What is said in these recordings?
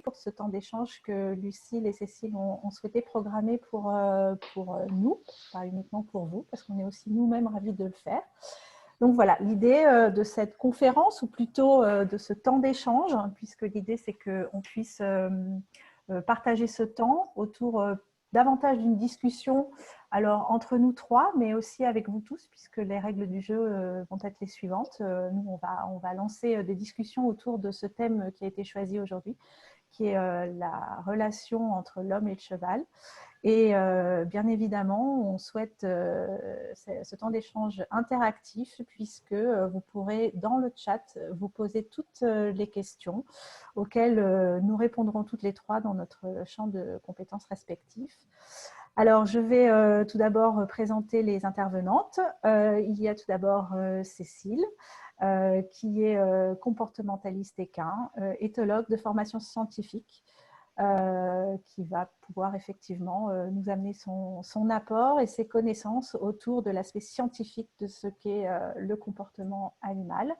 pour ce temps d'échange que Lucille et Cécile ont souhaité programmer pour nous, pas uniquement pour vous, parce qu'on est aussi nous-mêmes ravis de le faire. Donc voilà, l'idée de cette conférence, ou plutôt de ce temps d'échange, puisque l'idée c'est qu'on puisse partager ce temps autour davantage d'une discussion, alors entre nous trois, mais aussi avec vous tous, puisque les règles du jeu vont être les suivantes. Nous, on va lancer des discussions autour de ce thème qui a été choisi aujourd'hui, qui est la relation entre l'homme et le cheval. Et bien évidemment, on souhaite ce temps d'échange interactif, puisque vous pourrez dans le chat vous poser toutes les questions auxquelles nous répondrons toutes les trois dans notre champ de compétences respectifs. Alors, je vais tout d'abord présenter les intervenantes. Il y a tout d'abord Cécile, qui est comportementaliste équin, éthologue de formation scientifique, qui va pouvoir effectivement nous amener son apport et ses connaissances autour de l'aspect scientifique de ce qu'est le comportement animal.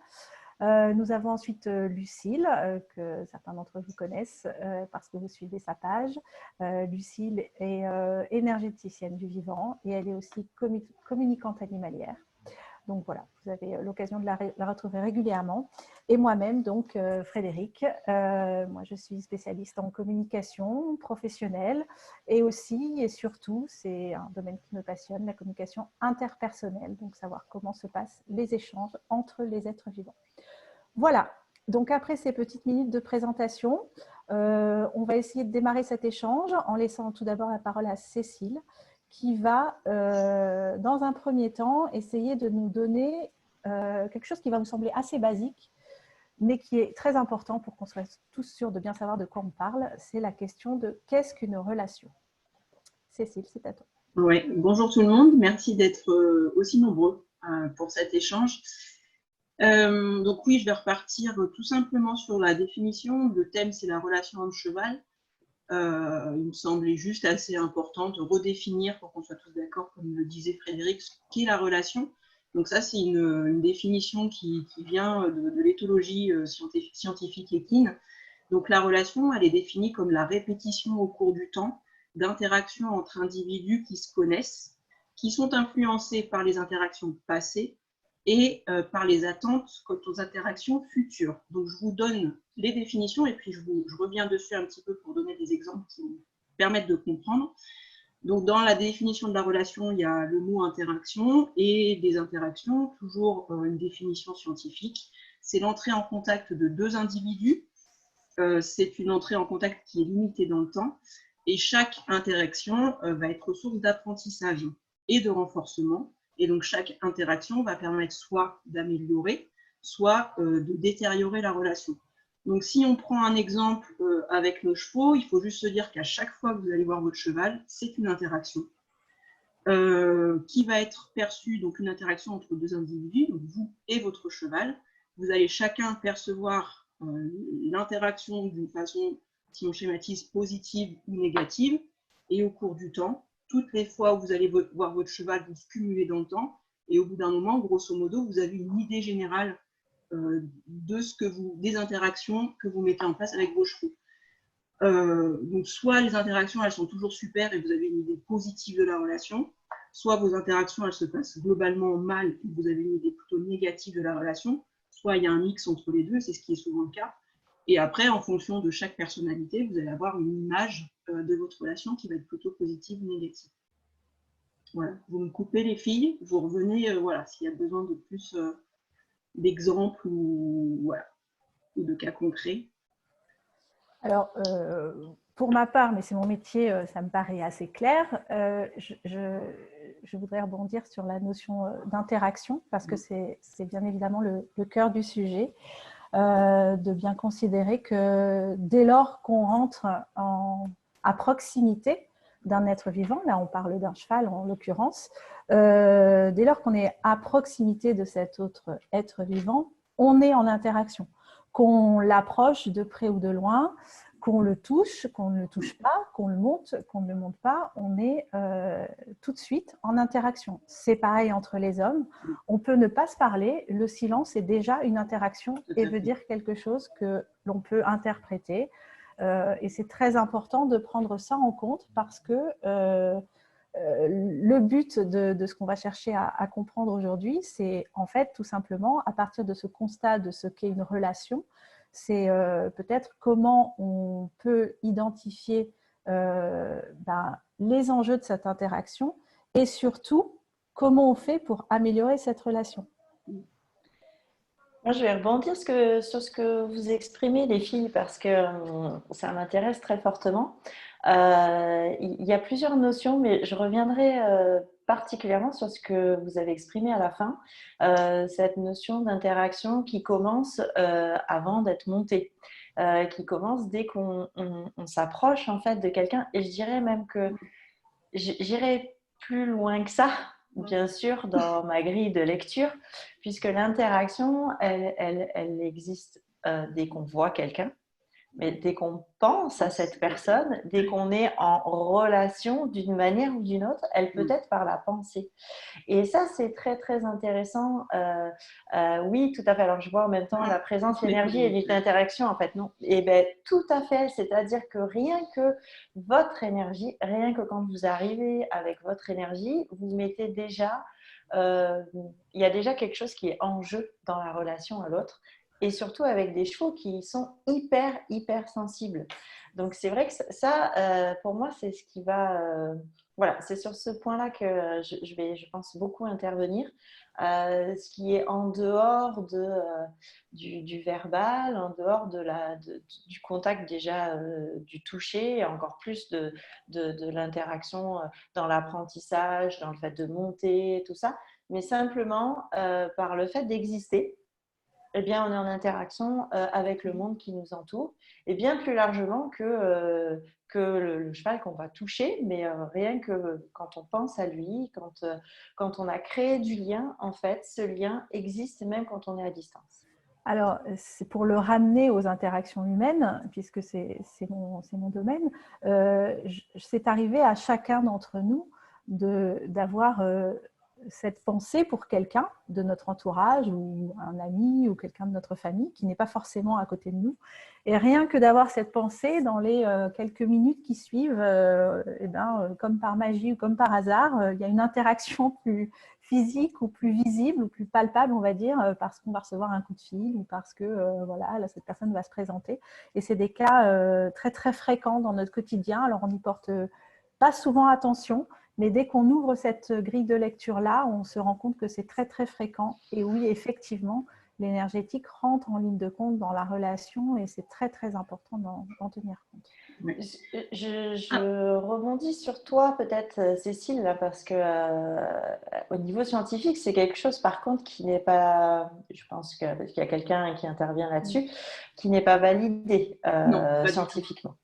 Nous avons ensuite Lucille, que certains d'entre vous connaissent parce que vous suivez sa page. Lucille est énergéticienne du vivant et elle est aussi communicante animalière. Donc voilà, vous avez l'occasion de la retrouver régulièrement. Et moi-même, donc Frédéric, moi je suis spécialiste en communication professionnelle et aussi et surtout, c'est un domaine qui me passionne, la communication interpersonnelle, donc savoir comment se passent les échanges entre les êtres vivants. Voilà, donc après ces petites minutes de présentation, on va essayer de démarrer cet échange en laissant tout d'abord la parole à Cécile, qui va, dans un premier temps, essayer de nous donner quelque chose qui va vous sembler assez basique, mais qui est très important pour qu'on soit tous sûrs de bien savoir de quoi on parle. C'est la question de qu'est-ce qu'une relation. Cécile, c'est à toi. Oui, bonjour tout le monde. Merci d'être aussi nombreux pour cet échange. Donc oui, je vais repartir tout simplement sur la définition. Le thème, c'est la relation homme-cheval. Il me semblait juste assez important de redéfinir, pour qu'on soit tous d'accord, comme le disait Frédéric, ce qu'est la relation. Donc ça, c'est une définition qui vient de l'éthologie scientifique équine. Donc la relation, elle est définie comme la répétition au cours du temps d'interactions entre individus qui se connaissent, qui sont influencés par les interactions passées et par les attentes quant aux interactions futures. Donc je vous donne les définitions et puis je reviens dessus un petit peu pour donner des exemples qui vous permettent de comprendre. Donc dans la définition de la relation, il y a le mot interaction et des interactions, toujours une définition scientifique. C'est l'entrée en contact de deux individus. C'est une entrée en contact qui est limitée dans le temps et chaque interaction va être source d'apprentissage et de renforcement. Et donc, chaque interaction va permettre soit d'améliorer, soit de détériorer la relation. Donc, si on prend un exemple avec nos chevaux, il faut juste se dire qu'à chaque fois que vous allez voir votre cheval, c'est une interaction qui va être perçue, donc une interaction entre deux individus, donc vous et votre cheval. Vous allez chacun percevoir l'interaction d'une façon, si on schématise, positive ou négative. Et au cours du temps, toutes les fois où vous allez voir votre cheval, vous cumulez dans le temps. Et au bout d'un moment, grosso modo, vous avez une idée générale des interactions que vous mettez en place avec vos chevaux. Donc, soit les interactions, elles sont toujours super et vous avez une idée positive de la relation, soit vos interactions, elles se passent globalement mal et vous avez une idée plutôt négative de la relation, soit il y a un mix entre les deux, c'est ce qui est souvent le cas. Et après, en fonction de chaque personnalité, vous allez avoir une image de votre relation qui va être plutôt positive ou négative. Voilà, vous me coupez les filles, vous revenez, voilà, s'il y a besoin de plus d'exemples ou de cas concrets. Alors, pour ma part, mais c'est mon métier, ça me paraît assez clair, je voudrais rebondir sur la notion d'interaction, parce que c'est bien évidemment le cœur du sujet, de bien considérer que dès lors qu'on rentre à proximité d'un être vivant, là on parle d'un cheval en l'occurrence, dès lors qu'on est à proximité de cet autre être vivant, on est en interaction. Qu'on l'approche de près ou de loin, qu'on le touche, qu'on ne le touche pas, qu'on le monte, qu'on ne le monte pas, on est tout de suite en interaction. C'est pareil entre les hommes. On peut ne pas se parler, le silence est déjà une interaction et veut dire quelque chose que l'on peut interpréter Et c'est très important de prendre ça en compte parce que le but de ce qu'on va chercher à comprendre aujourd'hui, c'est en fait tout simplement à partir de ce constat de ce qu'est une relation, c'est peut-être comment on peut identifier les enjeux de cette interaction et surtout comment on fait pour améliorer cette relation. Moi, je vais rebondir sur ce que vous exprimez, les filles, parce que ça m'intéresse très fortement. Il y a plusieurs notions, mais je reviendrai particulièrement sur ce que vous avez exprimé à la fin, cette notion d'interaction qui commence avant d'être montée, qui commence dès qu'on s'approche en fait de quelqu'un. Et je dirais même que j'irai plus loin que ça, bien sûr, dans ma grille de lecture, puisque l'interaction, elle existe dès qu'on voit quelqu'un, mais dès qu'on pense à cette personne, dès qu'on est en relation d'une manière ou d'une autre, elle peut être par la pensée. Et ça, c'est très, très intéressant. Oui, tout à fait. Alors, je vois en même temps la présence, l'énergie et l'interaction, en fait. Non. Et bien, tout à fait. C'est-à-dire que rien que votre énergie, rien que quand vous arrivez avec votre énergie, vous mettez déjà, il y a déjà quelque chose qui est en jeu dans la relation à l'autre. Et surtout avec des chevaux qui sont hyper, hyper sensibles. Donc, c'est vrai que ça, pour moi, c'est ce qui va... voilà, c'est sur ce point-là que je vais, je pense, beaucoup intervenir. Ce qui est en dehors du verbal, en dehors du contact déjà, du toucher, et encore plus de l'interaction dans l'apprentissage, dans le fait de monter, tout ça. Mais simplement par le fait d'exister, eh bien, on est en interaction avec le monde qui nous entoure et bien plus largement que le cheval qu'on va toucher, mais rien que quand on pense à lui, quand on a créé du lien, en fait, ce lien existe même quand on est à distance. Alors, c'est pour le ramener aux interactions humaines, puisque c'est mon domaine, c'est arrivé à chacun d'entre nous d'avoir cette pensée pour quelqu'un de notre entourage ou un ami ou quelqu'un de notre famille qui n'est pas forcément à côté de nous. Et rien que d'avoir cette pensée dans les quelques minutes qui suivent, comme par magie ou comme par hasard, il y a une interaction plus physique ou plus visible ou plus palpable, on va dire, parce qu'on va recevoir un coup de fil ou parce que voilà, là, cette personne va se présenter. Et c'est des cas très, très fréquents dans notre quotidien. Alors, on n'y porte pas souvent attention, mais dès qu'on ouvre cette grille de lecture-là, on se rend compte que c'est très, très fréquent. Et oui, effectivement, l'énergétique rentre en ligne de compte dans la relation et c'est très, très important d'en tenir compte. Je rebondis sur toi peut-être, Cécile, là, parce que au niveau scientifique, c'est quelque chose par contre qui n'est pas, je pense qu'il y a quelqu'un qui intervient là-dessus, qui n'est pas validé Non, scientifiquement.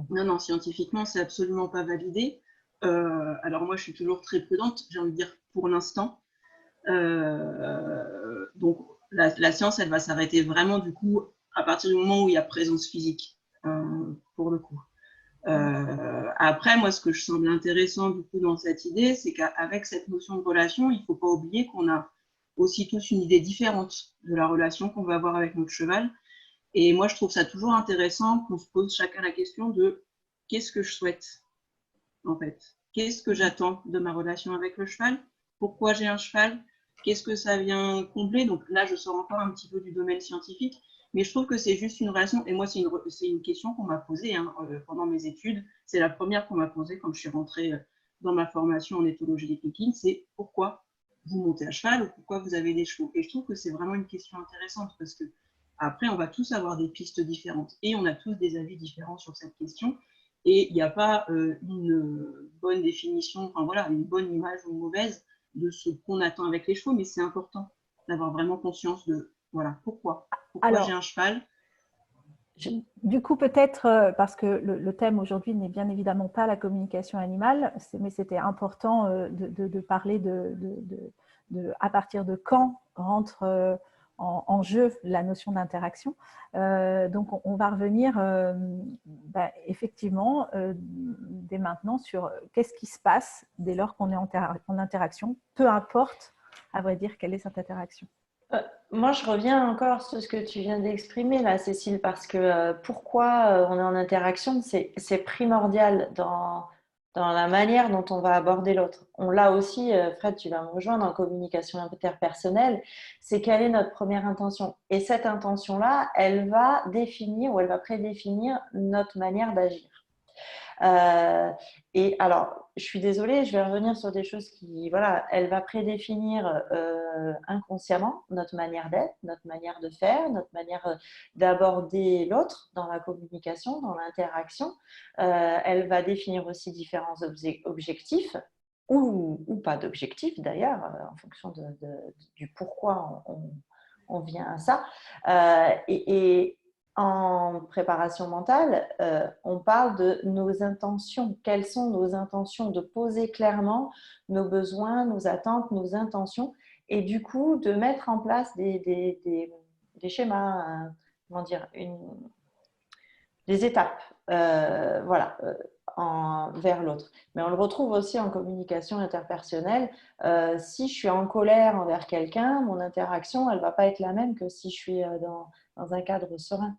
Non, scientifiquement, c'est absolument pas validé. Alors moi, je suis toujours très prudente, j'ai envie de dire pour l'instant. Donc la science, elle va s'arrêter vraiment du coup à partir du moment où il y a présence physique, pour le coup. Après, moi, ce que je semble intéressant du coup dans cette idée, c'est qu'avec cette notion de relation, il ne faut pas oublier qu'on a aussi tous une idée différente de la relation qu'on va avoir avec notre cheval. Et moi, je trouve ça toujours intéressant qu'on se pose chacun la question de qu'est-ce que je souhaite en fait? Qu'est-ce que j'attends de ma relation avec le cheval? Pourquoi j'ai un cheval? Qu'est-ce que ça vient combler? Donc là, je sors encore un petit peu du domaine scientifique, mais je trouve que c'est juste une relation. Et moi, c'est une question qu'on m'a posée pendant mes études. C'est la première qu'on m'a posée quand je suis rentrée dans ma formation en éthologie équine. C'est pourquoi vous montez à cheval ou pourquoi vous avez des chevaux? Et je trouve que c'est vraiment une question intéressante parce que après, on va tous avoir des pistes différentes et on a tous des avis différents sur cette question. Et il n'y a pas une bonne définition, enfin voilà, une bonne image ou une mauvaise de ce qu'on attend avec les chevaux, mais c'est important d'avoir vraiment conscience de, voilà, pourquoi j'ai un cheval. Du coup, peut-être, parce que le thème aujourd'hui n'est bien évidemment pas la communication animale, mais c'était important de parler à partir de quand rentre en jeu la notion d'interaction. Donc, on va revenir effectivement dès maintenant sur qu'est-ce qui se passe dès lors qu'on est en interaction, peu importe, à vrai dire, quelle est cette interaction. Moi, je reviens encore sur ce que tu viens d'exprimer là, Cécile, parce que pourquoi on est en interaction, c'est primordial dans la manière dont on va aborder l'autre. On l'a aussi, Fred, tu vas me rejoindre en communication interpersonnelle, c'est quelle est notre première intention. Et cette intention-là, elle va définir ou elle va prédéfinir notre manière d'agir. Euh, et alors, je suis désolée, je vais revenir sur des choses qui, voilà, elle va prédéfinir inconsciemment notre manière d'être, notre manière de faire, notre manière d'aborder l'autre dans la communication, dans l'interaction. Elle va définir aussi différents objectifs ou pas d'objectifs d'ailleurs, en fonction du pourquoi on vient à ça. Et en préparation mentale, on parle de nos intentions. Quelles sont nos intentions? De poser clairement nos besoins, nos attentes, nos intentions, et du coup de mettre en place des schémas, comment dire, des étapes, voilà, vers l'autre. Mais on le retrouve aussi en communication interpersonnelle. Si je suis en colère envers quelqu'un, mon interaction, elle ne va pas être la même que si je suis dans un cadre serein.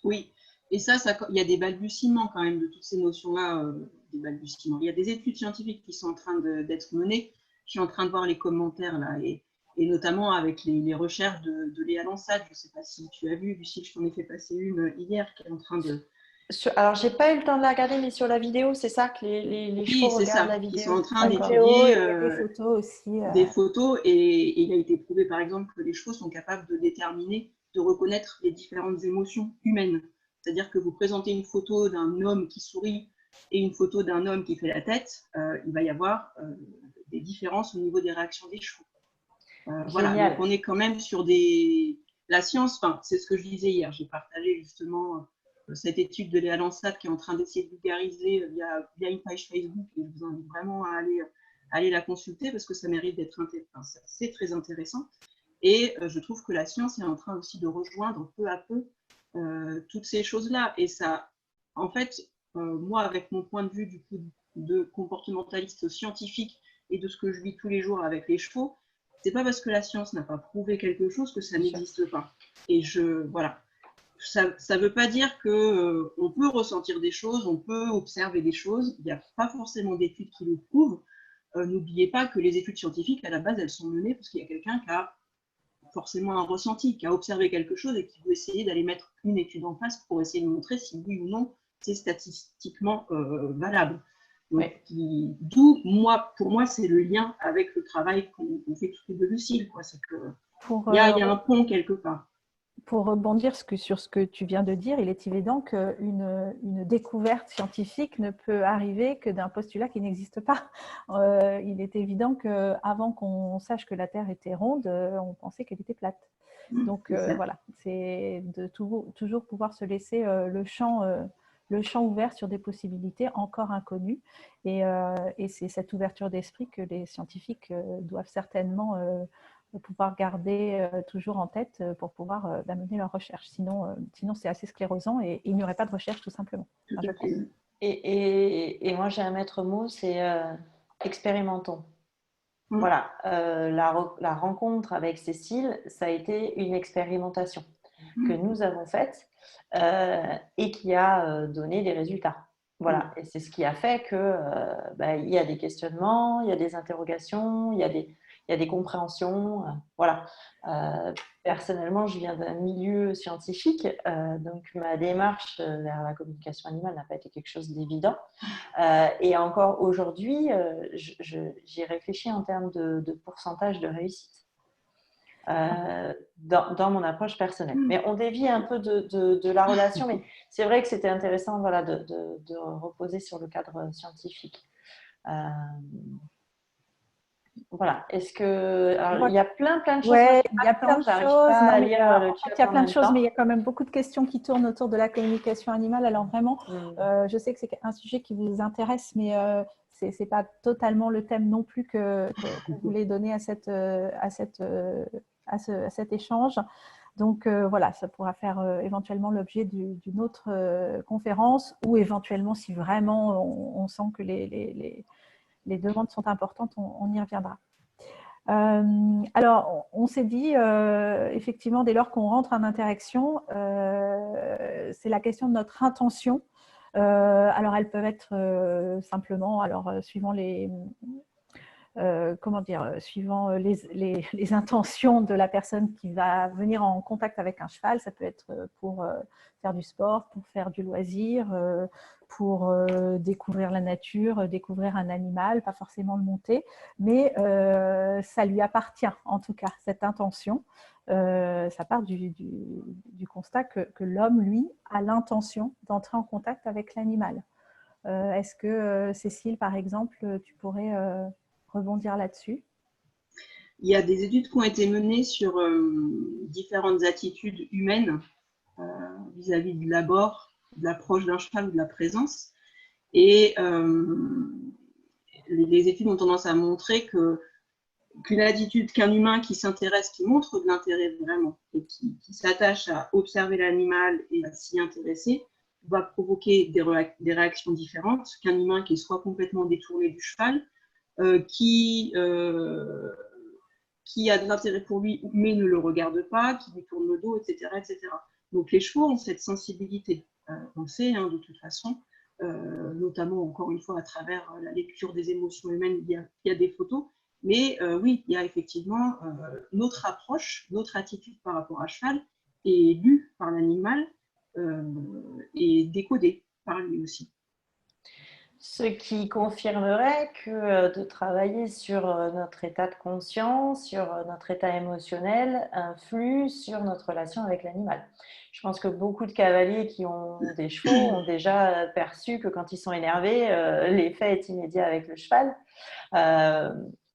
Oui, et ça, il y a des balbutiements quand même de toutes ces notions-là, des balbutiements. Il y a des études scientifiques qui sont en train d'être menées. Je suis en train de voir les commentaires là, et notamment avec les recherches de Léa Lansat. Je ne sais pas si tu as vu, Lucie, je t'en ai fait passer une hier qui est en train de… Alors, j'ai pas eu le temps de la regarder, mais sur la vidéo, c'est ça que les chevaux Oui, c'est regardent la ça. Ils sont vidéo. en train Vidéo, d'étudier et il y a des photos aussi. des photos et il a été prouvé par exemple que les chevaux sont capables de déterminer, de reconnaître les différentes émotions humaines. C'est-à-dire que vous présentez une photo d'un homme qui sourit et une photo d'un homme qui fait la tête, il va y avoir des différences au niveau des réactions des chevaux. Voilà, donc Génial. on est quand même sur des… La science, enfin, c'est ce que je disais hier, j'ai partagé justement cette étude de Léa Lansat qui est en train d'essayer de vulgariser via une page Facebook, et je vous invite vraiment à aller la consulter parce que ça mérite d'être intéressant. C'est très intéressant. Et je trouve que la science est en train aussi de rejoindre peu à peu toutes ces choses-là. Et ça, en fait, moi, avec mon point de vue du coup de comportementaliste scientifique et de ce que je vis tous les jours avec les chevaux, c'est pas parce que la science n'a pas prouvé quelque chose que ça n'existe pas. Et voilà. Ça ne veut pas dire que on peut ressentir des choses, on peut observer des choses. Il n'y a pas forcément d'études qui le prouvent. N'oubliez pas que les études scientifiques, à la base, elles sont menées parce qu'il y a quelqu'un qui a forcément un ressenti, qui a observé quelque chose et qui veut essayer d'aller mettre une étude en face pour essayer de montrer si oui ou non c'est statistiquement valable. D'où, pour moi, c'est le lien avec le travail qu'on fait toutes les deux, Lucille. C'est que il y a un pont quelque part. Pour rebondir sur ce que tu viens de dire, il est évident qu'une découverte scientifique ne peut arriver que d'un postulat qui n'existe pas. Il est évident qu'avant qu'on sache que la Terre était ronde, on pensait qu'elle était plate. Donc voilà, c'est de toujours pouvoir se laisser le champ ouvert sur des possibilités encore inconnues. Et c'est cette ouverture d'esprit que les scientifiques doivent certainement pouvoir garder toujours en tête pour pouvoir mener leurs recherches. Sinon c'est assez sclérosant et il n'y aurait pas de recherche tout simplement. Enfin, je pense. Et moi, j'ai un maître mot, c'est expérimentons. Voilà, la rencontre avec Cécile, ça a été une expérimentation que nous avons faite et qui a donné des résultats. Voilà, et c'est ce qui a fait que il y a des questionnements, il y a des interrogations, il y a des compréhensions. Voilà. Personnellement, je viens d'un milieu scientifique, donc ma démarche vers la communication animale n'a pas été quelque chose d'évident. Et encore aujourd'hui, j'y réfléchis en termes de pourcentage de réussite dans mon approche personnelle. Mais on dévie un peu de la relation, mais c'est vrai que c'était intéressant voilà, de reposer sur le cadre scientifique. Voilà. Est-ce que… Alors, il y a plein de choses. Ouais, il y a plein de J'arrive choses. pas à Non, mais, lire le en fait, chat il y a en plein de même choses, temps. mais il y a quand même beaucoup de questions qui tournent autour de la communication animale. Alors vraiment, je sais que c'est un sujet qui vous intéresse, mais ce n'est pas totalement le thème non plus qu'on voulait donner à cet échange. Donc voilà, ça pourra faire éventuellement l'objet d'une autre conférence ou éventuellement, si vraiment on sent que les demandes sont importantes, on y reviendra. Alors, on s'est dit, effectivement, dès lors qu'on rentre en interaction, c'est la question de notre intention. Alors, elles peuvent être simplement, alors, suivant les… suivant les intentions de la personne qui va venir en contact avec un cheval, ça peut être pour faire du sport, pour faire du loisir, pour découvrir la nature, découvrir un animal, pas forcément le monter, mais ça lui appartient en tout cas, cette intention. Ça part du constat que l'homme, lui, a l'intention d'entrer en contact avec l'animal. Est-ce que, Cécile, par exemple, tu pourrais rebondir là-dessus? Il y a des études qui ont été menées sur différentes attitudes humaines vis-à-vis de l'abord, de l'approche d'un cheval ou de la présence. Et les études ont tendance à montrer qu'une attitude qu'un humain qui s'intéresse, qui montre de l'intérêt vraiment, et qui s'attache à observer l'animal et à s'y intéresser, va provoquer des réactions différentes qu'un humain qui est soit complètement détourné du cheval, qui a de l'intérêt pour lui, mais ne le regarde pas, qui lui tourne le dos, etc. etc. Donc les chevaux ont cette sensibilité, on le sait de toute façon, notamment encore une fois à travers la lecture des émotions humaines, il y a des photos, mais oui, il y a effectivement notre approche, notre attitude par rapport à cheval est lue par l'animal et décodée par lui aussi. Ce qui confirmerait que de travailler sur notre état de conscience, sur notre état émotionnel, influe sur notre relation avec l'animal. Je pense que beaucoup de cavaliers qui ont des chevaux ont déjà perçu que quand ils sont énervés, l'effet est immédiat avec le cheval.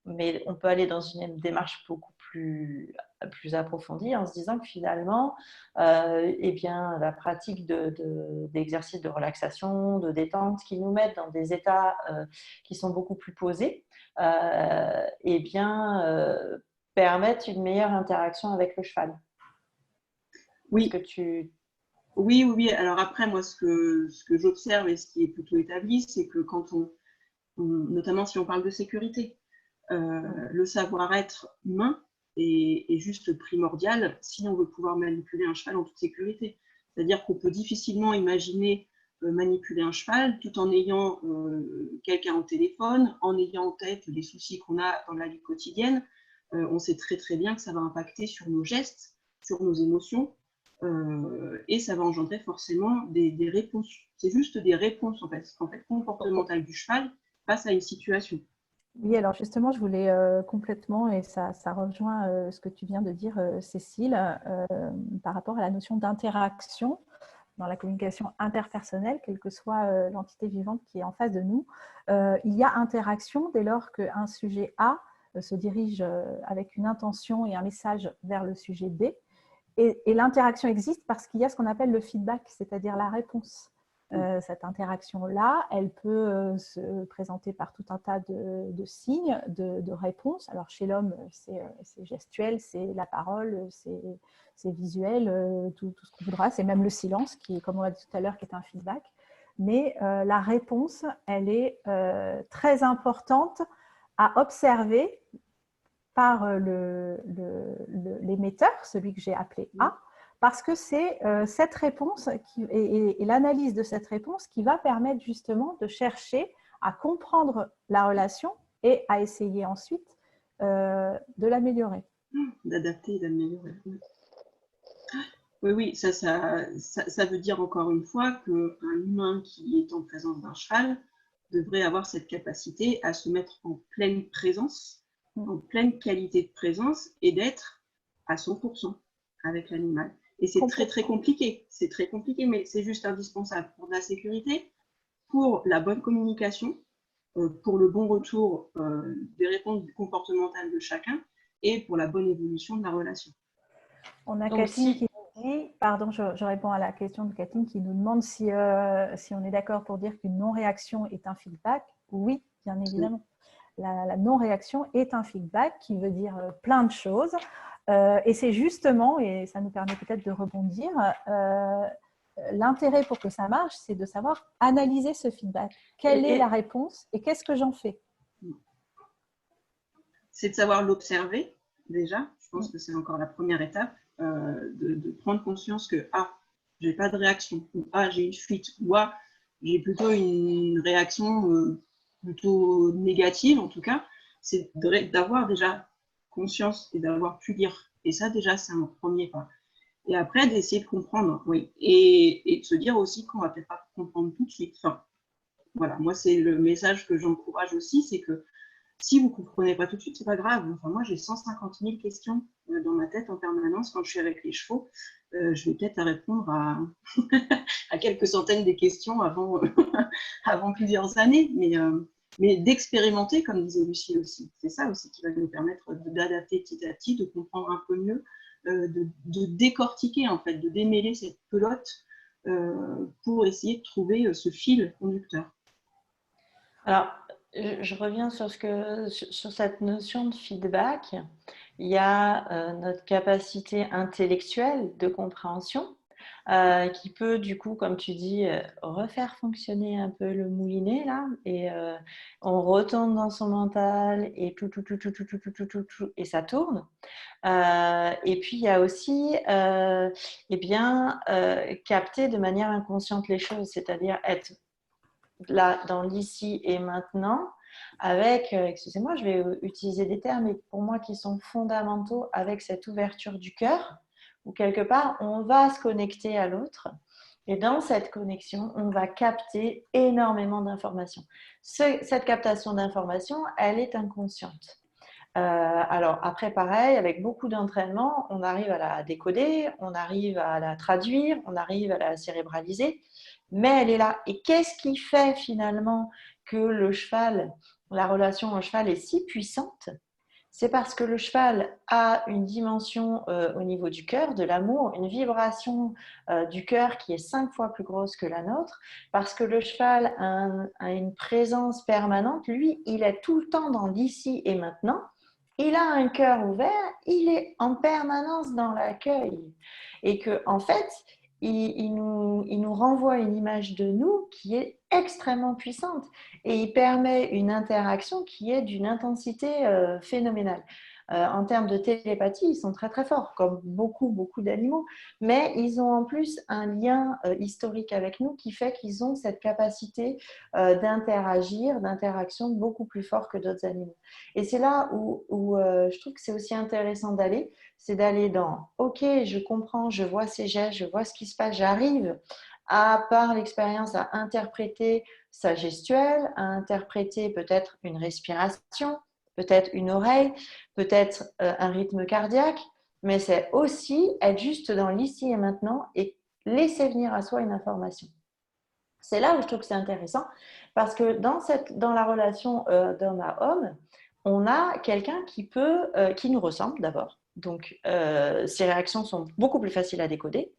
Mais on peut aller dans une démarche beaucoup plus approfondie en se disant que finalement, eh bien, la pratique d'exercices de relaxation, de détente, qui nous mettent dans des états qui sont beaucoup plus posés, eh bien, permettent une meilleure interaction avec le cheval. Oui. Oui. Alors après, moi, ce que j'observe et ce qui est plutôt établi, c'est que quand notamment si on parle de sécurité, le savoir-être humain est juste primordial si on veut pouvoir manipuler un cheval en toute sécurité. C'est-à-dire qu'on peut difficilement imaginer manipuler un cheval tout en ayant quelqu'un au téléphone, en ayant en tête les soucis qu'on a dans la vie quotidienne. On sait très très bien que ça va impacter sur nos gestes, sur nos émotions, et ça va engendrer forcément des réponses. C'est juste des réponses en fait comportementales du cheval face à une situation. Oui, alors justement, je voulais complètement, et ça rejoint ce que tu viens de dire, Cécile, par rapport à la notion d'interaction dans la communication interpersonnelle, quelle que soit l'entité vivante qui est en face de nous. Il y a interaction dès lors qu'un sujet A se dirige avec une intention et un message vers le sujet B. Et l'interaction existe parce qu'il y a ce qu'on appelle le feedback, c'est-à-dire la réponse. Cette interaction-là, elle peut se présenter par tout un tas de signes, de réponses. Alors chez l'homme, c'est gestuel, c'est la parole, c'est visuel, tout ce qu'on voudra. C'est même le silence, qui, comme on l'a dit tout à l'heure, qui est un feedback. Mais la réponse, elle est très importante à observer par l'émetteur, celui que j'ai appelé A, parce que c'est cette réponse et l'analyse de cette réponse qui va permettre justement de chercher à comprendre la relation et à essayer ensuite de l'améliorer. D'adapter, d'améliorer. Oui, ça veut dire encore une fois qu'un humain qui est en présence d'un cheval devrait avoir cette capacité à se mettre en pleine présence, en pleine qualité de présence et d'être à 100% avec l'animal. Et c'est très compliqué, mais c'est juste indispensable pour la sécurité, pour la bonne communication, pour le bon retour des réponses comportementales de chacun et pour la bonne évolution de la relation. On a Catherine qui nous dit, pardon, je réponds à la question de Catherine qui nous demande si on est d'accord pour dire qu'une non-réaction est un feedback. Oui, bien évidemment. La non-réaction est un feedback qui veut dire plein de choses. Et c'est justement, et ça nous permet peut-être de rebondir, l'intérêt pour que ça marche, c'est de savoir analyser ce feedback. Quelle est la réponse et qu'est-ce que j'en fais? c'est de savoir l'observer déjà. Je pense que c'est encore la première étape, de prendre conscience que j'ai pas de réaction, ou j'ai une fuite, ou j'ai plutôt une réaction plutôt négative en tout cas. C'est d'avoir déjà conscience et d'avoir pu lire. Et ça déjà, c'est un premier pas. Et après, d'essayer de comprendre, oui. Et de se dire aussi qu'on va peut-être pas comprendre tout de suite. Enfin, voilà, moi, c'est le message que j'encourage aussi, c'est que si vous ne comprenez pas tout de suite, c'est pas grave. Enfin, moi, j'ai 150 000 questions dans ma tête en permanence quand je suis avec les chevaux. Je vais peut-être répondre à quelques centaines de questions avant plusieurs années. Mais d'expérimenter, comme disait Lucie aussi. C'est ça aussi qui va nous permettre d'adapter petit à petit, de comprendre un peu mieux, de décortiquer, en fait, de démêler cette pelote pour essayer de trouver ce fil conducteur. Alors, je reviens sur cette notion de feedback. Il y a notre capacité intellectuelle de compréhension qui peut, du coup, comme tu dis, refaire fonctionner un peu le moulinet, là, et on retourne dans son mental, et tout, et ça tourne. Et puis, il y a aussi, capter de manière inconsciente les choses, c'est-à-dire être là, dans l'ici et maintenant, avec, excusez-moi, je vais utiliser des termes, mais pour moi qui sont fondamentaux, avec cette ouverture du cœur, où quelque part, on va se connecter à l'autre. Et dans cette connexion, on va capter énormément d'informations. Cette captation d'informations, elle est inconsciente. Alors après, pareil, avec beaucoup d'entraînement, on arrive à la décoder, on arrive à la traduire, on arrive à la cérébraliser, mais elle est là. Et qu'est-ce qui fait finalement que le cheval, la relation au cheval est si puissante? C'est parce que le cheval a une dimension au niveau du cœur, de l'amour, une vibration du cœur qui est 5 fois plus grosse que la nôtre, parce que le cheval a une présence permanente. Lui, il est tout le temps dans l'ici et maintenant. Il a un cœur ouvert, il est en permanence dans l'accueil. Et que, en fait, il nous renvoie une image de nous qui est extrêmement puissante et il permet une interaction qui est d'une intensité phénoménale. En termes de télépathie, ils sont très très forts, comme beaucoup d'animaux, mais ils ont en plus un lien historique avec nous qui fait qu'ils ont cette capacité d'interagir, d'interaction beaucoup plus fort que d'autres animaux. Et c'est là où je trouve que c'est aussi intéressant d'aller, c'est d'aller dans « Ok, je comprends, je vois ces gestes, je vois ce qui se passe, j'arrive par l'expérience à interpréter sa gestuelle, à interpréter peut-être une respiration, peut-être une oreille, peut-être un rythme cardiaque, mais c'est aussi être juste dans l'ici et maintenant et laisser venir à soi une information. » C'est là où je trouve que c'est intéressant parce que dans la relation d'homme à homme, on a quelqu'un qui nous ressemble d'abord. Donc, ses réactions sont beaucoup plus faciles à décoder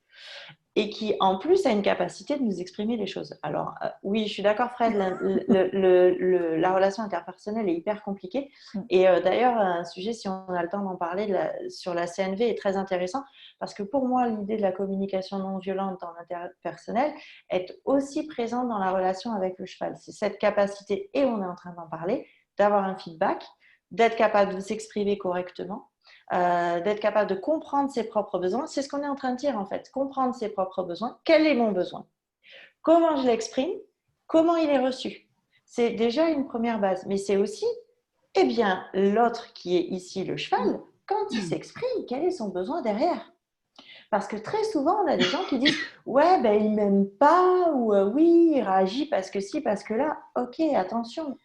et qui, en plus, a une capacité de nous exprimer les choses. Alors, oui, je suis d'accord, Fred, la relation interpersonnelle est hyper compliquée. Et d'ailleurs, un sujet, si on a le temps d'en parler, sur la CNV est très intéressant parce que pour moi, l'idée de la communication non violente dans l'interpersonnel est aussi présente dans la relation avec le cheval. C'est cette capacité, et on est en train d'en parler, d'avoir un feedback, d'être capable de s'exprimer correctement, d'être capable de comprendre ses propres besoins. C'est ce qu'on est en train de dire en fait, comprendre ses propres besoins. Quel est mon besoin? Comment je l'exprime? Comment il est reçu? C'est déjà une première base, mais c'est aussi, eh bien, l'autre qui est ici le cheval, quand il s'exprime, quel est son besoin derrière? Parce que très souvent, on a des gens qui disent « Ouais, ben, il ne m'aime pas » ou « Oui, il réagit parce que ci, parce que là. » Ok, attention.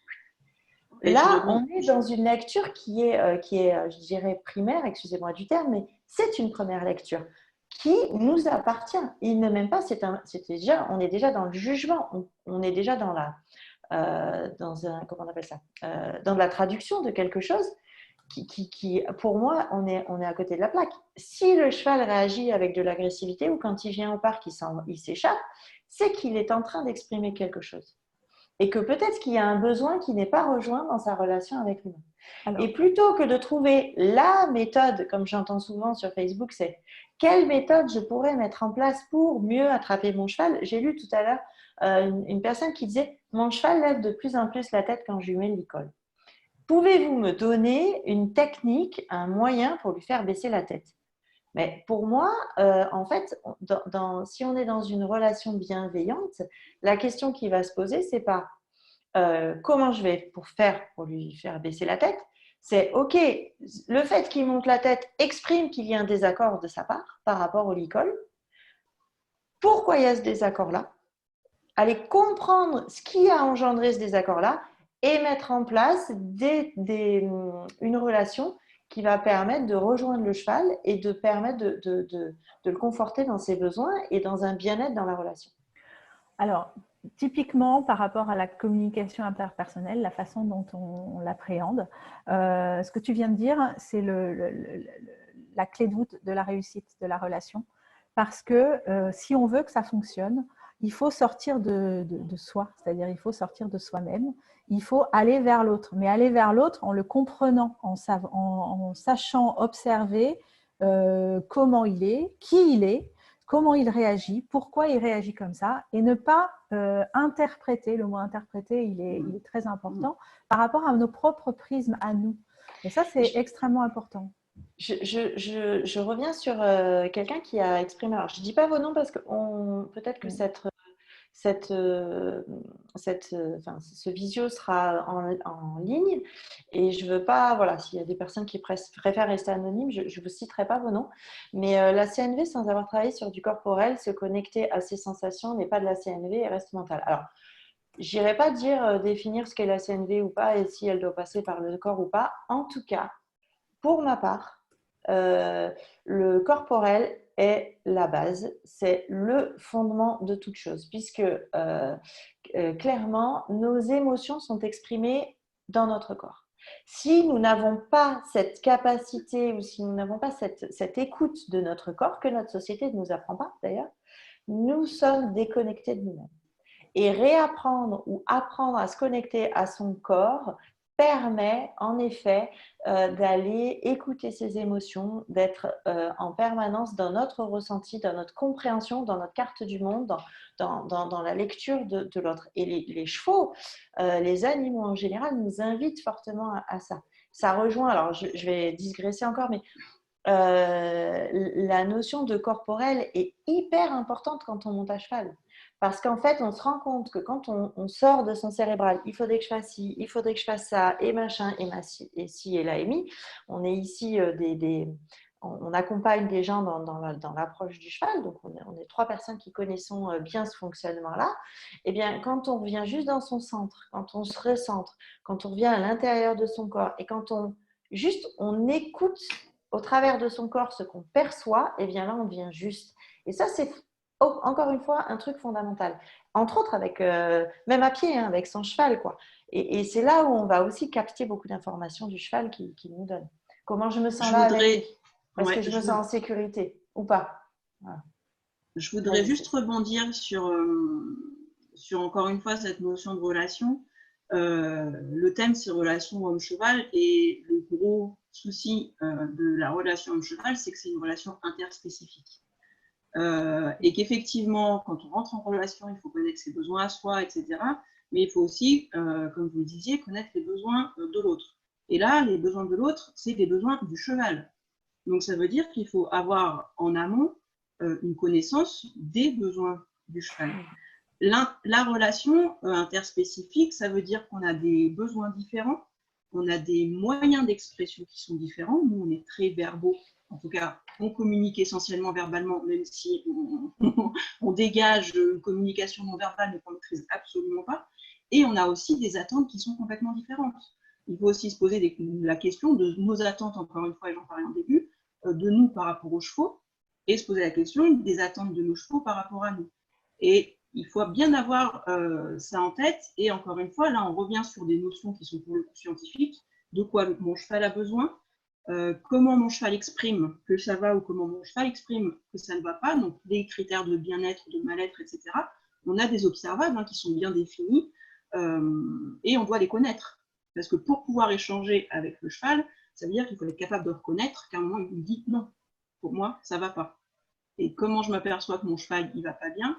Là, on est dans une lecture qui est, je dirais, primaire, excusez-moi du terme, mais c'est une première lecture qui nous appartient. Il ne m'aime pas, on est déjà dans le jugement, on est déjà dans comment on appelle ça, dans la traduction de quelque chose qui, pour moi, on est à côté de la plaque. Si le cheval réagit avec de l'agressivité ou quand il vient au parc, il s'échappe, c'est qu'il est en train d'exprimer quelque chose. Et que peut-être qu'il y a un besoin qui n'est pas rejoint dans sa relation avec l'humain. Et plutôt que de trouver la méthode, comme j'entends souvent sur Facebook, c'est quelle méthode je pourrais mettre en place pour mieux attraper mon cheval. J'ai lu tout à l'heure une personne qui disait « Mon cheval lève de plus en plus la tête quand je lui mets le licol. » pouvez-vous me donner une technique, un moyen pour lui faire baisser la tête? Mais pour moi, en fait, si on est dans une relation bienveillante, la question qui va se poser, c'est pas comment je vais pour lui faire baisser la tête. C'est OK, le fait qu'il monte la tête exprime qu'il y a un désaccord de sa part par rapport au licol. Pourquoi il y a ce désaccord-là? Aller comprendre ce qui a engendré ce désaccord-là et mettre en place une relation qui va permettre de rejoindre le cheval et de permettre de le conforter dans ses besoins et dans un bien-être dans la relation. Alors, typiquement, par rapport à la communication interpersonnelle, la façon dont on l'appréhende, ce que tu viens de dire, c'est la clé de voûte de la réussite de la relation. Parce que si on veut que ça fonctionne, il faut sortir de soi, c'est-à-dire il faut sortir de soi-même, il faut aller vers l'autre, mais aller vers l'autre en le comprenant, en sachant observer comment il est, qui il est, comment il réagit, pourquoi il réagit comme ça, et ne pas interpréter, le mot interpréter, il est très important, par rapport à nos propres prismes à nous. Et ça, c'est extrêmement important. Je reviens sur quelqu'un qui a exprimé. Alors, je ne dis pas vos noms parce que peut-être que ce visio sera en ligne et je veux pas, voilà, s'il y a des personnes qui préfèrent rester anonymes, je ne vous citerai pas vos noms. Mais la CNV, sans avoir travaillé sur du corporel, se connecter à ses sensations n'est pas de la CNV et reste mentale. Alors, j'irai pas dire définir ce qu'est la CNV ou pas et si elle doit passer par le corps ou pas. En tout cas, pour ma part, le corporel est la base, c'est le fondement de toute chose, puisque clairement, nos émotions sont exprimées dans notre corps. Si nous n'avons pas cette capacité ou si nous n'avons pas cette écoute de notre corps, que notre société ne nous apprend pas d'ailleurs, nous sommes déconnectés de nous-mêmes. Et réapprendre ou apprendre à se connecter à son corps permet en effet d'aller écouter ses émotions, d'être en permanence dans notre ressenti, dans notre compréhension, dans notre carte du monde, dans la lecture de l'autre. Et les chevaux, les animaux en général, nous invitent fortement à ça. Ça rejoint, alors je vais digresser encore, mais la notion de corporel est hyper importante quand on monte à cheval. Parce qu'en fait, on se rend compte que quand on sort de son cérébral, il faudrait que je fasse ci, il faudrait que je fasse ça, et machin, et ci, et là, et mi. On est ici, on accompagne des gens dans l'approche du cheval, donc on est 3 personnes qui connaissons bien ce fonctionnement-là. Et bien, quand on revient juste dans son centre, quand on se recentre, quand on revient à l'intérieur de son corps, et quand on écoute au travers de son corps ce qu'on perçoit, et bien là, on devient juste. Et ça, c'est encore une fois un truc fondamental. Entre autres, avec, même à pied, hein, avec son cheval, quoi. Et c'est là où on va aussi capter beaucoup d'informations du cheval qu'il nous donne. Comment je me sens là avec lui? Est-ce que je me sens en sécurité ou pas? Voilà. Je voudrais juste rebondir sur encore une fois cette notion de relation. Le thème, c'est relation homme-cheval, et le gros souci de la relation homme-cheval, c'est que c'est une relation interspécifique. Et qu'effectivement, quand on rentre en relation, il faut connaître ses besoins à soi, etc. Mais il faut aussi, comme vous le disiez, connaître les besoins de l'autre. Et là, les besoins de l'autre, c'est les besoins du cheval. Donc, ça veut dire qu'il faut avoir en amont une connaissance des besoins du cheval. La relation interspécifique, ça veut dire qu'on a des besoins différents, on a des moyens d'expression qui sont différents. Nous, on est très verbaux. En tout cas, on communique essentiellement verbalement, même si on dégage une communication non verbale, mais qu'on ne maîtrise absolument pas. Et on a aussi des attentes qui sont complètement différentes. Il faut aussi se poser la question de nos attentes, encore une fois, et j'en parlais en début, de nous par rapport aux chevaux, et se poser la question des attentes de nos chevaux par rapport à nous. Et il faut bien avoir ça en tête. Et encore une fois, là, on revient sur des notions qui sont pour le coup scientifiques. De quoi mon cheval a besoin, comment mon cheval exprime que ça va ou comment mon cheval exprime que ça ne va pas. Donc, les critères de bien-être, de mal-être, etc. On a des observables qui sont bien définis et on doit les connaître. Parce que pour pouvoir échanger avec le cheval, ça veut dire qu'il faut être capable de reconnaître qu'à un moment, il me dit non, pour moi, ça ne va pas. Et comment je m'aperçois que mon cheval, il ne va pas bien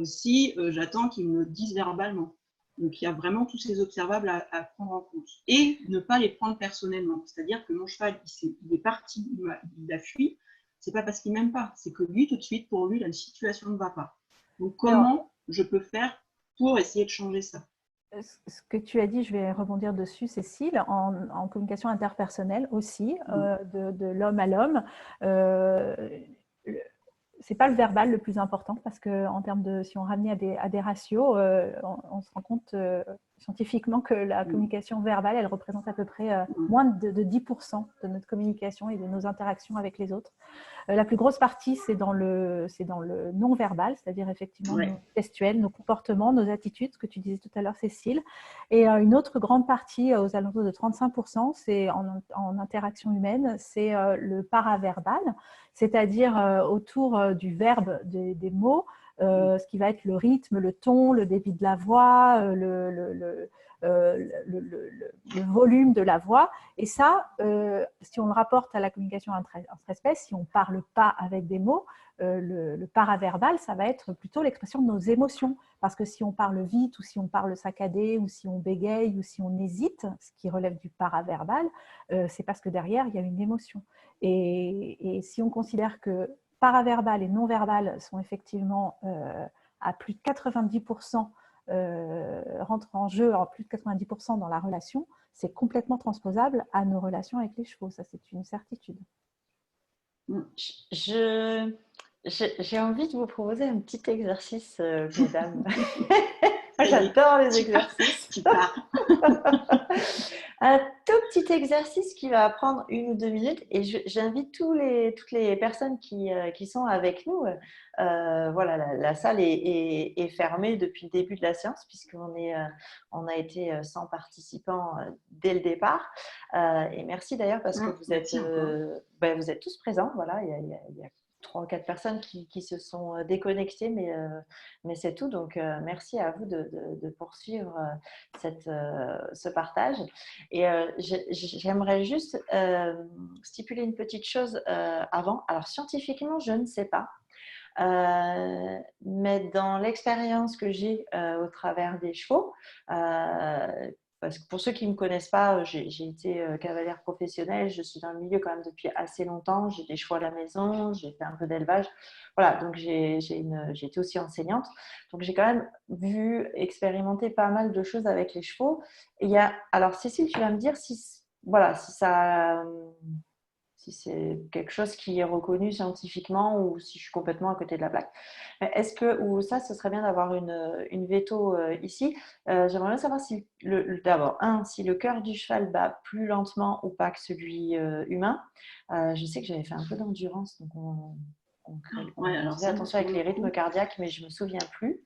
si j'attends qu'il me dise verbalement. Donc, il y a vraiment tous ces observables à prendre en compte. Et ne pas les prendre personnellement. C'est-à-dire que mon cheval, il est parti, il a fui. C'est pas parce qu'il m'aime pas. C'est que lui, tout de suite, pour lui, la situation ne va pas. Donc, Alors, comment je peux faire pour essayer de changer ça? ce que tu as dit, je vais rebondir dessus, Cécile, en communication interpersonnelle aussi, de l'homme à l'homme. C'est pas le verbal le plus important parce que en termes de, si on ramenait à des ratios, on se rend compte scientifiquement que la communication verbale, elle représente à peu près moins de 10% de notre communication et de nos interactions avec les autres. La plus grosse partie, c'est dans le non-verbal, c'est-à-dire effectivement nos gestuels, nos comportements, nos attitudes, ce que tu disais tout à l'heure, Cécile. Et une autre grande partie, aux alentours de 35%, c'est en interaction humaine, c'est le paraverbal, c'est-à-dire autour du verbe des mots, ce qui va être le rythme, le ton, le débit de la voix, le volume de la voix. Et ça, si on le rapporte à la communication entre espèces, si on ne parle pas avec des mots, le paraverbal, ça va être plutôt l'expression de nos émotions. Parce que si on parle vite, ou si on parle saccadé, ou si on bégaye, ou si on hésite, ce qui relève du paraverbal, c'est parce que derrière, il y a une émotion. Et si on considère que paraverbal et non-verbal sont effectivement à plus de 90%, rentrent en jeu en plus de 90% dans la relation, c'est complètement transposable à nos relations avec les chevaux. Ça, c'est une certitude. J'ai envie de vous proposer un petit exercice, mesdames. J'adore les exercices. Tu pars. Un tout petit exercice qui va prendre 1 ou 2 minutes et j'invite toutes les personnes qui sont avec nous. Voilà, la salle est fermée depuis le début de la séance puisqu'on on a été 100 participants dès le départ. Et merci d'ailleurs parce que vous êtes tous présents. Voilà, il y a 3 ou 4 personnes qui se sont déconnectées, mais c'est tout. Donc, merci à vous de poursuivre ce partage. Et j'aimerais juste stipuler une petite chose avant. Alors, scientifiquement, je ne sais pas. Mais dans l'expérience que j'ai au travers des chevaux, parce que pour ceux qui ne me connaissent pas, j'ai été cavalière professionnelle, je suis dans le milieu quand même depuis assez longtemps, j'ai des chevaux à la maison, j'ai fait un peu d'élevage, voilà, donc j'ai été aussi enseignante, donc j'ai quand même vu, expérimenté pas mal de choses avec les chevaux. Et alors Cécile, tu vas me dire si c'est quelque chose qui est reconnu scientifiquement ou si je suis complètement à côté de la plaque. Est-ce que, ou ça, ce serait bien d'avoir une veto ici. J'aimerais bien savoir si, d'abord, si le cœur du cheval bat plus lentement ou pas que celui humain. Je sais que j'avais fait un peu d'endurance, donc on faisait attention avec les rythmes cardiaques, mais je ne me souviens plus.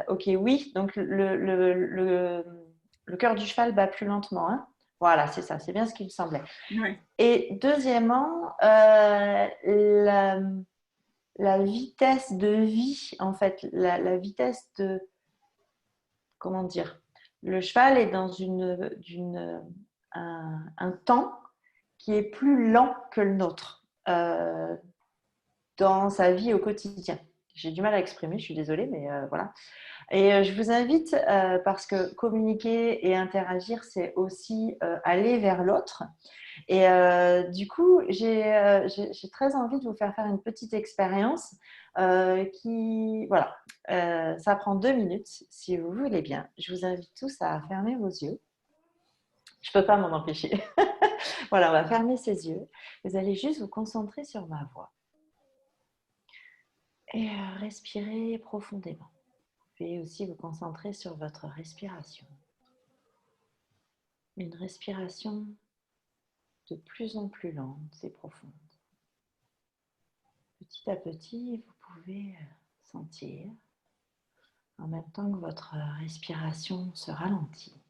Ok, oui, donc le cœur du cheval bat plus lentement, hein. Voilà, c'est ça, c'est bien ce qu'il me semblait. Ouais. Et deuxièmement, la vitesse de vie, en fait, la vitesse de, comment dire, le cheval est dans un temps qui est plus lent que le nôtre dans sa vie au quotidien. J'ai du mal à exprimer, je suis désolée, mais voilà. Et je vous invite, parce que communiquer et interagir, c'est aussi aller vers l'autre. Et du coup, j'ai très envie de vous faire une petite expérience voilà, ça prend 2 minutes, si vous voulez bien. Je vous invite tous à fermer vos yeux. Je ne peux pas m'en empêcher. Voilà, on va fermer ses yeux. Vous allez juste vous concentrer sur ma voix. Et respirez profondément. Vous pouvez aussi vous concentrer sur votre respiration. Une respiration de plus en plus lente et profonde. Petit à petit, vous pouvez sentir, en même temps que votre respiration se ralentit,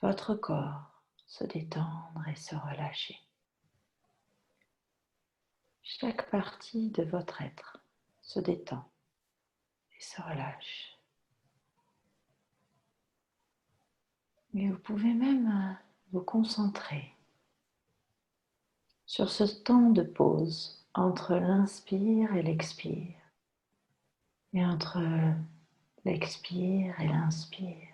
votre corps se détendre et se relâcher. Chaque partie de votre être se détend et se relâche. Et vous pouvez même vous concentrer sur ce temps de pause entre l'inspire et l'expire, et entre l'expire et l'inspire.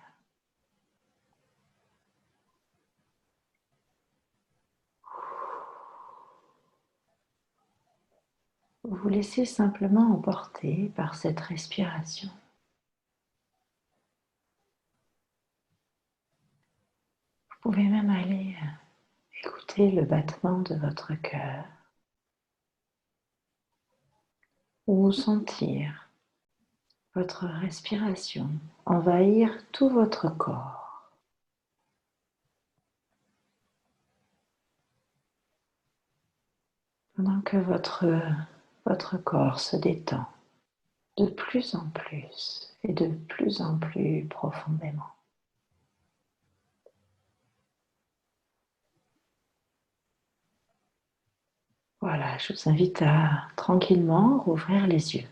Vous vous laissez simplement emporter par cette respiration. Vous pouvez même aller écouter le battement de votre cœur ou sentir votre respiration envahir tout votre corps. Pendant que votre corps se détend de plus en plus et de plus en plus profondément. Voilà, je vous invite à tranquillement rouvrir les yeux.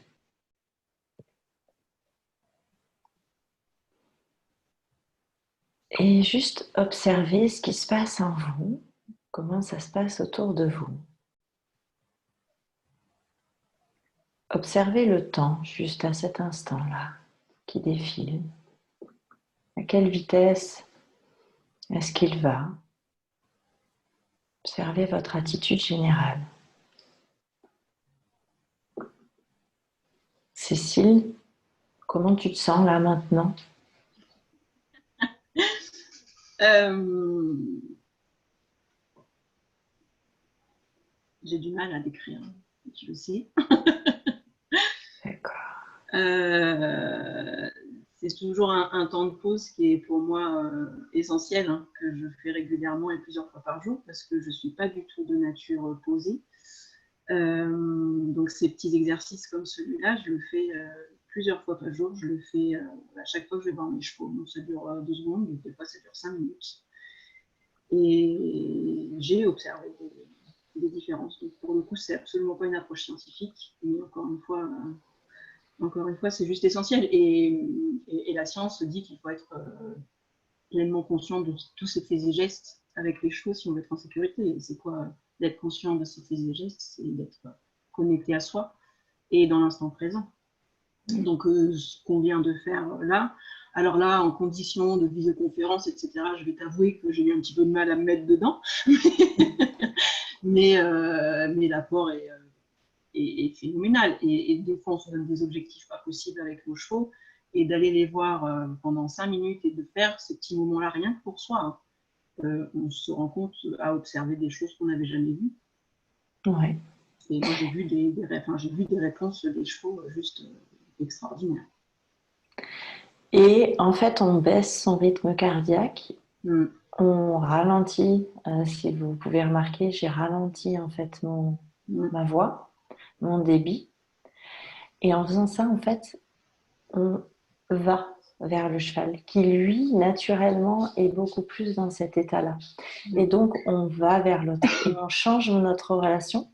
Et juste observer ce qui se passe en vous, comment ça se passe autour de vous. Observez le temps juste à cet instant-là qui défile. À quelle vitesse est-ce qu'il va? Observez votre attitude générale. Cécile, comment tu te sens là maintenant? J'ai du mal à décrire, je le sais. D'accord. C'est toujours un temps de pause qui est pour moi essentiel, hein, que je fais régulièrement et plusieurs fois par jour parce que je ne suis pas du tout de nature posée. Donc ces petits exercices comme celui-là, je le fais plusieurs fois par jour. Je le fais à chaque fois que je vais voir mes chevaux. Donc ça dure 2 secondes, des fois ça dure 5 minutes. Et j'ai observé des différences. Donc pour le coup, c'est absolument pas une approche scientifique, mais encore une fois, c'est juste essentiel. Et la science dit qu'il faut être pleinement conscient de tous ces faits et gestes avec les chevaux si on veut être en sécurité. Et c'est quoi d'être conscient de ces faits et gestes? C'est d'être connecté à soi et dans l'instant présent. Donc, ce qu'on vient de faire là, alors là, en condition de visioconférence, etc., je vais t'avouer que j'ai eu un petit peu de mal à me mettre dedans. mais l'apport est phénoménal. Et des fois, on se donne des objectifs pas possibles avec nos chevaux. Et d'aller les voir pendant 5 minutes et de faire ces petits moments-là, rien que pour soi, hein, on se rend compte à observer des choses qu'on n'avait jamais vues. Ouais. Et moi, j'ai vu des réponses des chevaux juste extraordinaires. Et en fait, on baisse son rythme cardiaque. On ralentit, si vous pouvez remarquer, j'ai ralenti en fait ma voix, mon débit. Et en faisant ça, en fait, on va vers le cheval, qui lui, naturellement, est beaucoup plus dans cet état-là. Et donc, on va vers l'autre et on change notre relation,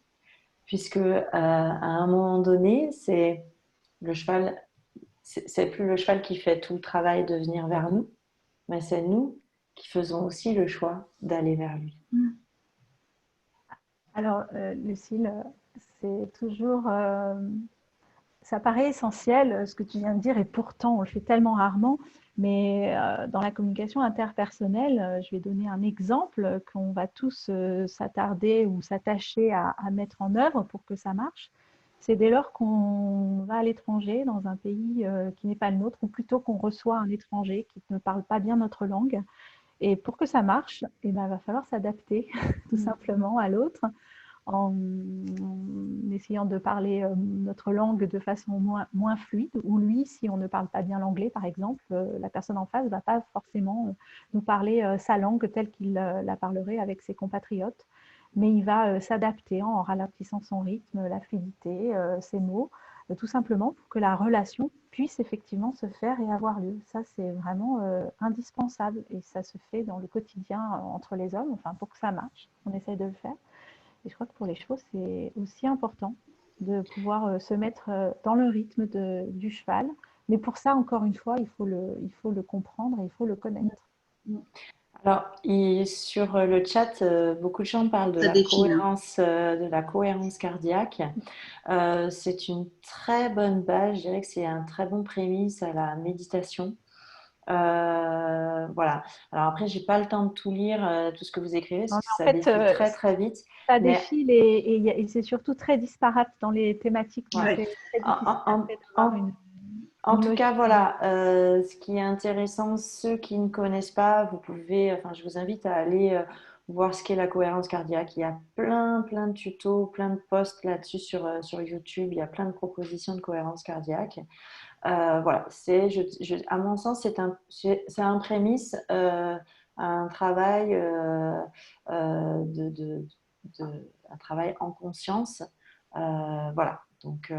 puisque à un moment donné, c'est le cheval, c'est plus le cheval qui fait tout le travail de venir vers nous, mais c'est nous qui faisons aussi le choix d'aller vers lui. Alors, Lucille, c'est toujours... ça paraît essentiel, ce que tu viens de dire, et pourtant, on le fait tellement rarement. Mais dans la communication interpersonnelle, je vais donner un exemple qu'on va tous s'attarder ou s'attacher à mettre en œuvre pour que ça marche. C'est dès lors qu'on va à l'étranger, dans un pays qui n'est pas le nôtre, ou plutôt qu'on reçoit un étranger qui ne parle pas bien notre langue. Et pour que ça marche, il va falloir s'adapter tout simplement à l'autre en essayant de parler notre langue de façon moins fluide, ou lui, si on ne parle pas bien l'anglais, par exemple, la personne en face ne va pas forcément nous parler sa langue telle qu'il la parlerait avec ses compatriotes, mais il va s'adapter en ralentissant son rythme, la fluidité, ses mots, tout simplement pour que la relation puisse effectivement se faire et avoir lieu. Ça, c'est vraiment indispensable, et ça se fait dans le quotidien entre les hommes, enfin pour que ça marche, on essaye de le faire. Et je crois que pour les chevaux, c'est aussi important de pouvoir se mettre dans le rythme du cheval. Mais pour ça, encore une fois, il faut le comprendre et il faut le connaître. Alors, sur le chat, beaucoup de gens parlent Ça défile, hein. de la cohérence cardiaque. C'est une très bonne base, je dirais que c'est un très bon prémisse à la méditation. Voilà. Alors après, j'ai pas le temps de tout lire, tout ce que vous écrivez, Non, parce que mais ça en fait, défile très très vite. ça Mais défile et c'est surtout très disparate dans les thématiques, donc ouais. c'est très En, difficile en- après d'avoir en- En une tout cas, logique. voilà, ce qui est intéressant, ceux qui ne connaissent pas, vous pouvez, enfin, je vous invite à aller voir ce qu'est la cohérence cardiaque. Il y a plein de tutos, plein de posts là-dessus sur YouTube. Il y a plein de propositions de cohérence cardiaque. Voilà, à mon sens, c'est un prémisse à un travail, euh, de, de- un travail en conscience. Voilà, donc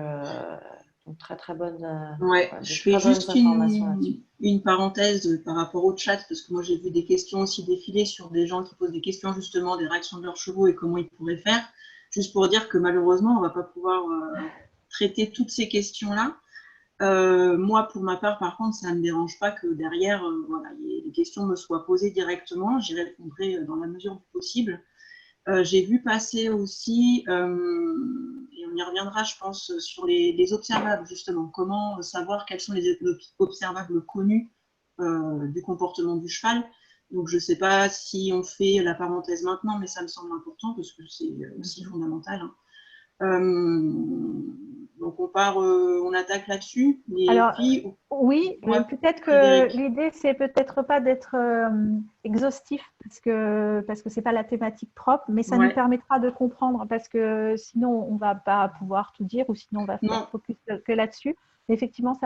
très bonne, Ouais, voilà, de je fais très bonnes juste informations là-dessus. une parenthèse par rapport au chat, parce que moi j'ai vu des questions aussi défiler sur des gens qui posent des questions justement des réactions de leurs chevaux et comment ils pourraient faire. Juste pour dire que malheureusement, on ne va pas pouvoir traiter toutes ces questions-là. Moi, pour ma part, par contre, ça ne me dérange pas que derrière, voilà, les questions me soient posées directement. J'y répondrai dans la mesure du possible. J'ai vu passer aussi, et on y reviendra, je pense, sur les observables, justement. Comment savoir quels sont les observables connus du comportement du cheval. Donc, je ne sais pas si on fait la parenthèse maintenant, mais ça me semble important parce que c'est aussi fondamental, hein. Donc, on attaque là-dessus, les Alors, filles. oui, Ouais, peut-être que Frédéric. l'idée, c'est peut-être pas d'être exhaustif parce que c'est pas la thématique propre, mais ça nous Ouais. permettra de comprendre parce que sinon, on va pas pouvoir tout dire ou sinon, on va faire Non. focus que là-dessus. Mais effectivement,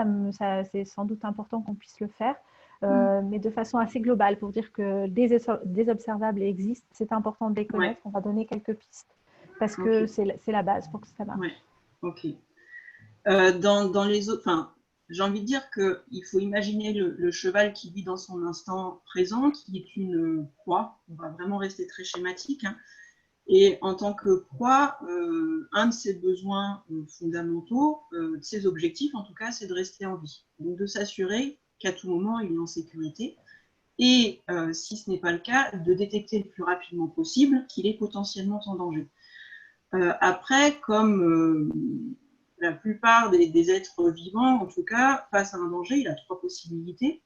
c'est sans doute important qu'on puisse le faire, mais de façon assez globale pour dire que des observables existent, c'est important de les Ouais. connaître. On va donner quelques pistes parce Ok. que c'est la base pour que ça marche. Ouais. Ok. Dans les autres, enfin, j'ai envie de dire qu'il faut imaginer le cheval qui vit dans son instant présent, qui est une proie. On va vraiment rester très schématique, hein. Et en tant que proie, un de ses besoins fondamentaux, de ses objectifs en tout cas, c'est de rester en vie. Donc de s'assurer qu'à tout moment, il est en sécurité. Et si ce n'est pas le cas, de détecter le plus rapidement possible qu'il est potentiellement en danger. Après, comme la plupart des êtres vivants, en tout cas, face à un danger, il a trois possibilités.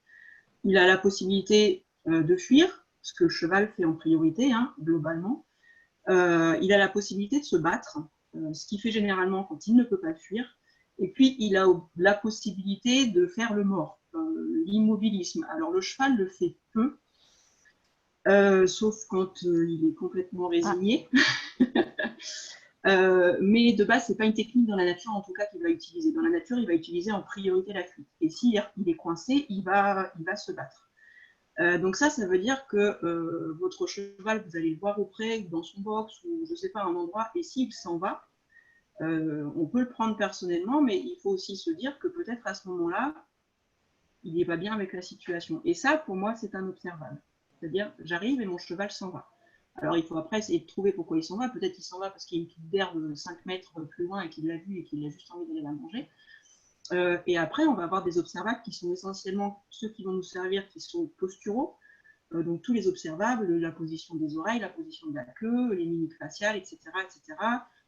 Il a la possibilité de fuir, ce que le cheval fait en priorité, hein, globalement. Il a la possibilité de se battre, ce qu'il fait généralement quand il ne peut pas fuir. Et puis, il a la possibilité de faire le mort, l'immobilisme. Alors, le cheval le fait peu, sauf quand il est complètement résigné. Mais de base, ce n'est pas une technique dans la nature, en tout cas, qu'il va utiliser. Dans la nature, il va utiliser en priorité la fuite. Et s'il est coincé, il va se battre. Donc ça veut dire que votre cheval, vous allez le voir auprès, dans son box, ou je ne sais pas, un endroit, et s'il s'en va, on peut le prendre personnellement, mais il faut aussi se dire que peut-être à ce moment-là, il n'est pas bien avec la situation. Et ça, pour moi, c'est un observable. C'est-à-dire, j'arrive et mon cheval s'en va. Alors, il faut après essayer de trouver pourquoi il s'en va. Peut-être qu'il s'en va parce qu'il y a une petite d'herbe de 5 mètres plus loin et qu'il l'a vue et qu'il a juste envie d'aller la manger. Et après, on va avoir des observables qui sont essentiellement ceux qui vont nous servir, qui sont posturaux. Donc, tous les observables, la position des oreilles, la position de la queue, les mimiques faciales, etc., etc.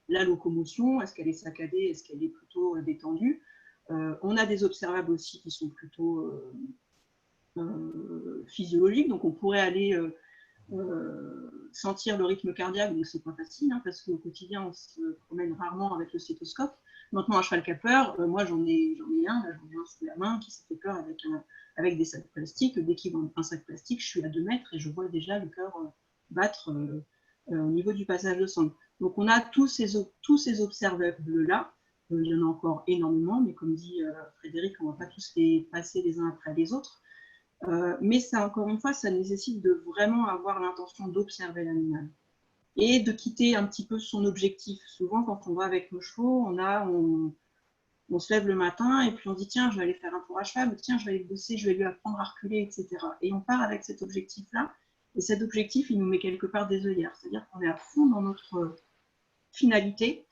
La locomotion, est-ce qu'elle est saccadée, est-ce qu'elle est plutôt détendue. On a des observables aussi qui sont plutôt physiologiques, donc on pourrait aller sentir le rythme cardiaque, donc c'est pas facile, hein, parce qu'au quotidien, on se promène rarement avec le stéthoscope. Maintenant, un cheval qui a peur, moi j'en ai un, là, j'en ai un sous la main qui s'est fait peur avec des sacs plastiques. Dès qu'il voit un sac plastique, je suis à 2 mètres et je vois déjà le cœur battre au niveau du passage de sang. Donc on a tous ces observables-là. Il y en a encore énormément, mais comme dit Frédéric, on ne va pas tous les passer les uns après les autres. Mais ça, encore une fois, ça nécessite de vraiment avoir l'intention d'observer l'animal et de quitter un petit peu son objectif. Souvent, quand on va avec nos chevaux, on se lève le matin et puis on se dit tiens, je vais aller faire un tour à cheval, ou tiens, je vais aller bosser, je vais lui apprendre à reculer, etc. Et on part avec cet objectif-là. Et cet objectif, il nous met quelque part des œillères. C'est-à-dire qu'on est à fond dans notre finalité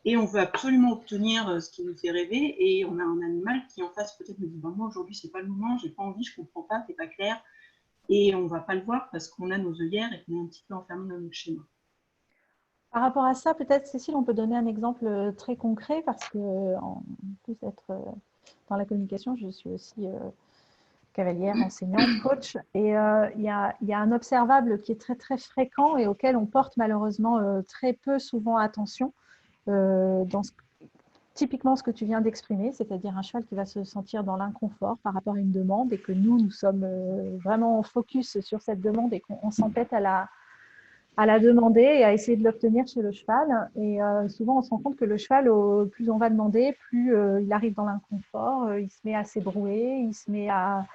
et on veut absolument obtenir ce qui nous fait rêver. Et on a un animal qui en face peut-être nous dit bah, moi aujourd'hui c'est pas le moment, j'ai pas envie, je comprends pas, c'est pas clair. et on ne va pas le voir parce qu'on a nos œillères et qu'on est un petit peu enfermé dans notre schéma. Par rapport à ça, peut-être, Cécile, on peut donner un exemple très concret parce que, en plus d'être dans la communication, je suis aussi cavalière, enseignante, coach. Et il y a un observable qui est très, très fréquent et auquel on porte malheureusement très peu souvent attention dans typiquement ce que tu viens d'exprimer, c'est-à-dire un cheval qui va se sentir dans l'inconfort par rapport à une demande et que nous sommes vraiment focus sur cette demande et qu'on s'empête à la demander et à essayer de l'obtenir chez le cheval. Et souvent, on se rend compte que le cheval, plus on va demander, plus il arrive dans l'inconfort, il se met à s'ébrouer, il se met à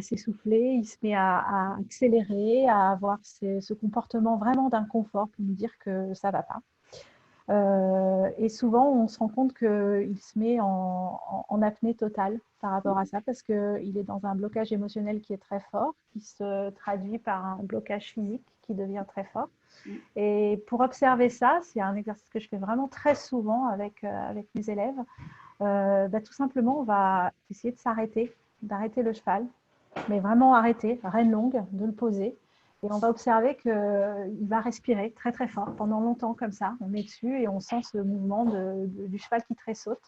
s'essouffler, il se met à accélérer, à avoir ce comportement vraiment d'inconfort pour nous dire que ça ne va pas. Et souvent, on se rend compte qu'il se met en apnée totale par rapport à ça parce qu'il est dans un blocage émotionnel qui est très fort, qui se traduit par un blocage physique qui devient très fort. Et pour observer ça, c'est un exercice que je fais vraiment très souvent avec mes élèves. Tout simplement, on va essayer de s'arrêter, d'arrêter le cheval, mais vraiment arrêter, reine longue, de le poser. Et on va observer qu'il va respirer très très fort pendant longtemps comme ça. On est dessus et on sent ce mouvement du cheval qui tressaute.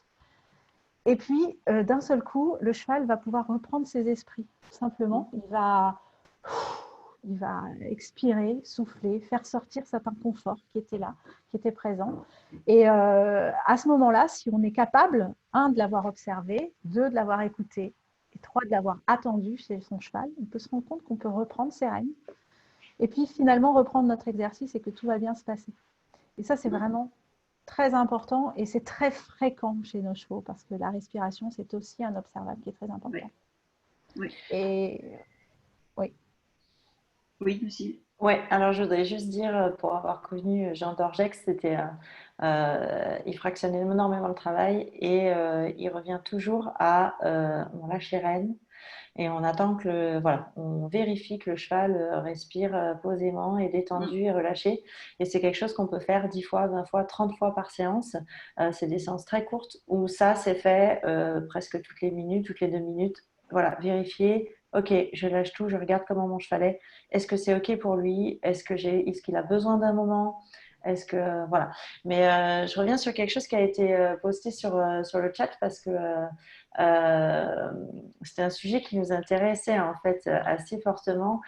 Et puis, d'un seul coup, le cheval va pouvoir reprendre ses esprits. Tout simplement, il va expirer, souffler, faire sortir cet inconfort qui était là, qui était présent. Et à ce moment-là, si on est capable, un, de l'avoir observé, deux, de l'avoir écouté, et trois, de l'avoir attendu chez son cheval, on peut se rendre compte qu'on peut reprendre ses rênes. Et puis finalement, reprendre notre exercice et que tout va bien se passer. Et ça, c'est vraiment très important et c'est très fréquent chez nos chevaux parce que la respiration, c'est aussi un observable qui est très important. Oui. Et oui. Oui, Lucie. Oui, alors je voudrais juste dire, pour avoir connu Jean Dorgex, il fractionne énormément le travail et il revient toujours à on lâche les rênes et on attend on vérifie que le cheval respire posément et détendu et relâché. Et c'est quelque chose qu'on peut faire 10 fois, 20 fois, 30 fois par séance. C'est des séances très courtes où ça c'est fait presque toutes les minutes, toutes les 2 minutes. Voilà, vérifier. Ok, je lâche tout, je regarde comment mon cheval est. Est-ce que c'est ok pour lui? Est-ce qu'il a besoin d'un moment? Est-ce que voilà. Mais je reviens sur quelque chose qui a été posté sur le chat parce que c'était un sujet qui nous intéressait en fait assez fortement,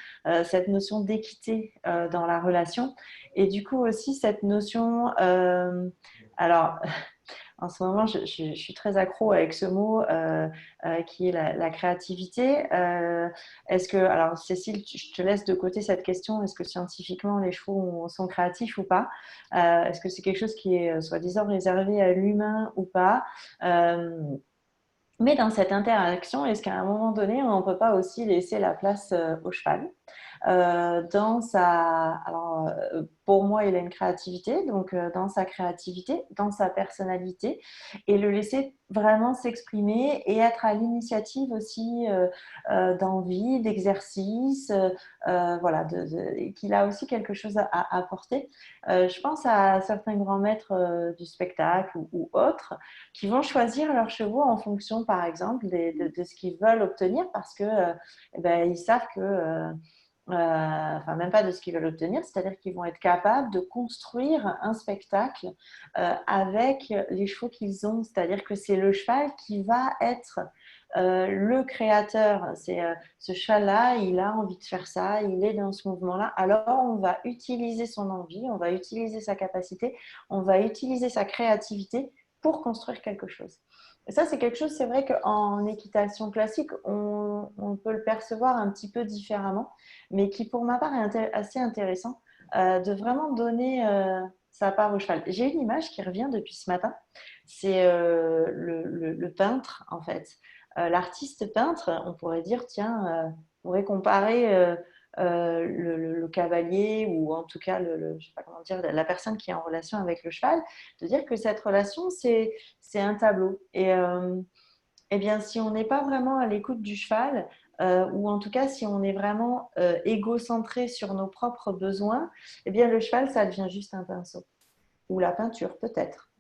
cette notion d'équité dans la relation et du coup aussi cette notion. Alors. En ce moment, je suis très accro avec ce mot qui est la créativité. Alors Cécile, je te laisse de côté cette question. Est-ce que scientifiquement les chevaux sont créatifs ou pas? Est-ce que c'est quelque chose qui est soi-disant réservé à l'humain ou pas? Mais dans cette interaction, est-ce qu'à un moment donné, on ne peut pas aussi laisser la place au cheval pour moi, il a une créativité, donc dans sa créativité, dans sa personnalité, et le laisser vraiment s'exprimer et être à l'initiative aussi d'envie, d'exercice, qu'il a aussi quelque chose à apporter. Je pense à certains grands maîtres du spectacle ou autres qui vont choisir leurs chevaux en fonction, par exemple, de ce qu'ils veulent obtenir parce que ils savent que même pas de ce qu'ils veulent obtenir, c'est-à-dire qu'ils vont être capables de construire un spectacle avec les chevaux qu'ils ont, c'est-à-dire que c'est le cheval qui va être le créateur. C'est ce cheval-là, il a envie de faire ça, il est dans ce mouvement-là, alors on va utiliser son envie, on va utiliser sa capacité, on va utiliser sa créativité pour construire quelque chose. Et ça, c'est quelque chose, c'est vrai qu'en équitation classique, on peut le percevoir un petit peu différemment, mais qui pour ma part est assez intéressant de vraiment donner sa part au cheval. J'ai une image qui revient depuis ce matin, c'est le peintre en fait. L'artiste peintre, on pourrait dire, tiens, on pourrait comparer le cavalier ou en tout cas, je sais pas comment dire, la personne qui est en relation avec le cheval, de dire que cette relation, c'est un tableau. Et eh bien, si on n'est pas vraiment à l'écoute du cheval, ou en tout cas si on est vraiment égocentré sur nos propres besoins, eh bien le cheval, ça devient juste un pinceau. Ou la peinture, peut-être.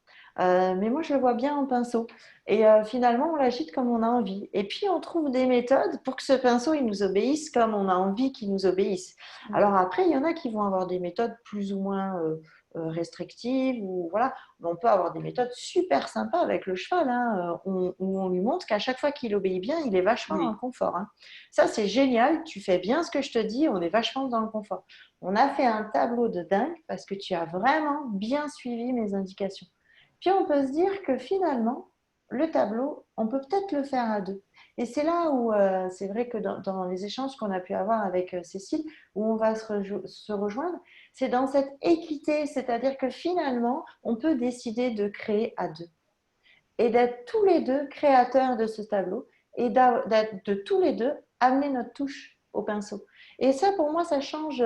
Mais moi, je le vois bien en pinceau. Et finalement, on l'agite comme on a envie. Et puis, on trouve des méthodes pour que ce pinceau, il nous obéisse comme on a envie qu'il nous obéisse. Alors après, il y en a qui vont avoir des méthodes plus ou moins restrictives. Ou, voilà. On peut avoir des méthodes super sympas avec le cheval, hein, où on lui montre qu'à chaque fois qu'il obéit bien, il est vachement dans le confort. Hein. Ça, c'est génial. Tu fais bien ce que je te dis. On est vachement dans le confort. On a fait un tableau de dingue parce que tu as vraiment bien suivi mes indications. Puis on peut se dire que finalement, le tableau, on peut peut-être le faire à deux. Et c'est là où c'est vrai que dans les échanges qu'on a pu avoir avec Cécile, où on va se rejoindre, c'est dans cette équité, c'est-à-dire que finalement, on peut décider de créer à deux et d'être tous les deux créateurs de ce tableau et d'être de tous les deux amener notre touche au pinceau. Et ça, pour moi, ça change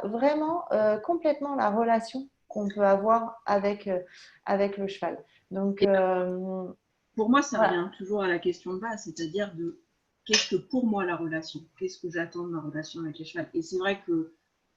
vraiment complètement la relation qu'on peut avoir avec le cheval. Donc, pour moi, ça voilà. revient toujours à la question de base, c'est-à-dire de qu'est-ce que pour moi la relation? Qu'est-ce que j'attends de ma relation avec les chevaux? Et c'est vrai que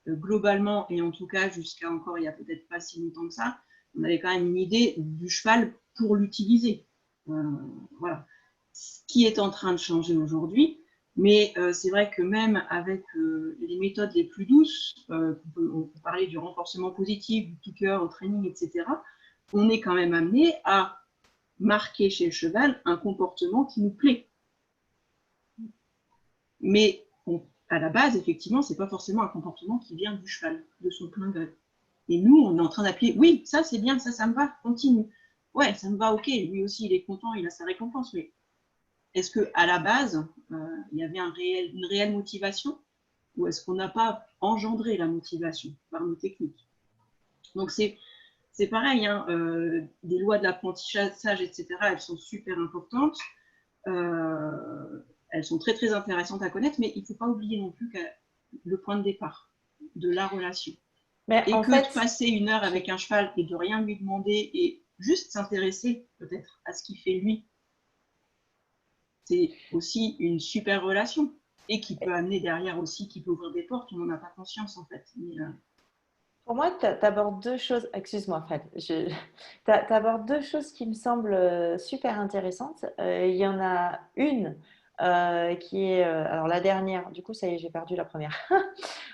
globalement, et en tout cas jusqu'à encore il y a peut-être pas si longtemps que ça, on avait quand même une idée du cheval pour l'utiliser. Voilà. Ce qui est en train de changer aujourd'hui, mais c'est vrai que même avec les méthodes les plus douces, on peut parler du renforcement positif, du kicker au training, etc., on est quand même amené à marquer chez le cheval un comportement qui nous plaît. Mais à la base, effectivement, c'est pas forcément un comportement qui vient du cheval, de son plein gré. Et nous, on est en train d'appeler, oui, ça c'est bien, ça me va, continue. Ouais, ça me va, ok, lui aussi il est content, il a sa récompense, mais est-ce qu'à la base, il y avait une réelle motivation ou est-ce qu'on n'a pas engendré la motivation par nos techniques? Donc c'est pareil, hein, des lois de l'apprentissage, etc., elles sont super importantes. Elles sont très très intéressantes à connaître, mais il ne faut pas oublier non plus le point de départ de la relation. Mais Et en que fait, de passer une heure avec un cheval et de rien lui demander et juste s'intéresser peut-être à ce qu'il fait lui, c'est aussi une super relation et qui peut amener derrière aussi, qui peut ouvrir des portes, on n'en a pas conscience en fait. Mais, pour moi, tu abordes deux choses. Excuse-moi, Fred. Tu abordes deux choses qui me semblent super intéressantes. Il y en a une qui est. Alors, la dernière, du coup, ça y est, j'ai perdu la première.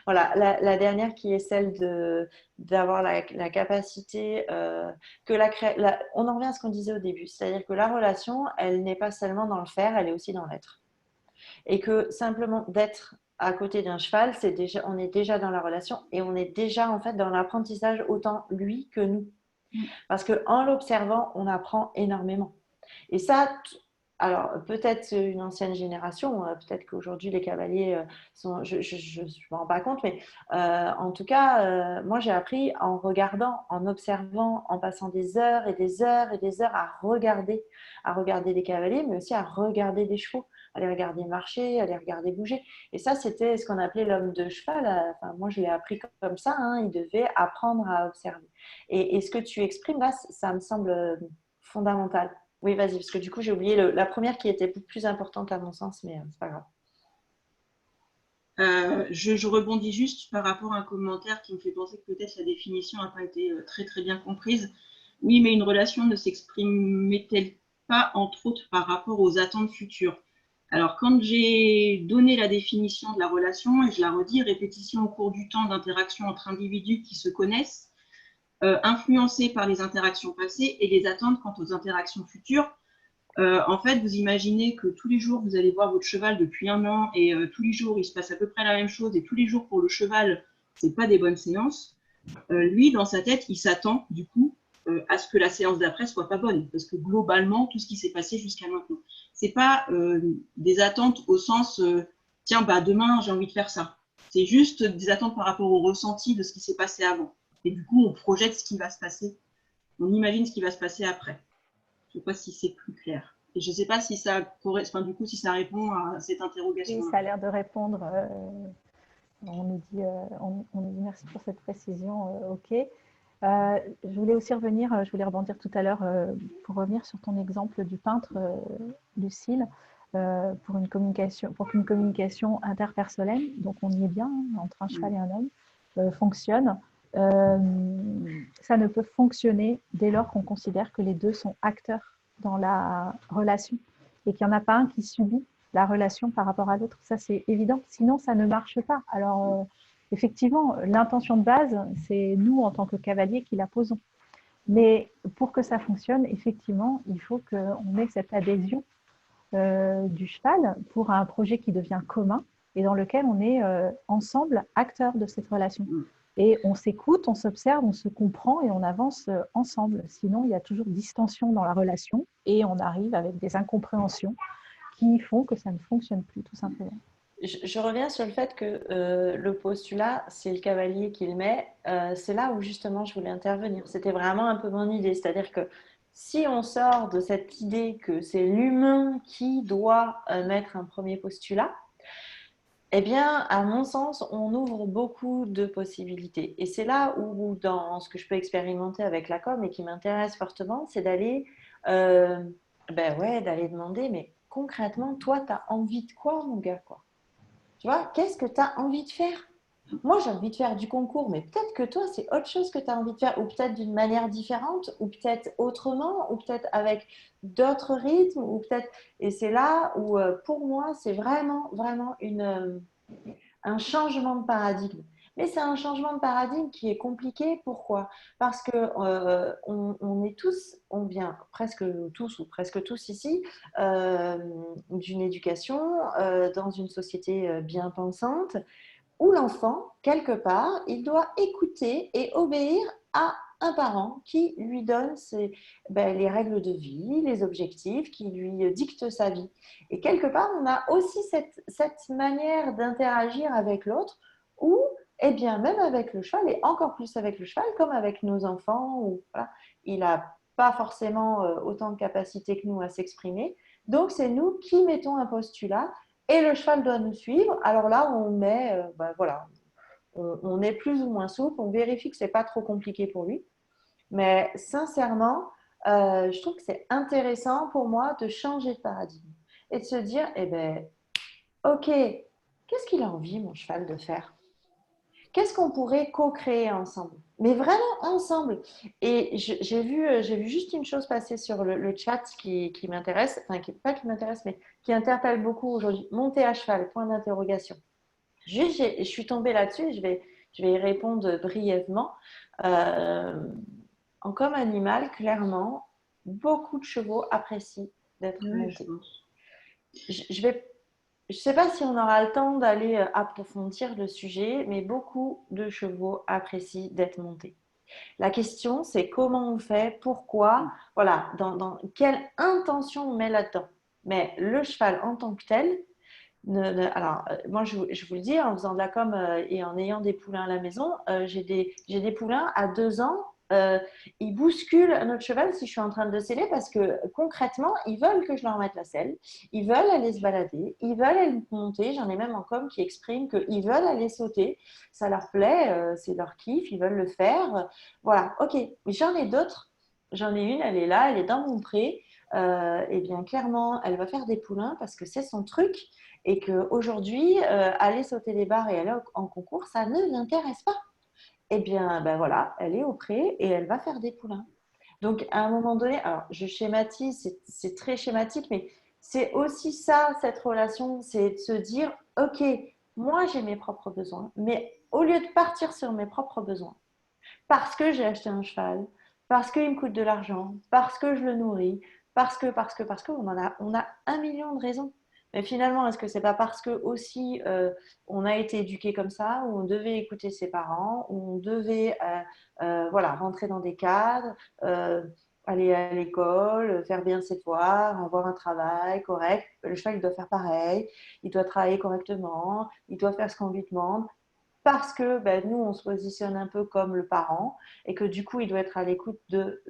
Voilà, la dernière qui est celle d'avoir la capacité on en revient à ce qu'on disait au début, c'est-à-dire que la relation, elle n'est pas seulement dans le faire, elle est aussi dans l'être. Et que simplement d'être à côté d'un cheval, on est déjà dans la relation et on est déjà en fait dans l'apprentissage autant lui que nous. Parce qu'en l'observant, on apprend énormément. Et ça, alors peut-être une ancienne génération, peut-être qu'aujourd'hui les cavaliers sont, je ne me rends pas compte, mais en tout cas, moi j'ai appris en regardant, en observant, en passant des heures et des heures et des heures à regarder des cavaliers, mais aussi à regarder des chevaux, à les regarder marcher, à les regarder bouger. Et ça, c'était ce qu'on appelait l'homme de cheval. Enfin, moi, je l'ai appris comme ça. Hein, il devait apprendre à observer. Et ce que tu exprimes là, ça me semble fondamental. Oui, vas-y, parce que du coup, j'ai oublié la première qui était plus importante à mon sens, mais c'est pas grave. je rebondis juste par rapport à un commentaire qui me fait penser que peut-être la définition n'a pas été très très bien comprise. Oui, mais une relation ne s'exprime-t-elle pas entre autres par rapport aux attentes futures? Alors, quand j'ai donné la définition de la relation, et je la redis, répétition au cours du temps d'interactions entre individus qui se connaissent, influencés par les interactions passées et les attentes quant aux interactions futures. En fait, vous imaginez que tous les jours, vous allez voir votre cheval depuis un an et tous les jours, il se passe à peu près la même chose et tous les jours, pour le cheval, c'est pas des bonnes séances. Lui, dans sa tête, il s'attend du coup à ce que la séance d'après soit pas bonne parce que globalement, tout ce qui s'est passé jusqu'à maintenant, c'est pas des attentes au sens tiens, bah demain, j'ai envie de faire ça. C'est juste des attentes par rapport au ressenti de ce qui s'est passé avant. Et du coup, on projette ce qui va se passer. On imagine ce qui va se passer après. Je ne sais pas si c'est plus clair. Et je ne sais pas si ça correspond, du coup, si ça répond à cette interrogation. Oui, ça a l'air de répondre. On nous dit merci pour cette précision. Ok. Je voulais aussi revenir, je voulais rebondir tout à l'heure pour revenir sur ton exemple du peintre, Lucille, pour qu'une communication interpersonnelle, donc on y est bien, hein, entre un cheval et un homme, fonctionne. euh, ça ne peut fonctionner dès lors qu'on considère que les deux sont acteurs dans la relation et qu'il n'y en a pas un qui subit la relation par rapport à l'autre. Ça, c'est évident. Sinon, ça ne marche pas. Alors, effectivement, l'intention de base, c'est nous, en tant que cavaliers, qui la posons. Mais pour que ça fonctionne, effectivement, il faut qu'on ait cette adhésion du cheval pour un projet qui devient commun et dans lequel on est ensemble acteurs de cette relation. Et on s'écoute, on s'observe, on se comprend et on avance ensemble. Sinon, il y a toujours distension dans la relation et on arrive avec des incompréhensions qui font que ça ne fonctionne plus, tout simplement. Je reviens sur le fait que le postulat, c'est le cavalier qui le met. C'est là où justement je voulais intervenir. C'était vraiment un peu mon idée. C'est-à-dire que si on sort de cette idée que c'est l'humain qui doit mettre un premier postulat, eh bien, à mon sens, on ouvre beaucoup de possibilités. Et c'est là où, dans ce que je peux expérimenter avec la com et qui m'intéresse fortement, c'est d'aller d'aller demander, mais concrètement, toi, tu as envie de quoi, mon gars, quoi? Tu vois, qu'est-ce que tu as envie de faire? Moi, j'ai envie de faire du concours, mais peut-être que toi, c'est autre chose que tu as envie de faire, ou peut-être d'une manière différente, ou peut-être autrement, ou peut-être avec d'autres rythmes, ou peut-être. Et c'est là où, pour moi, c'est vraiment, vraiment un changement de paradigme. Mais c'est un changement de paradigme qui est compliqué. Pourquoi? Parce que on est tous, on vient presque tous ou presque tous ici d'une éducation dans une société bien pensante où l'enfant, quelque part, il doit écouter et obéir à un parent qui lui donne les règles de vie, les objectifs, qui lui dicte sa vie. Et quelque part, on a aussi cette manière d'interagir avec l'autre où, eh bien, même avec le cheval, et encore plus avec le cheval, comme avec nos enfants, où voilà, il n'a pas forcément autant de capacité que nous à s'exprimer. Donc, c'est nous qui mettons un postulat et le cheval doit nous suivre. Alors là, on met, on est plus ou moins souple, on vérifie que c'est pas trop compliqué pour lui. Mais sincèrement, je trouve que c'est intéressant pour moi de changer de paradigme et de se dire, eh ben, ok, qu'est-ce qu'il a envie, mon cheval, de faire? Qu'est-ce qu'on pourrait co-créer ensemble? Mais vraiment ensemble. Et j'ai vu juste une chose passer sur le chat qui m'intéresse, enfin, pas qui m'intéresse, mais qui interpelle beaucoup aujourd'hui. Monter à cheval, point d'interrogation. Juste, je suis tombée là-dessus et je vais y répondre brièvement. Euh, Comme animal, clairement, beaucoup de chevaux apprécient d'être Oui, je montés. pense. Je vais je ne sais pas si on aura le temps d'aller approfondir le sujet, mais beaucoup de chevaux apprécient d'être montés. La question, c'est comment on fait, pourquoi, voilà, dans quelle intention on met là-dedans. Mais le cheval en tant que tel, alors, moi, je vous le dis, en faisant de la com et en ayant des poulains à la maison, j'ai des poulains à 2 ans. Ils bousculent notre cheval si je suis en train de le seller parce que concrètement, ils veulent que je leur mette la selle, ils veulent aller se balader, ils veulent aller monter. J'en ai même en com qui expriment qu'ils veulent aller sauter. Ça leur plaît, c'est leur kiff, ils veulent le faire. Voilà, ok. Mais j'en ai d'autres. J'en ai une, elle est là, elle est dans mon pré. Et bien clairement, elle va faire des poulains parce que c'est son truc et qu'aujourd'hui, aller sauter des barres et aller en concours, ça ne l'intéresse pas. Eh bien, ben voilà, elle est au pré et elle va faire des poulains. Donc, à un moment donné, alors je schématise, c'est très schématique, mais c'est aussi ça, cette relation, c'est de se dire, ok, moi j'ai mes propres besoins, mais au lieu de partir sur mes propres besoins, parce que j'ai acheté un cheval, parce qu'il me coûte de l'argent, parce que je le nourris, parce que, on a 1 million de raisons. Mais finalement, est-ce que c'est pas parce que aussi on a été éduqué comme ça, où on devait écouter ses parents, où on devait voilà, rentrer dans des cadres, aller à l'école, faire bien ses devoirs, avoir un travail correct. Le cheval, il doit faire pareil, il doit travailler correctement, il doit faire ce qu'on lui demande parce que ben, nous, on se positionne un peu comme le parent et que du coup, il doit être à l'écoute de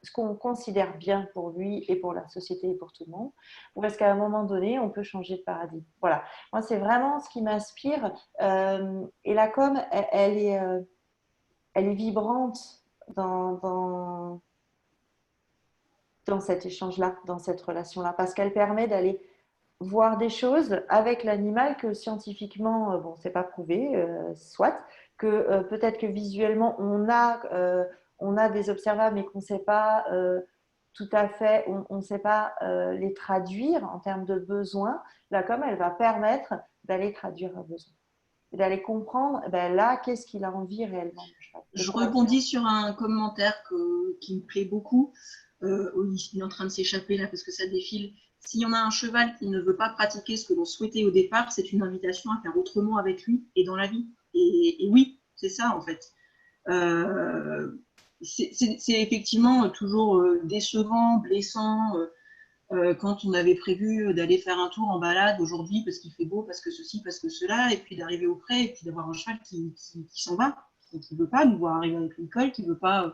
ce qu'on considère bien pour lui et pour la société et pour tout le monde, ou est-ce qu'à un moment donné, on peut changer de paradigme. Voilà, moi, c'est vraiment ce qui m'inspire. Et la com, elle est vibrante dans, dans, dans cet échange-là, dans cette relation-là, parce qu'elle permet d'aller voir des choses avec l'animal que scientifiquement, bon, c'est pas prouvé, soit, que peut-être que visuellement, on a des observables, mais qu'on ne sait pas tout à fait, on ne sait pas les traduire en termes de besoins. La com, elle va permettre d'aller traduire un besoin, d'aller comprendre, ben là, qu'est-ce qu'il a envie réellement. Je rebondis sur un commentaire qui me plaît beaucoup. Il est en train de s'échapper là parce que ça défile. Si on a un cheval qui ne veut pas pratiquer ce que l'on souhaitait au départ, c'est une invitation à faire autrement avec lui et dans la vie. Et oui, c'est ça en fait. C'est effectivement toujours décevant, blessant quand on avait prévu d'aller faire un tour en balade aujourd'hui parce qu'il fait beau, parce que ceci, parce que cela, et puis d'arriver au pré, et puis d'avoir un cheval qui s'en va, qui ne veut pas nous voir arriver avec l'école, qui ne veut pas.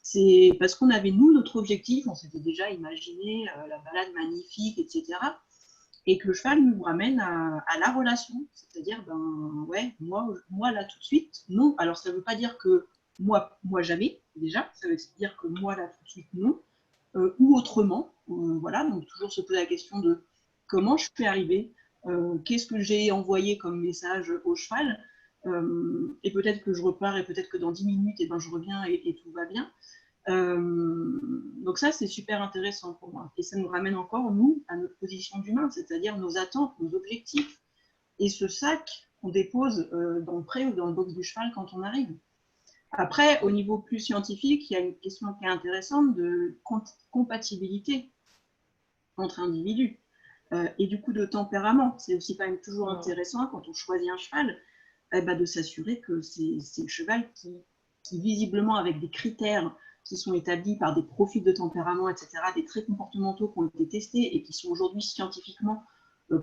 C'est parce qu'on avait, nous, notre objectif, on s'était déjà imaginé la balade magnifique, etc. Et que le cheval nous ramène à la relation. C'est-à-dire, ben ouais, moi là tout de suite, non. Alors ça ne veut pas dire que moi jamais, déjà. Ça veut dire que moi là tout de suite, non. Ou autrement. Voilà, donc toujours se poser la question de comment je peux arriver, qu'est-ce que j'ai envoyé comme message au cheval, et peut-être que je repars et peut-être que dans 10 minutes, et ben, je reviens et tout va bien. Donc ça, c'est super intéressant pour moi. Et ça nous ramène encore, nous, à notre position d'humain, c'est-à-dire nos attentes, nos objectifs. Et ce sac qu'on dépose dans le pré ou dans le box du cheval quand on arrive. Après, au niveau plus scientifique, il y a une question qui est intéressante de compatibilité entre individus et du coup de tempérament. C'est aussi quand même toujours intéressant quand on choisit un cheval de s'assurer que c'est le cheval qui visiblement avec des critères qui sont établis par des profils de tempérament, etc., des traits comportementaux qui ont été testés et qui sont aujourd'hui scientifiquement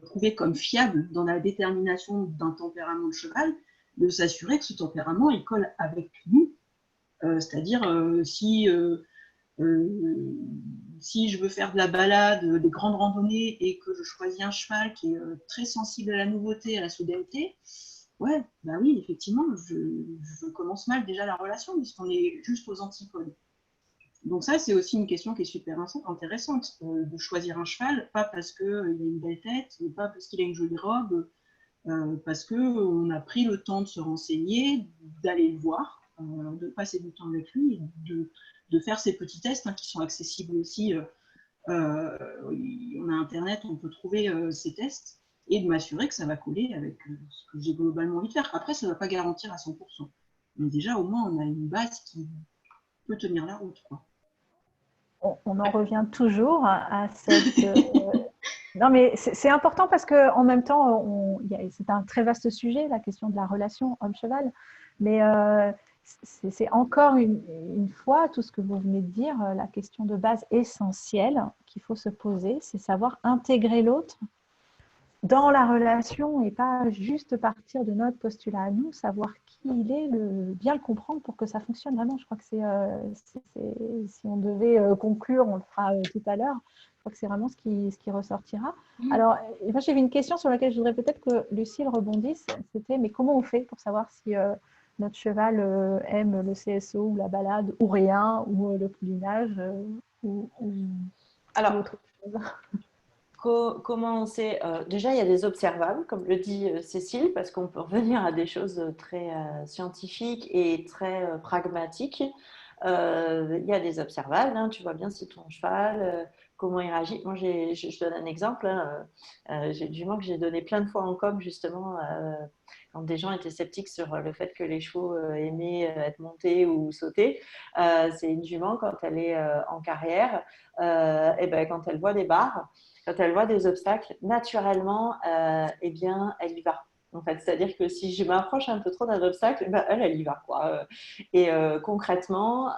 prouvés comme fiables dans la détermination d'un tempérament de cheval, de s'assurer que ce tempérament, il colle avec nous. C'est-à-dire, si je veux faire de la balade, des grandes randonnées et que je choisis un cheval qui est très sensible à la nouveauté, à la soudaineté, ouais, bah oui, effectivement, je commence mal déjà la relation puisqu'on est juste aux antipodes. Donc ça, c'est aussi une question qui est super intéressante, de choisir un cheval, pas parce qu'il a une belle tête, pas parce qu'il a une jolie robe, parce qu'on a pris le temps de se renseigner, d'aller le voir, de passer du temps avec lui, et de faire ces petits tests qui sont accessibles aussi. On a Internet, on peut trouver ces tests, et de m'assurer que ça va coller avec ce que j'ai globalement envie de faire. Après, ça ne va pas garantir à 100%. Mais déjà, au moins, on a une base qui peut tenir la route, quoi. On en revient toujours à cette... Non, mais c'est important parce qu'en même temps, c'est un très vaste sujet, la question de la relation homme-cheval. Mais c'est encore une fois, tout ce que vous venez de dire, la question de base essentielle qu'il faut se poser, c'est savoir intégrer l'autre dans la relation et pas juste partir de notre postulat à nous, savoir qui il est, bien le comprendre pour que ça fonctionne vraiment. Je crois que si on devait conclure, on le fera tout à l'heure, je crois que c'est vraiment ce qui ressortira. Alors, moi, j'ai une question sur laquelle je voudrais peut-être que Lucille rebondisse, c'était, mais comment on fait pour savoir si notre cheval aime le CSO ou la balade ou rien, ou le poulinage ou autre chose? Comment on sait déjà, il y a des observables, comme le dit Cécile, parce qu'on peut revenir à des choses très scientifiques et très pragmatiques. Il y a des observables, hein, tu vois bien si ton cheval, comment il réagit. Moi, je donne un exemple. Hein, j'ai du jument que j'ai donné plein de fois en com, justement, quand des gens étaient sceptiques sur le fait que les chevaux aimaient être montés ou sauter. C'est une jument, quand elle est en carrière, et ben, quand elle voit des barres, quand elle voit des obstacles, naturellement, eh bien, elle y va. En fait, c'est-à-dire que si je m'approche un peu trop d'un obstacle, ben, elle y va, quoi. Et concrètement,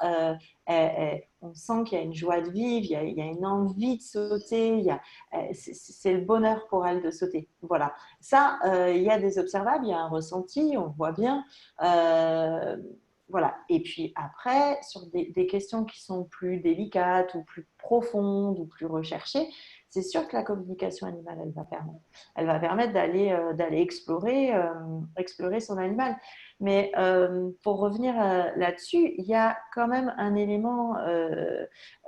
on sent qu'il y a une joie de vivre, il y a une envie de sauter, c'est le bonheur pour elle de sauter. Voilà. Ça, il y a des observables, il y a un ressenti, on voit bien. Voilà. Et puis après, sur des questions qui sont plus délicates ou plus profondes ou plus recherchées, c'est sûr que la communication animale, elle va permettre d'aller explorer son animal. Mais pour revenir là-dessus, il y a quand même un élément,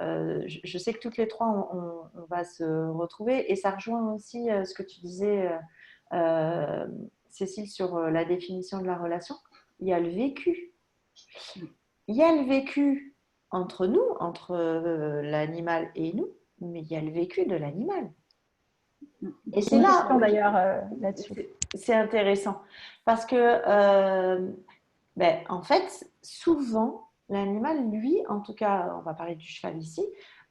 je sais que toutes les trois, on va se retrouver, et ça rejoint aussi ce que tu disais, Cécile, sur la définition de la relation. il y a le vécu. Il y a le vécu entre nous, entre l'animal et nous, mais il y a le vécu de l'animal. Et c'est là, d'ailleurs, là-dessus. C'est intéressant parce que, en fait, souvent, l'animal, lui, en tout cas, on va parler du cheval ici,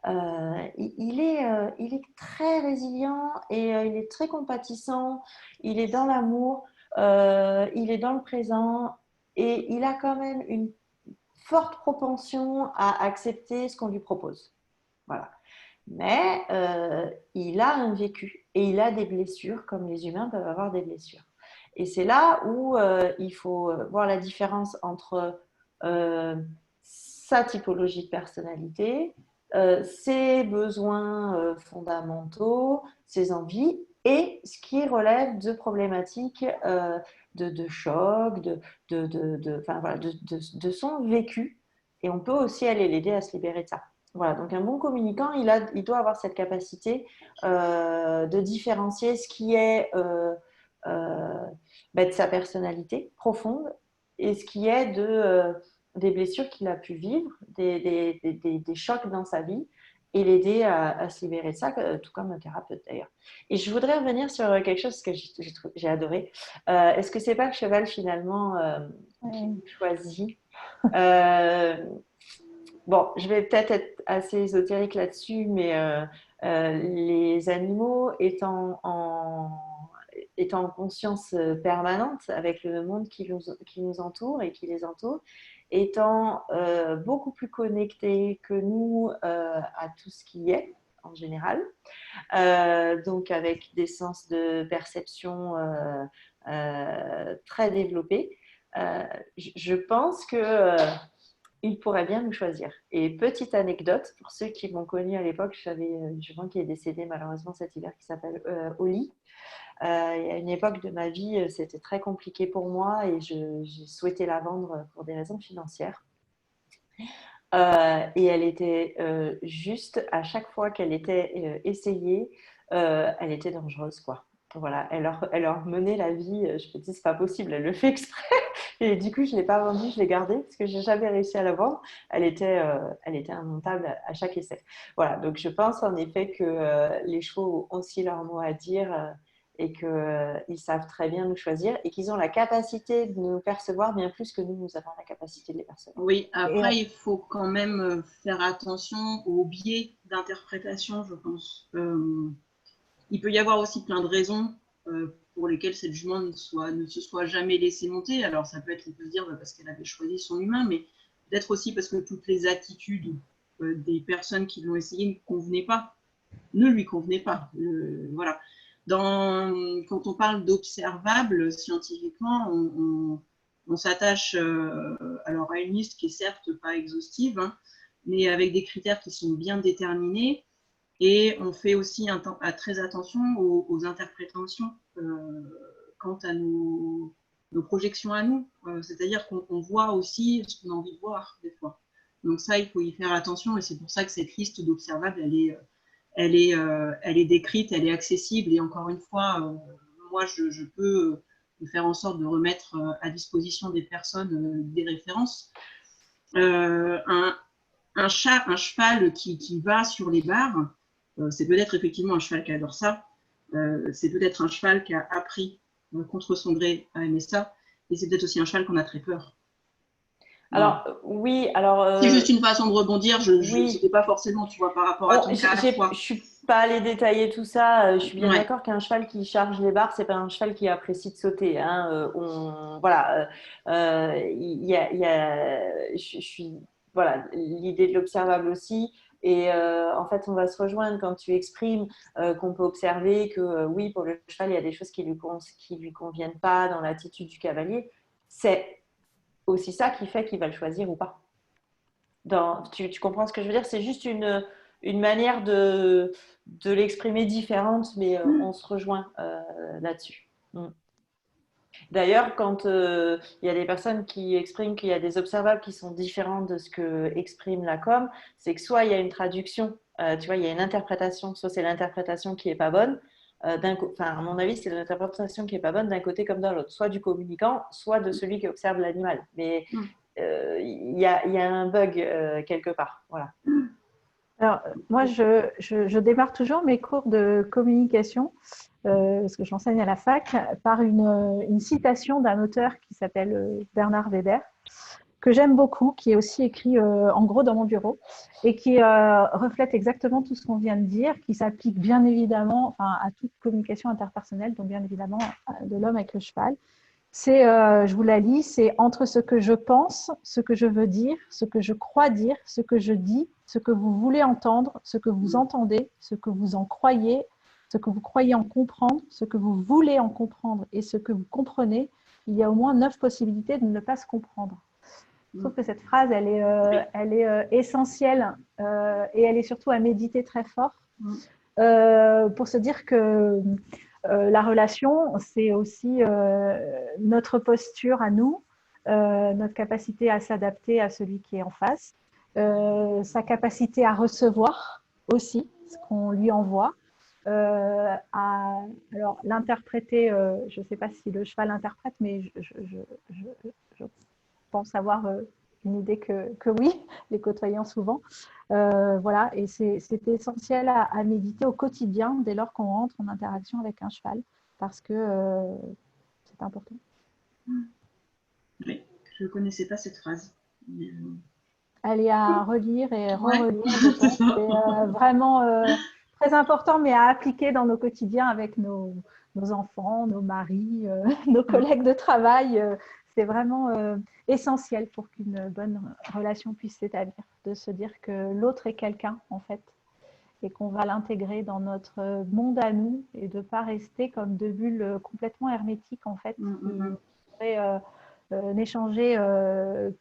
il est très résilient et il est très compatissant, il est dans l'amour, il est dans le présent et il a quand même une forte propension à accepter ce qu'on lui propose. Voilà. Mais il a un vécu et il a des blessures comme les humains peuvent avoir des blessures. Et c'est là où il faut voir la différence entre sa typologie de personnalité, ses besoins fondamentaux, ses envies et ce qui relève de problématiques de choc, de son vécu. Et on peut aussi aller l'aider à se libérer de ça. Voilà, donc un bon communicant, il doit avoir cette capacité de différencier ce qui est de sa personnalité profonde et ce qui est des blessures qu'il a pu vivre, des chocs dans sa vie et l'aider à se libérer de ça, tout comme un thérapeute d'ailleurs. Et je voudrais revenir sur quelque chose que j'ai adoré. Est-ce que c'est pas le cheval finalement qui choisit Bon, je vais peut-être être assez ésotérique là-dessus, mais les animaux étant en conscience permanente avec le monde qui nous entoure et qui les entoure, étant beaucoup plus connectés que nous à tout ce qui est en général, donc avec des sens de perception très développés, je pense que il pourrait bien nous choisir. Et petite anecdote, pour ceux qui m'ont connue à l'époque, j'avais une jument qui est décédée malheureusement cet hiver qui s'appelle Oli. Et à une époque de ma vie, c'était très compliqué pour moi et j'ai souhaité la vendre pour des raisons financières. Et elle était juste, à chaque fois qu'elle était essayée, elle était dangereuse, quoi. Voilà, elle leur menait la vie. Je me dis, c'est pas possible, elle le fait exprès. Et du coup, je ne l'ai pas vendue, je l'ai gardée parce que je n'ai jamais réussi à la vendre. Elle était immontable à chaque essai. Voilà, donc je pense en effet que les chevaux ont aussi leur mot à dire et qu'ils savent très bien nous choisir et qu'ils ont la capacité de nous percevoir bien plus que nous avons la capacité de les percevoir. Oui, après, il faut quand même faire attention aux biais d'interprétation, je pense. Il peut y avoir aussi plein de raisons pour lesquelles cette jument ne se soit jamais laissée monter. Alors, ça peut être, on peut se dire, parce qu'elle avait choisi son humain, mais peut-être aussi parce que toutes les attitudes des personnes qui l'ont essayé ne lui convenaient pas. Voilà. Quand on parle d'observable, scientifiquement, on s'attache alors à une liste qui est certes pas exhaustive, hein, mais avec des critères qui sont bien déterminés. Et on fait aussi très attention aux interprétations quant à nos projections à nous. C'est-à-dire qu'on voit aussi ce qu'on a envie de voir des fois. Donc ça, il faut y faire attention et c'est pour ça que cette liste d'observables, elle est décrite, elle est accessible et encore une fois, moi, je peux faire en sorte de remettre à disposition des personnes des références. Un cheval qui va sur les barres, c'est peut-être effectivement un cheval qui adore ça, c'est peut-être un cheval qui a appris contre son gré à aimer ça, et c'est peut-être aussi un cheval qu'on a très peur. Alors, oui, alors... c'est juste une façon de rebondir, c'était pas forcément, tu vois, par rapport à ton cas à toi. Je suis pas allée détailler tout ça, je suis bien d'accord qu'un cheval qui charge les barres, c'est pas un cheval qui apprécie de sauter. Hein. Voilà, je suis... Voilà, l'idée de l'observable aussi. Et en fait, on va se rejoindre quand tu exprimes qu'on peut observer que oui, pour le cheval, il y a des choses qui lui conviennent pas dans l'attitude du cavalier. C'est aussi ça qui fait qu'il va le choisir ou pas. Tu comprends ce que je veux dire? C'est juste une manière de l'exprimer différente, mais on se rejoint là-dessus. D'ailleurs, quand il y a des personnes qui expriment qu'il y a des observables qui sont différents de ce que exprime la com, c'est que soit il y a une traduction, tu vois, il y a une interprétation, soit c'est l'interprétation qui n'est pas bonne, enfin, à mon avis, c'est l'interprétation qui n'est pas bonne d'un côté comme de l'autre, soit du communicant, soit de celui qui observe l'animal. Mais il y a un bug quelque part. Voilà. Alors, moi, je démarre toujours mes cours de communication, parce que j'enseigne à la fac, par une citation d'un auteur qui s'appelle Bernard Weber, que j'aime beaucoup, qui est aussi écrit en gros dans mon bureau, et qui reflète exactement tout ce qu'on vient de dire, qui s'applique bien évidemment à toute communication interpersonnelle, donc bien évidemment de l'homme avec le cheval. C'est, je vous la lis, c'est entre ce que je pense, ce que je veux dire, ce que je crois dire, ce que je dis, ce que vous voulez entendre, ce que vous entendez, ce que vous en croyez, ce que vous croyez en comprendre, ce que vous voulez en comprendre et ce que vous comprenez, il y a au moins 9 possibilités de ne pas se comprendre. Je trouve que cette phrase, elle est essentielle et elle est surtout à méditer très fort pour se dire que la relation, c'est aussi notre posture à nous, notre capacité à s'adapter à celui qui est en face, sa capacité à recevoir aussi ce qu'on lui envoie, alors l'interpréter, je ne sais pas si le cheval interprète, mais je pense avoir une idée que oui, les côtoyant souvent. Voilà, et c'est essentiel à méditer au quotidien dès lors qu'on entre en interaction avec un cheval, parce que c'est important. Oui, je ne connaissais pas cette phrase. Elle est à relire et re-relire, je pense. C'est vraiment très important, mais à appliquer dans nos quotidiens avec nos enfants, nos maris, nos collègues de travail. C'est vraiment essentiel pour qu'une bonne relation puisse s'établir, de se dire que l'autre est quelqu'un, en fait, et qu'on va l'intégrer dans notre monde à nous et de ne pas rester comme deux bulles complètement hermétiques, en fait, qui pourraient n'échanger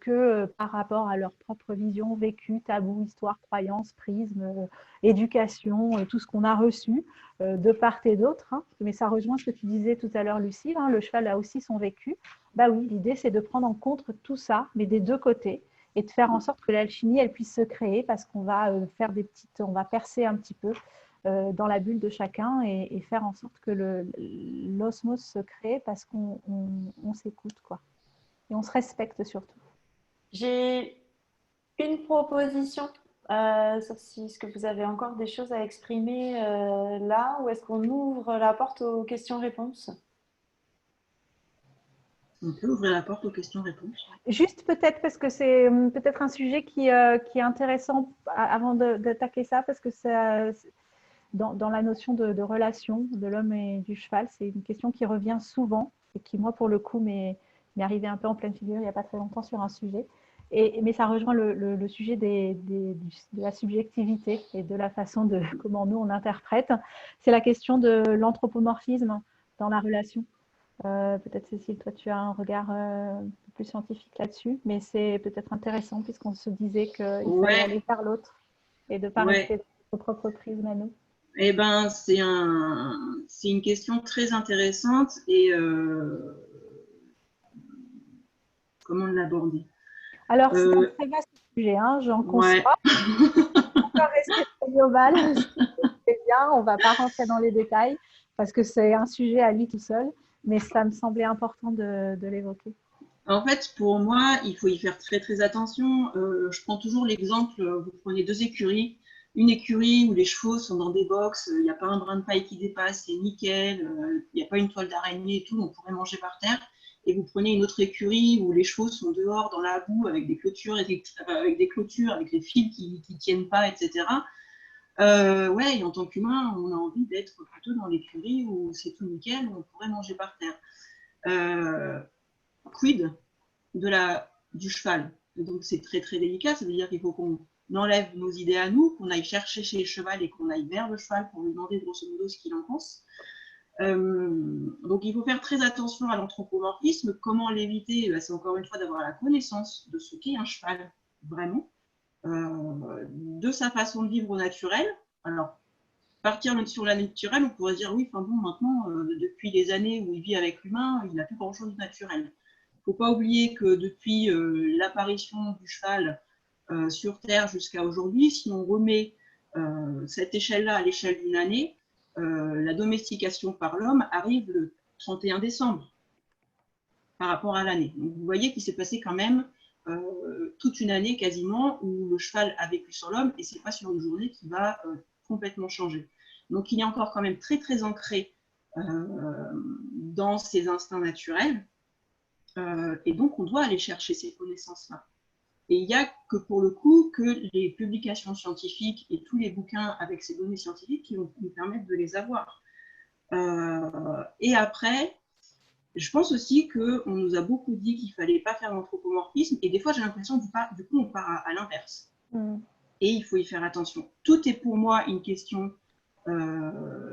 que par rapport à leur propre vision, vécu, tabou, histoire, croyance, prisme, éducation, tout ce qu'on a reçu de part et d'autre. Hein. Mais ça rejoint ce que tu disais tout à l'heure, Lucie, hein, le cheval a aussi son vécu. Bah oui, l'idée, c'est de prendre en compte tout ça, mais des deux côtés, et de faire en sorte que l'alchimie, elle puisse se créer, parce qu'on va faire on va percer un petit peu dans la bulle de chacun et faire en sorte que l'osmose se crée, parce qu'on s'écoute, quoi. Et on se respecte surtout. J'ai une proposition, sauf si est-ce que vous avez encore des choses à exprimer là, ou est-ce qu'on ouvre la porte aux questions-réponses? On peut ouvrir la porte aux questions-réponses. Juste peut-être parce que c'est peut-être un sujet qui est intéressant avant d'attaquer ça, parce que ça, dans la notion de relation de l'homme et du cheval, c'est une question qui revient souvent et qui, moi, pour le coup, m'est arrivé un peu en pleine figure il n'y a pas très longtemps sur un sujet. Mais ça rejoint le sujet de la subjectivité et de la façon de comment nous on interprète. C'est la question de l'anthropomorphisme dans la relation. Peut-être Cécile, toi tu as un regard plus scientifique là-dessus, mais c'est peut-être intéressant puisqu'on se disait qu'il fallait aller vers l'autre et de ne pas rester dans notre propre prisme à nous. Eh ben, c'est une question très intéressante et comment l'aborder? Alors, c'est un très vaste sujet, hein, j'en conçois. On va rester très global, c'est bien, on ne va pas rentrer dans les détails parce que c'est un sujet à lui tout seul, mais ça me semblait important de l'évoquer. En fait, pour moi, il faut y faire très très attention. Je prends toujours l'exemple, vous prenez 2 écuries. Une écurie où les chevaux sont dans des box, il n'y a pas un brin de paille qui dépasse, c'est nickel, il n'y a pas une toile d'araignée et tout, on pourrait manger par terre. Et vous prenez une autre écurie où les chevaux sont dehors dans la boue avec des clôtures, avec les fils qui ne tiennent pas, etc. Ouais, et en tant qu'humain, on a envie d'être plutôt dans l'écurie où c'est tout nickel, où on pourrait manger par terre. Quid du cheval? Donc c'est très très délicat, ça veut dire qu'il faut qu'on enlève nos idées à nous, qu'on aille chercher chez le cheval et qu'on aille vers le cheval pour lui demander grosso modo ce qu'il en pense. Donc il faut faire très attention à l'anthropomorphisme. Comment l'éviter? C'est encore une fois d'avoir la connaissance de ce qu'est un cheval, vraiment, de sa façon de vivre au naturel. Alors, partir sur la naturelle, on pourrait dire oui, enfin bon, maintenant, depuis les années où il vit avec l'humain, il n'a plus grand-chose de naturel. Il ne faut pas oublier que depuis l'apparition du cheval sur Terre jusqu'à aujourd'hui, si on remet cette échelle-là à l'échelle d'une année, la domestication par l'homme arrive le 31 décembre par rapport à l'année. Donc, vous voyez qu'il s'est passé quand même toute une année quasiment où le cheval a vécu sur l'homme et c'est pas sur une journée qui va complètement changer. Donc il est encore quand même très très ancré dans ses instincts naturels et donc on doit aller chercher ces connaissances-là. Et il n'y a que pour le coup que les publications scientifiques et tous les bouquins avec ces données scientifiques qui vont nous permettre de les avoir. Et après, je pense aussi qu'on nous a beaucoup dit qu'il ne fallait pas faire l'anthropomorphisme. Et des fois, j'ai l'impression que du coup, on part à l'inverse. Et il faut y faire attention. Tout est pour moi une question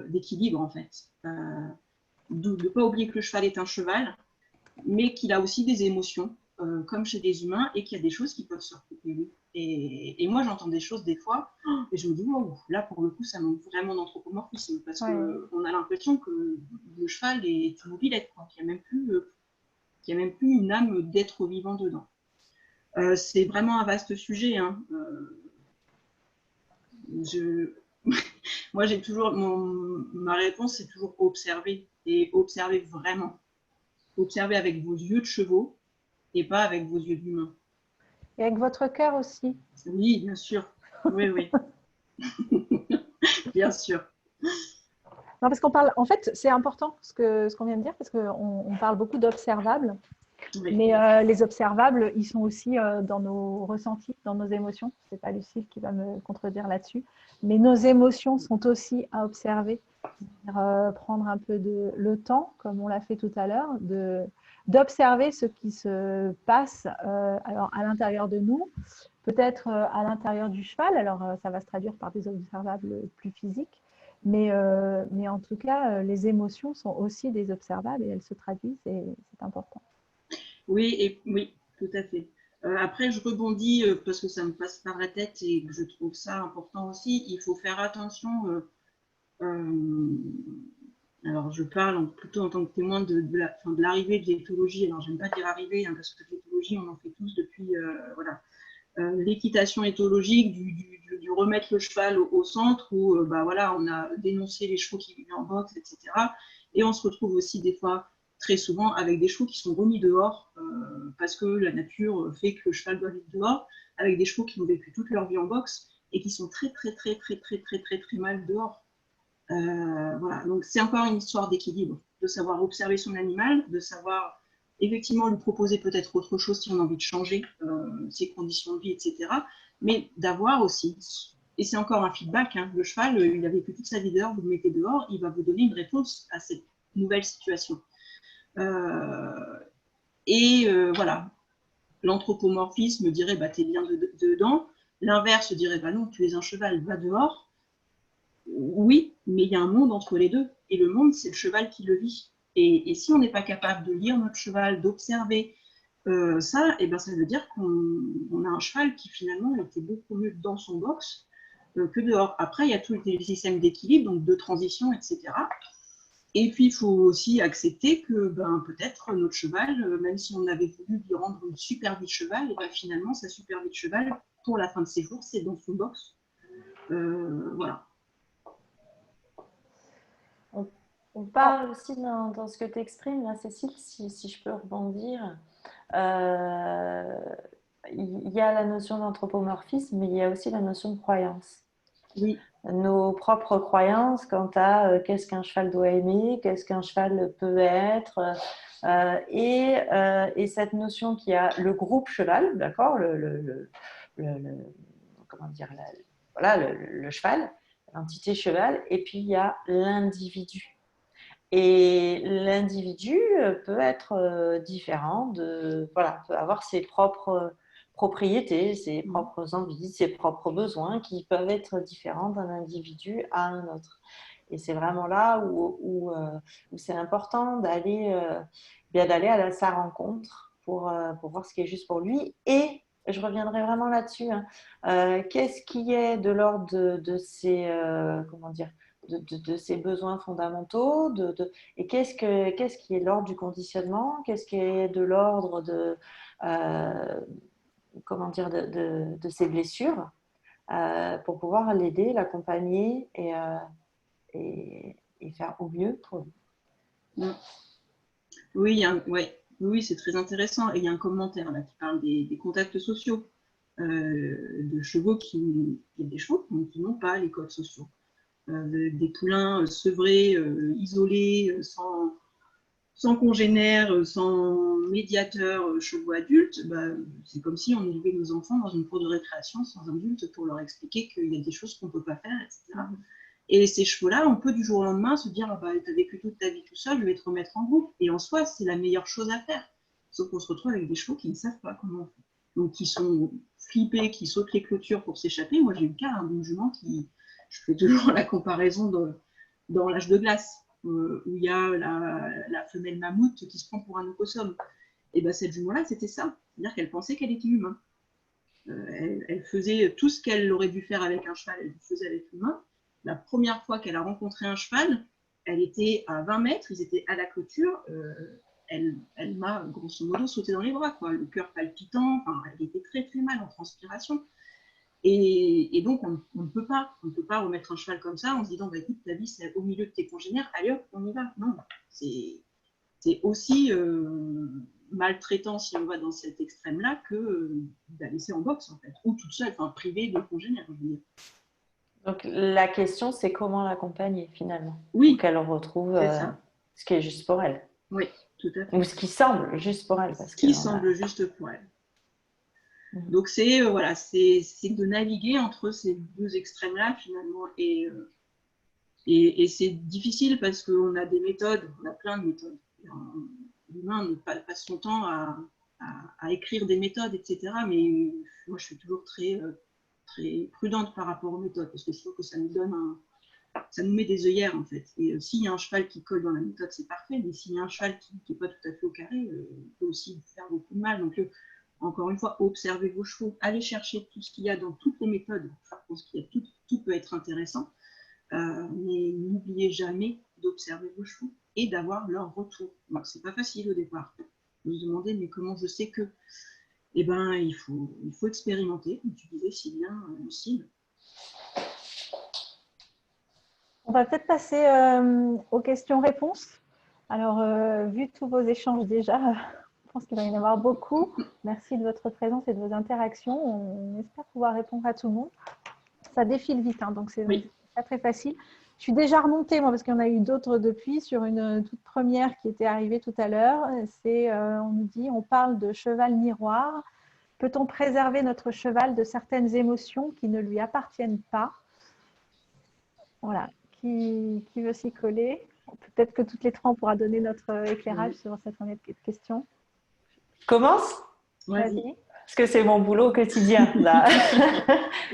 d'équilibre, en fait. De ne pas oublier que le cheval est un cheval, mais qu'il a aussi des émotions, comme chez des humains, et qu'il y a des choses qui peuvent se recouper. Et moi, j'entends des choses des fois, et je me dis, wow, là, pour le coup, ça manque vraiment d'anthropomorphisme, parce qu'on a l'impression que le cheval est une mobilette, qu'il n'y a même plus une âme d'être vivant dedans. C'est vraiment un vaste sujet. Hein. Moi, j'ai toujours, ma réponse, c'est toujours observer, et observer vraiment. Observer avec vos yeux de chevaux, et pas avec vos yeux d'humain. Et avec votre cœur aussi. Oui, bien sûr. Oui, oui. Bien sûr. Non, parce qu'on parle, en fait, c'est important ce qu'on vient de dire, parce qu'on parle beaucoup d'observables, oui. Mais les observables, ils sont aussi dans nos ressentis, dans nos émotions. Ce n'est pas Lucille qui va me contredire là-dessus. Mais nos émotions sont aussi à observer. Prendre un peu le temps, comme on l'a fait tout à l'heure, d'observer ce qui se passe alors à l'intérieur de nous, peut-être à l'intérieur du cheval. Alors, ça va se traduire par des observables plus physiques. Mais en tout cas, les émotions sont aussi des observables et elles se traduisent et c'est important. Oui, oui, tout à fait. Après, je rebondis parce que ça me passe par la tête et que je trouve ça important aussi. Il faut faire attention. Alors, je parle plutôt en tant que témoin de l'arrivée de l'éthologie. Alors, j'aime pas dire arrivée, hein, parce que l'éthologie, on en fait tous depuis voilà. L'équitation éthologique, du remettre le cheval au centre, où bah, voilà, on a dénoncé les chevaux qui vivaient en boxe, etc. Et on se retrouve aussi des fois, très souvent, avec des chevaux qui sont remis dehors, parce que la nature fait que le cheval doit vivre dehors, avec des chevaux qui ont vécu toute leur vie en boxe et qui sont très mal dehors. Voilà. Donc c'est encore une histoire d'équilibre, de savoir observer son animal, de savoir effectivement lui proposer peut-être autre chose si on a envie de changer ses conditions de vie, etc. Mais d'avoir aussi, et c'est encore un feedback, hein, le cheval, il a vécu toute sa vie dehors, vous le mettez dehors, il va vous donner une réponse à cette nouvelle situation. Voilà, l'anthropomorphisme dirait, bah, t'es bien dedans. L'inverse dirait, bah non, tu es un cheval, va dehors. Oui, mais il y a un monde entre les deux. Et le monde, c'est le cheval qui le vit. Et si on n'est pas capable de lire notre cheval, d'observer ça, et ben ça veut dire qu'on a un cheval qui finalement était beaucoup mieux dans son box que dehors. Après, il y a tous les systèmes d'équilibre, donc de transition, etc. Et puis, il faut aussi accepter que ben, peut-être notre cheval, même si on avait voulu lui rendre une super vie de cheval, et ben, finalement, sa super vie de cheval, pour la fin de ses jours, c'est dans son box. Voilà. On parle aussi dans ce que tu exprimes, là, Cécile, si je peux rebondir. Il y a la notion d'anthropomorphisme, mais il y a aussi la notion de croyance. Oui. Nos propres croyances quant à qu'est-ce qu'un cheval doit aimer, qu'est-ce qu'un cheval peut être, et cette notion qu'il y a le groupe cheval, d'accord, comment dire, voilà, le cheval, l'entité cheval, et puis il y a l'individu. Et l'individu peut être différent, voilà, peut avoir ses propres propriétés, ses propres envies, ses propres besoins qui peuvent être différents d'un individu à un autre. Et c'est vraiment là où c'est important d'aller à sa rencontre pour voir ce qui est juste pour lui. Et je reviendrai vraiment là-dessus. Hein. Qu'est-ce qui est de l'ordre de ces, comment dire, de ses besoins fondamentaux, et qu'est-ce qui est de l'ordre du conditionnement, qu'est-ce qui est de l'ordre comment dire, de ses blessures, pour pouvoir l'aider, l'accompagner et et faire au mieux pour lui. Oui, oui, c'est très intéressant. Et il y a un commentaire là qui parle des contacts sociaux, de chevaux il y a des chevaux qui n'ont pas les codes sociaux. Des poulains sevrés, isolés, sans congénères, sans médiateur, chevaux adultes, bah, c'est comme si on élevait nos enfants dans une cour de récréation sans adulte pour leur expliquer qu'il y a des choses qu'on ne peut pas faire, etc. Et ces chevaux-là, on peut du jour au lendemain se dire, ah bah, tu as vécu toute ta vie tout seul, je vais te remettre en groupe. Et en soi, c'est la meilleure chose à faire. Sauf qu'on se retrouve avec des chevaux qui ne savent pas comment on fait. Donc, qui sont flippés, qui sautent les clôtures pour s'échapper. Moi, j'ai eu le cas d'une jument qui, je fais toujours la comparaison dans l'âge de glace, où il y a la femelle mammouth qui se prend pour un opossum. Et ben, cette jument-là, c'était ça. C'est-à-dire qu'elle pensait qu'elle était humain. Elle faisait tout ce qu'elle aurait dû faire avec un cheval, elle le faisait avec l'humain. La première fois qu'elle a rencontré un cheval, elle était à 20 mètres, ils étaient à la clôture. Elle m'a grosso modo sauté dans les bras, quoi, le cœur palpitant. Enfin, elle était très très mal en transpiration. Et donc, on ne peut pas remettre un cheval comme ça en se disant, bah, écoute, ta vie, c'est au milieu de tes congénères, allez hop, on y va. Non, c'est aussi maltraitant, si on va dans cet extrême-là, que la laisser en boxe, en fait, ou toute seule, enfin, privée de congénères, je veux dire. Donc, la question, c'est comment l'accompagner, finalement, oui, pour qu'elle retrouve ce qui est juste pour elle. Oui, tout à fait. Ou ce qui semble juste pour elle. Ce qui semble juste pour elle. Donc, c'est de naviguer entre ces deux extrêmes-là, finalement. Et c'est difficile parce qu'on a des méthodes, on a plein de méthodes. L'humain passe son temps à écrire des méthodes, etc. Mais moi, je suis toujours très prudente par rapport aux méthodes parce que je trouve que ça nous met des œillères, en fait. Et s'il y a un cheval qui colle dans la méthode, c'est parfait. Mais s'il y a un cheval qui n'est pas tout à fait au carré, il peut aussi faire beaucoup de mal. Donc, encore une fois, observez vos chevaux. Allez chercher tout ce qu'il y a dans toutes les méthodes. Je pense qu'il y a tout peut être intéressant. Mais n'oubliez jamais d'observer vos chevaux et d'avoir leur retour. Bon, c'est pas facile au départ. Vous vous demandez, mais comment je sais que... Eh ben, il faut expérimenter, comme tu disais si bien, Lucille. On va peut-être passer aux questions-réponses. Alors, vu tous vos échanges déjà, je pense qu'il va y en avoir beaucoup. Merci de votre présence et de vos interactions. On espère pouvoir répondre à tout le monde. Ça défile vite, hein, donc c'est pas très facile. Je suis déjà remontée, moi, parce qu'il y en a eu d'autres depuis, sur une toute première qui était arrivée tout à l'heure. On nous dit, on parle de cheval miroir. Peut-on préserver notre cheval de certaines émotions qui ne lui appartiennent pas? Voilà. Qui veut s'y coller? Peut-être que toutes les trois, on pourra donner notre éclairage sur cette première question. Je commence? Vas-y. Parce que c'est mon boulot au quotidien. Là,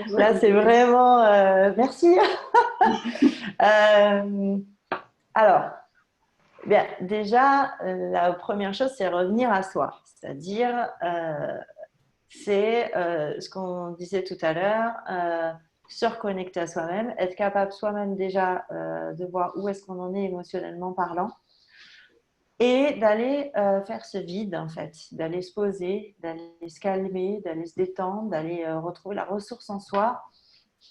là c'est vraiment... merci. Alors, bien, déjà, la première chose, c'est revenir à soi. C'est-à-dire, c'est ce qu'on disait tout à l'heure, se reconnecter à soi-même, être capable soi-même déjà de voir où est-ce qu'on en est émotionnellement parlant et d'aller faire ce vide en fait, d'aller se poser, d'aller se calmer, d'aller se détendre, d'aller retrouver la ressource en soi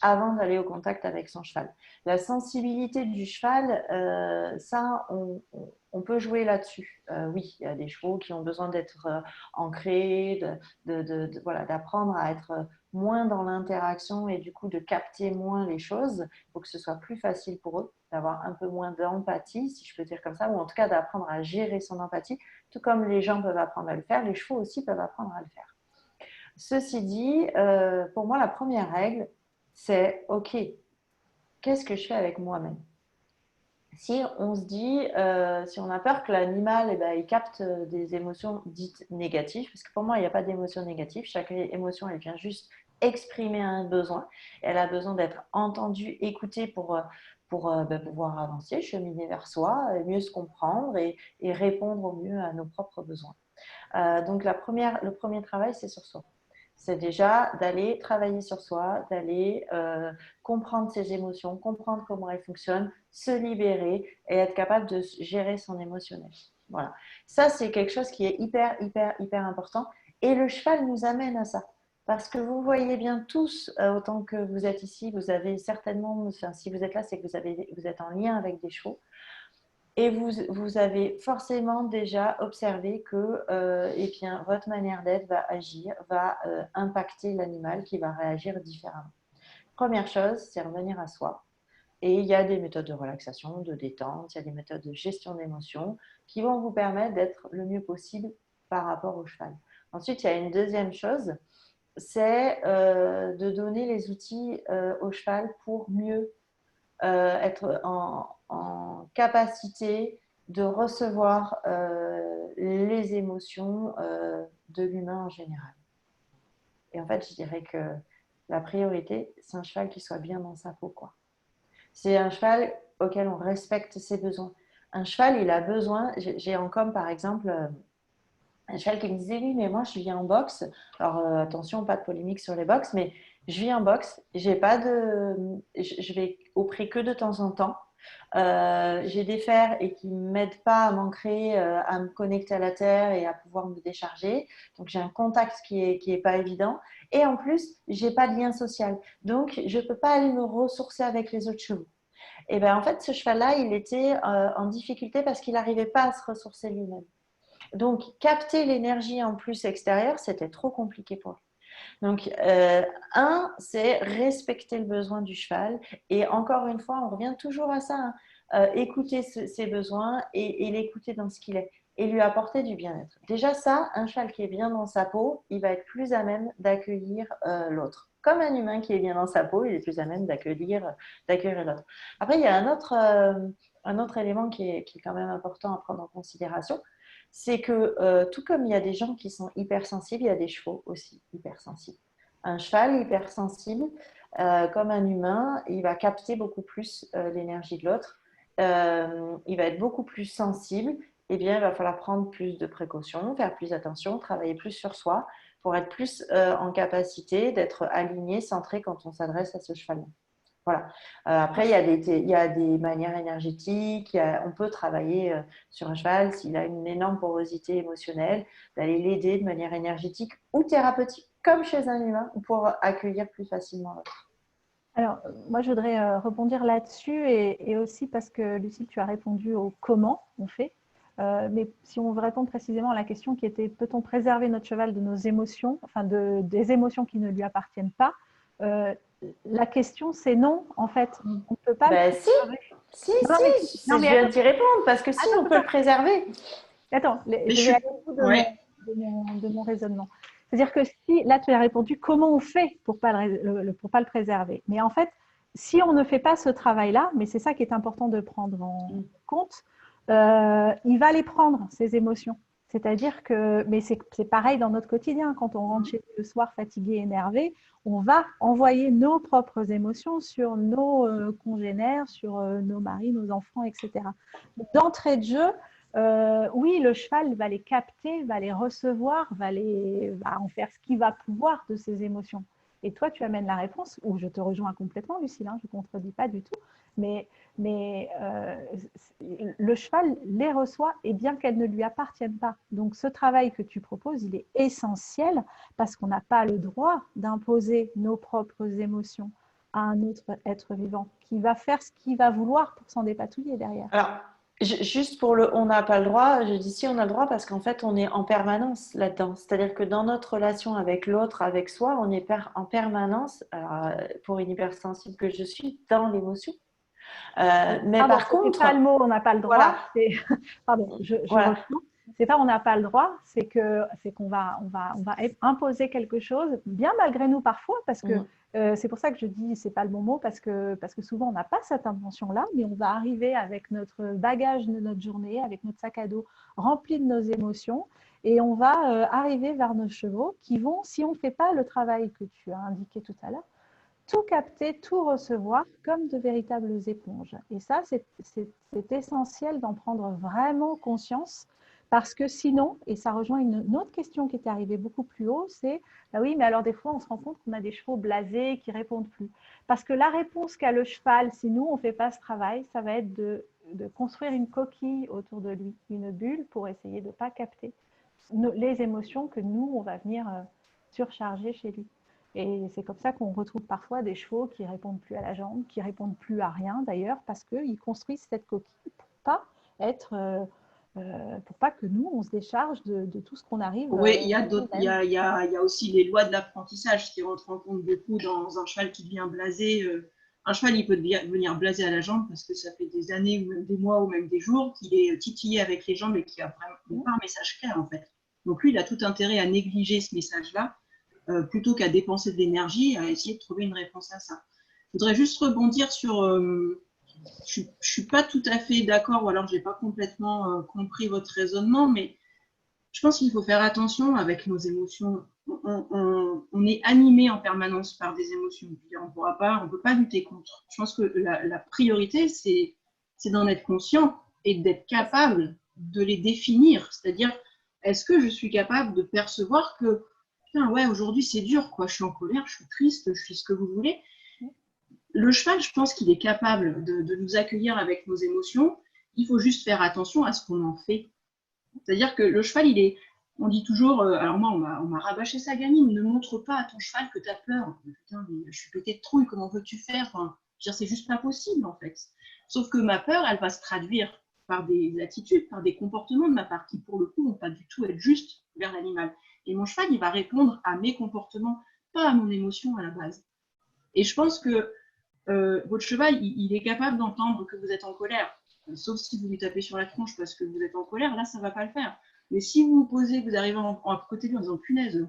avant d'aller au contact avec son cheval. La sensibilité du cheval, ça, on peut jouer là-dessus. Oui, il y a des chevaux qui ont besoin d'être ancrés, voilà, d'apprendre à être moins dans l'interaction et du coup de capter moins les choses pour que ce soit plus facile pour eux, d'avoir un peu moins d'empathie, si je peux dire comme ça, ou en tout cas d'apprendre à gérer son empathie, tout comme les gens peuvent apprendre à le faire, les chevaux aussi peuvent apprendre à le faire. Ceci dit, pour moi, la première règle, c'est OK, qu'est-ce que je fais avec moi-même? Si on se dit, si on a peur que l'animal il capte des émotions dites négatives, parce que pour moi, il n'y a pas d'émotion négative, chaque émotion, elle vient juste exprimer un besoin. Elle a besoin d'être entendue, écoutée pour pouvoir avancer, cheminer vers soi, mieux se comprendre et répondre au mieux à nos propres besoins. Donc, le premier travail, c'est sur soi. C'est déjà d'aller travailler sur soi, d'aller comprendre ses émotions, comprendre comment elles fonctionnent, se libérer et être capable de gérer son émotionnel. Voilà. Ça, c'est quelque chose qui est hyper, hyper, hyper important. Et le cheval nous amène à ça. parce que vous voyez bien tous, autant que vous êtes ici, vous avez certainement, enfin, si vous êtes là, c'est que vous êtes en lien avec des chevaux. Et vous avez forcément déjà observé que eh bien, votre manière d'être va agir, va impacter l'animal qui va réagir différemment. Première chose, c'est revenir à soi. Et il y a des méthodes de relaxation, de détente, il y a des méthodes de gestion d'émotions qui vont vous permettre d'être le mieux possible par rapport au cheval. Ensuite, il y a une deuxième chose, c'est de donner les outils au cheval pour mieux être en capacité de recevoir les émotions de l'humain en général. Et en fait, je dirais que la priorité, c'est un cheval qui soit bien dans sa peau, quoi. C'est un cheval auquel on respecte ses besoins. Un cheval, il a besoin, j'ai encore par exemple un cheval qui me disait oui, mais moi je vis en boxe. Alors attention, pas de polémique sur les box, mais je vis en boxe. J'ai pas de, je vais au prix que de temps en temps. J'ai des fers et qui ne m'aident pas à m'ancrer, à me connecter à la terre et à pouvoir me décharger. Donc j'ai un contact qui est pas évident. Et en plus, j'ai pas de lien social. Donc je peux pas aller me ressourcer avec les autres chevaux. Et ben en fait, ce cheval-là, il était en difficulté parce qu'il n'arrivait pas à se ressourcer lui-même. Donc, capter l'énergie en plus extérieure, c'était trop compliqué pour lui. Donc, c'est respecter le besoin du cheval. Et encore une fois, on revient toujours à ça, hein. Écouter ses besoins et l'écouter dans ce qu'il est et lui apporter du bien-être. Déjà ça, un cheval qui est bien dans sa peau, il va être plus à même d'accueillir l'autre. Comme un humain qui est bien dans sa peau, il est plus à même d'accueillir l'autre. Après, il y a un autre élément qui est quand même important à prendre en considération, c'est que tout comme il y a des gens qui sont hypersensibles, il y a des chevaux aussi hypersensibles. Un cheval hypersensible, comme un humain, il va capter beaucoup plus l'énergie de l'autre. Il va être beaucoup plus sensible. Eh bien, il va falloir prendre plus de précautions, faire plus attention, travailler plus sur soi pour être plus en capacité d'être aligné, centré quand on s'adresse à ce cheval-là. Voilà. Après, il y a des manières énergétiques. On peut travailler sur un cheval s'il a une énorme porosité émotionnelle, d'aller l'aider de manière énergétique ou thérapeutique, comme chez un humain, pour accueillir plus facilement l'autre. Alors, moi, je voudrais rebondir là-dessus et aussi parce que, Lucille, tu as répondu au comment on fait. Mais si on veut répondre précisément à la question qui était peut-on préserver notre cheval de nos émotions, enfin des émotions qui ne lui appartiennent pas, la question c'est non, en fait. On ne peut pas le préserver. Si, Non, mais, non, je mais viens attends, de t'y répondre, parce que si, on peut le préserver. attends, Mais je vais aller au bout ouais. de mon raisonnement. C'est-à-dire que si, là, tu as répondu comment on fait pour pas le préserver. Mais en fait, si on ne fait pas ce travail-là, mais c'est ça qui est important de prendre en compte, il va les prendre, ces émotions. C'est-à-dire que, mais c'est pareil dans notre quotidien, quand on rentre chez nous le soir fatigué, énervé, on va envoyer nos propres émotions sur nos congénères, sur nos maris, nos enfants, etc. D'entrée de jeu, oui, le cheval va les capter, va les recevoir, va en faire ce qu'il va pouvoir de ses émotions. Et toi, tu amènes la réponse, où je te rejoins complètement, Lucille, hein, je ne contredis pas du tout, mais le cheval les reçoit et bien qu'elles ne lui appartiennent pas. Donc ce travail que tu proposes, il est essentiel parce qu'on n'a pas le droit d'imposer nos propres émotions à un autre être vivant qui va faire ce qu'il va vouloir pour s'en dépatouiller derrière. Alors, juste pour le on n'a pas le droit, je dis si on a le droit parce qu'en fait on est en permanence là-dedans. C'est-à-dire que dans notre relation avec l'autre, avec soi, on est en permanence, alors, pour une hypersensible que je suis, dans l'émotion. Mais pardon, par contre, pas le mot on n'a pas le droit. voilà. Pardon, je Voilà. reprends. C'est pas on n'a pas le droit, c'est qu'on va imposer quelque chose, bien malgré nous parfois, parce que c'est pour ça que je dis c'est pas le bon mot, parce que souvent on n'a pas cette intention-là, mais on va arriver avec notre bagage de notre journée, avec notre sac à dos rempli de nos émotions, et on va arriver vers nos chevaux qui vont, si on ne fait pas le travail que tu as indiqué tout à l'heure, tout capter, tout recevoir comme de véritables éponges. Et ça, c'est essentiel d'en prendre vraiment conscience parce que sinon, et ça rejoint une autre question qui était arrivée beaucoup plus haut, c'est bah oui, mais alors des fois, on se rend compte qu'on a des chevaux blasés qui ne répondent plus. Parce que la réponse qu'a le cheval, si nous, on ne fait pas ce travail, ça va être de construire une coquille autour de lui, une bulle pour essayer de ne pas capter les émotions que nous, on va venir surchargé chez lui. Et c'est comme ça qu'on retrouve parfois des chevaux qui répondent plus à la jambe, qui répondent plus à rien d'ailleurs, parce qu'ils construisent cette coquille pour pas que nous, on se décharge de tout ce qu'on arrive. Oui, il y a aussi les lois de l'apprentissage qui rentrent en compte beaucoup dans un cheval qui devient blasé. Un cheval, il peut devenir blasé à la jambe parce que ça fait des années, ou même des mois, ou même des jours qu'il est titillé avec les jambes et qu'il n'y a vraiment pas un message clair, en fait. Donc lui, il a tout intérêt à négliger ce message-là plutôt qu'à dépenser de l'énergie, à essayer de trouver une réponse à ça. Je voudrais juste rebondir sur… je ne suis pas tout à fait d'accord, ou alors je n'ai pas complètement compris votre raisonnement, mais je pense qu'il faut faire attention avec nos émotions. On est animé en permanence par des émotions. On ne peut pas lutter contre. Je pense que la priorité, c'est d'en être conscient et d'être capable de les définir. C'est-à-dire, est-ce que je suis capable de percevoir que, putain, ouais, aujourd'hui c'est dur, quoi. Je suis en colère, je suis triste, je suis ce que vous voulez. Le cheval, je pense qu'il est capable de nous accueillir avec nos émotions. Il faut juste faire attention à ce qu'on en fait. C'est-à-dire que le cheval, on dit toujours, alors moi, on m'a rabâché sa gamine, ne montre pas à ton cheval que tu as peur. Putain, mais je suis pété de trouille, comment veux-tu faire? Enfin, c'est juste pas possible, en fait. Sauf que ma peur, elle va se traduire par des attitudes, par des comportements de ma part qui, pour le coup, ne vont pas du tout être justes vers l'animal. Et mon cheval, il va répondre à mes comportements, pas à mon émotion à la base. Et je pense que votre cheval, il est capable d'entendre que vous êtes en colère. Sauf si vous lui tapez sur la tronche parce que vous êtes en colère, là, ça ne va pas le faire. Mais si vous vous posez, vous arrivez à côté de lui en disant, punaise,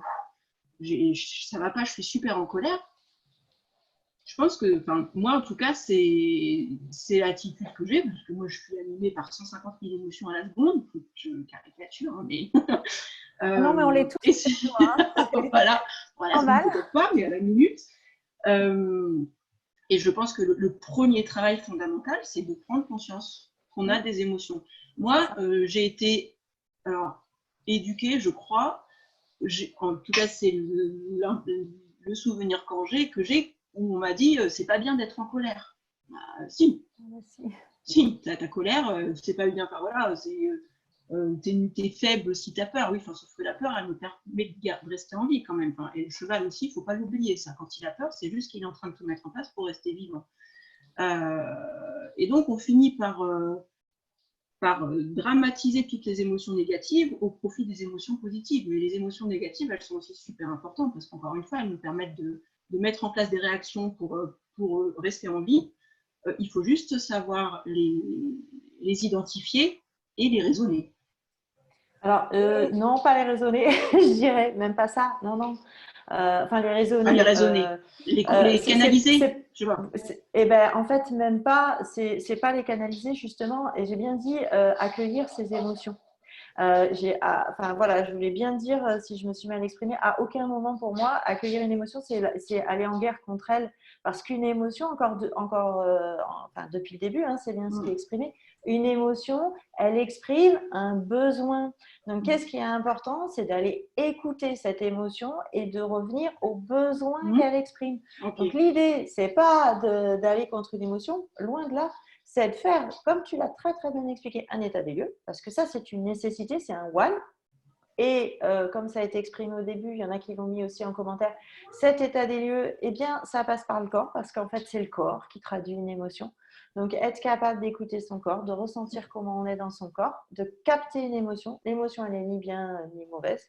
ça ne va pas, je suis super en colère, je pense que, moi, en tout cas, c'est l'attitude que j'ai, parce que moi, je suis animée par 150 000 émotions à la seconde. Je caricature, hein, mais… non, mais on l'est tous. Voilà, peut-être pas, mais à la minute. Et je pense que le premier travail fondamental, c'est de prendre conscience qu'on a des émotions. Moi, j'ai été éduquée, je crois, en tout cas, c'est le souvenir que j'ai, où on m'a dit c'est pas bien d'être en colère. Bah, si, ta colère, c'est pas bien. Enfin, voilà, t'es faible si t'as peur. Oui, sauf que la peur, elle me permet de rester en vie quand même. Et le cheval aussi, il ne faut pas l'oublier, ça. Quand il a peur, c'est juste qu'il est en train de tout mettre en place pour rester vivant. Et donc, on finit par dramatiser toutes les émotions négatives au profit des émotions positives. Mais les émotions négatives, elles sont aussi super importantes parce qu'encore une fois, elles nous permettent de mettre en place des réactions pour rester en vie. Il faut juste savoir les identifier et les raisonner. Alors, non, pas les raisonner, je dirais, même pas ça, non. Enfin, les raisonner. Les raisonner, les canaliser, je vois. Eh ben, en fait, même pas, c'est pas les canaliser justement, et j'ai bien dit accueillir ses émotions. Voilà, je voulais bien dire, si je me suis mal exprimée, à aucun moment pour moi, accueillir une émotion, c'est aller en guerre contre elle. Parce qu'une émotion, depuis le début, hein, c'est bien ce qui est exprimé, une émotion, elle exprime un besoin. Donc, qu'est-ce qui est important? C'est d'aller écouter cette émotion et de revenir aux besoins qu'elle exprime. Okay. Donc, l'idée, c'est pas d'aller contre une émotion, loin de là. C'est de faire, comme tu l'as très très bien expliqué, un état des lieux, parce que ça c'est une nécessité, c'est un one. Et comme ça a été exprimé au début, il y en a qui l'ont mis aussi en commentaire, cet état des lieux, eh bien ça passe par le corps, parce qu'en fait c'est le corps qui traduit une émotion. Donc être capable d'écouter son corps, de ressentir comment on est dans son corps, de capter une émotion. L'émotion elle n'est ni bien ni mauvaise.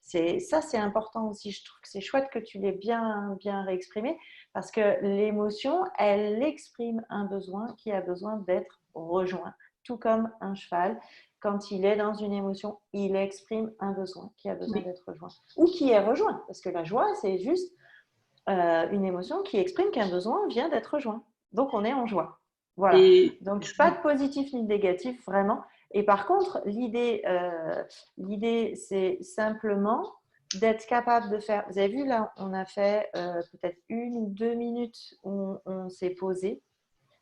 Ça c'est important aussi, je trouve que c'est chouette que tu l'aies bien réexprimé, parce que l'émotion, elle exprime un besoin qui a besoin d'être rejoint. Tout comme un cheval, quand il est dans une émotion, il exprime un besoin qui a besoin d'être rejoint. Ou qui est rejoint, parce que la joie, c'est juste une émotion qui exprime qu'un besoin vient d'être rejoint. Donc, on est en joie. Voilà. Donc, pas de positif ni de négatif, vraiment. Et par contre, l'idée c'est simplement d'être capable de faire… Vous avez vu, là, on a fait peut-être 1 ou 2 minutes où on s'est posé.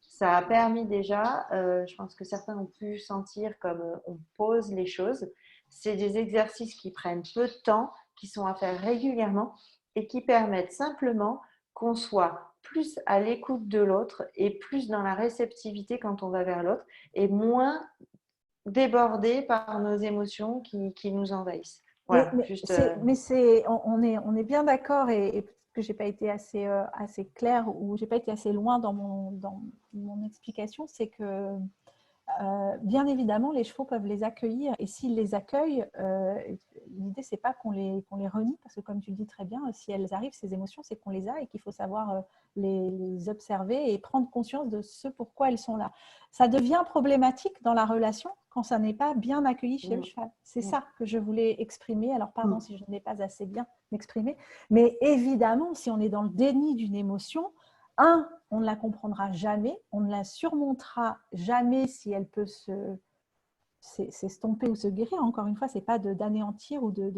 Ça a permis déjà, je pense que certains ont pu sentir comme on pose les choses. C'est des exercices qui prennent peu de temps, qui sont à faire régulièrement et qui permettent simplement qu'on soit plus à l'écoute de l'autre et plus dans la réceptivité quand on va vers l'autre et moins débordé par nos émotions qui nous envahissent. Voilà, Mais juste. on est bien d'accord et peut-être que j'ai pas été assez claire ou j'ai pas été assez loin dans mon explication, c'est que bien évidemment, les chevaux peuvent les accueillir et s'ils les accueillent, l'idée, c'est pas qu'on les renie parce que comme tu le dis très bien, si elles arrivent, ces émotions, c'est qu'on les a et qu'il faut savoir les observer et prendre conscience de ce pourquoi elles sont là. Ça devient problématique dans la relation quand ça n'est pas bien accueilli chez le cheval. C'est ça que je voulais exprimer. Alors, pardon si je n'ai pas assez bien exprimé, mais évidemment, si on est dans le déni d'une émotion, on ne la comprendra jamais, on ne la surmontera jamais si elle peut s'estomper ou se guérir. Encore une fois, ce n'est pas d'anéantir ou de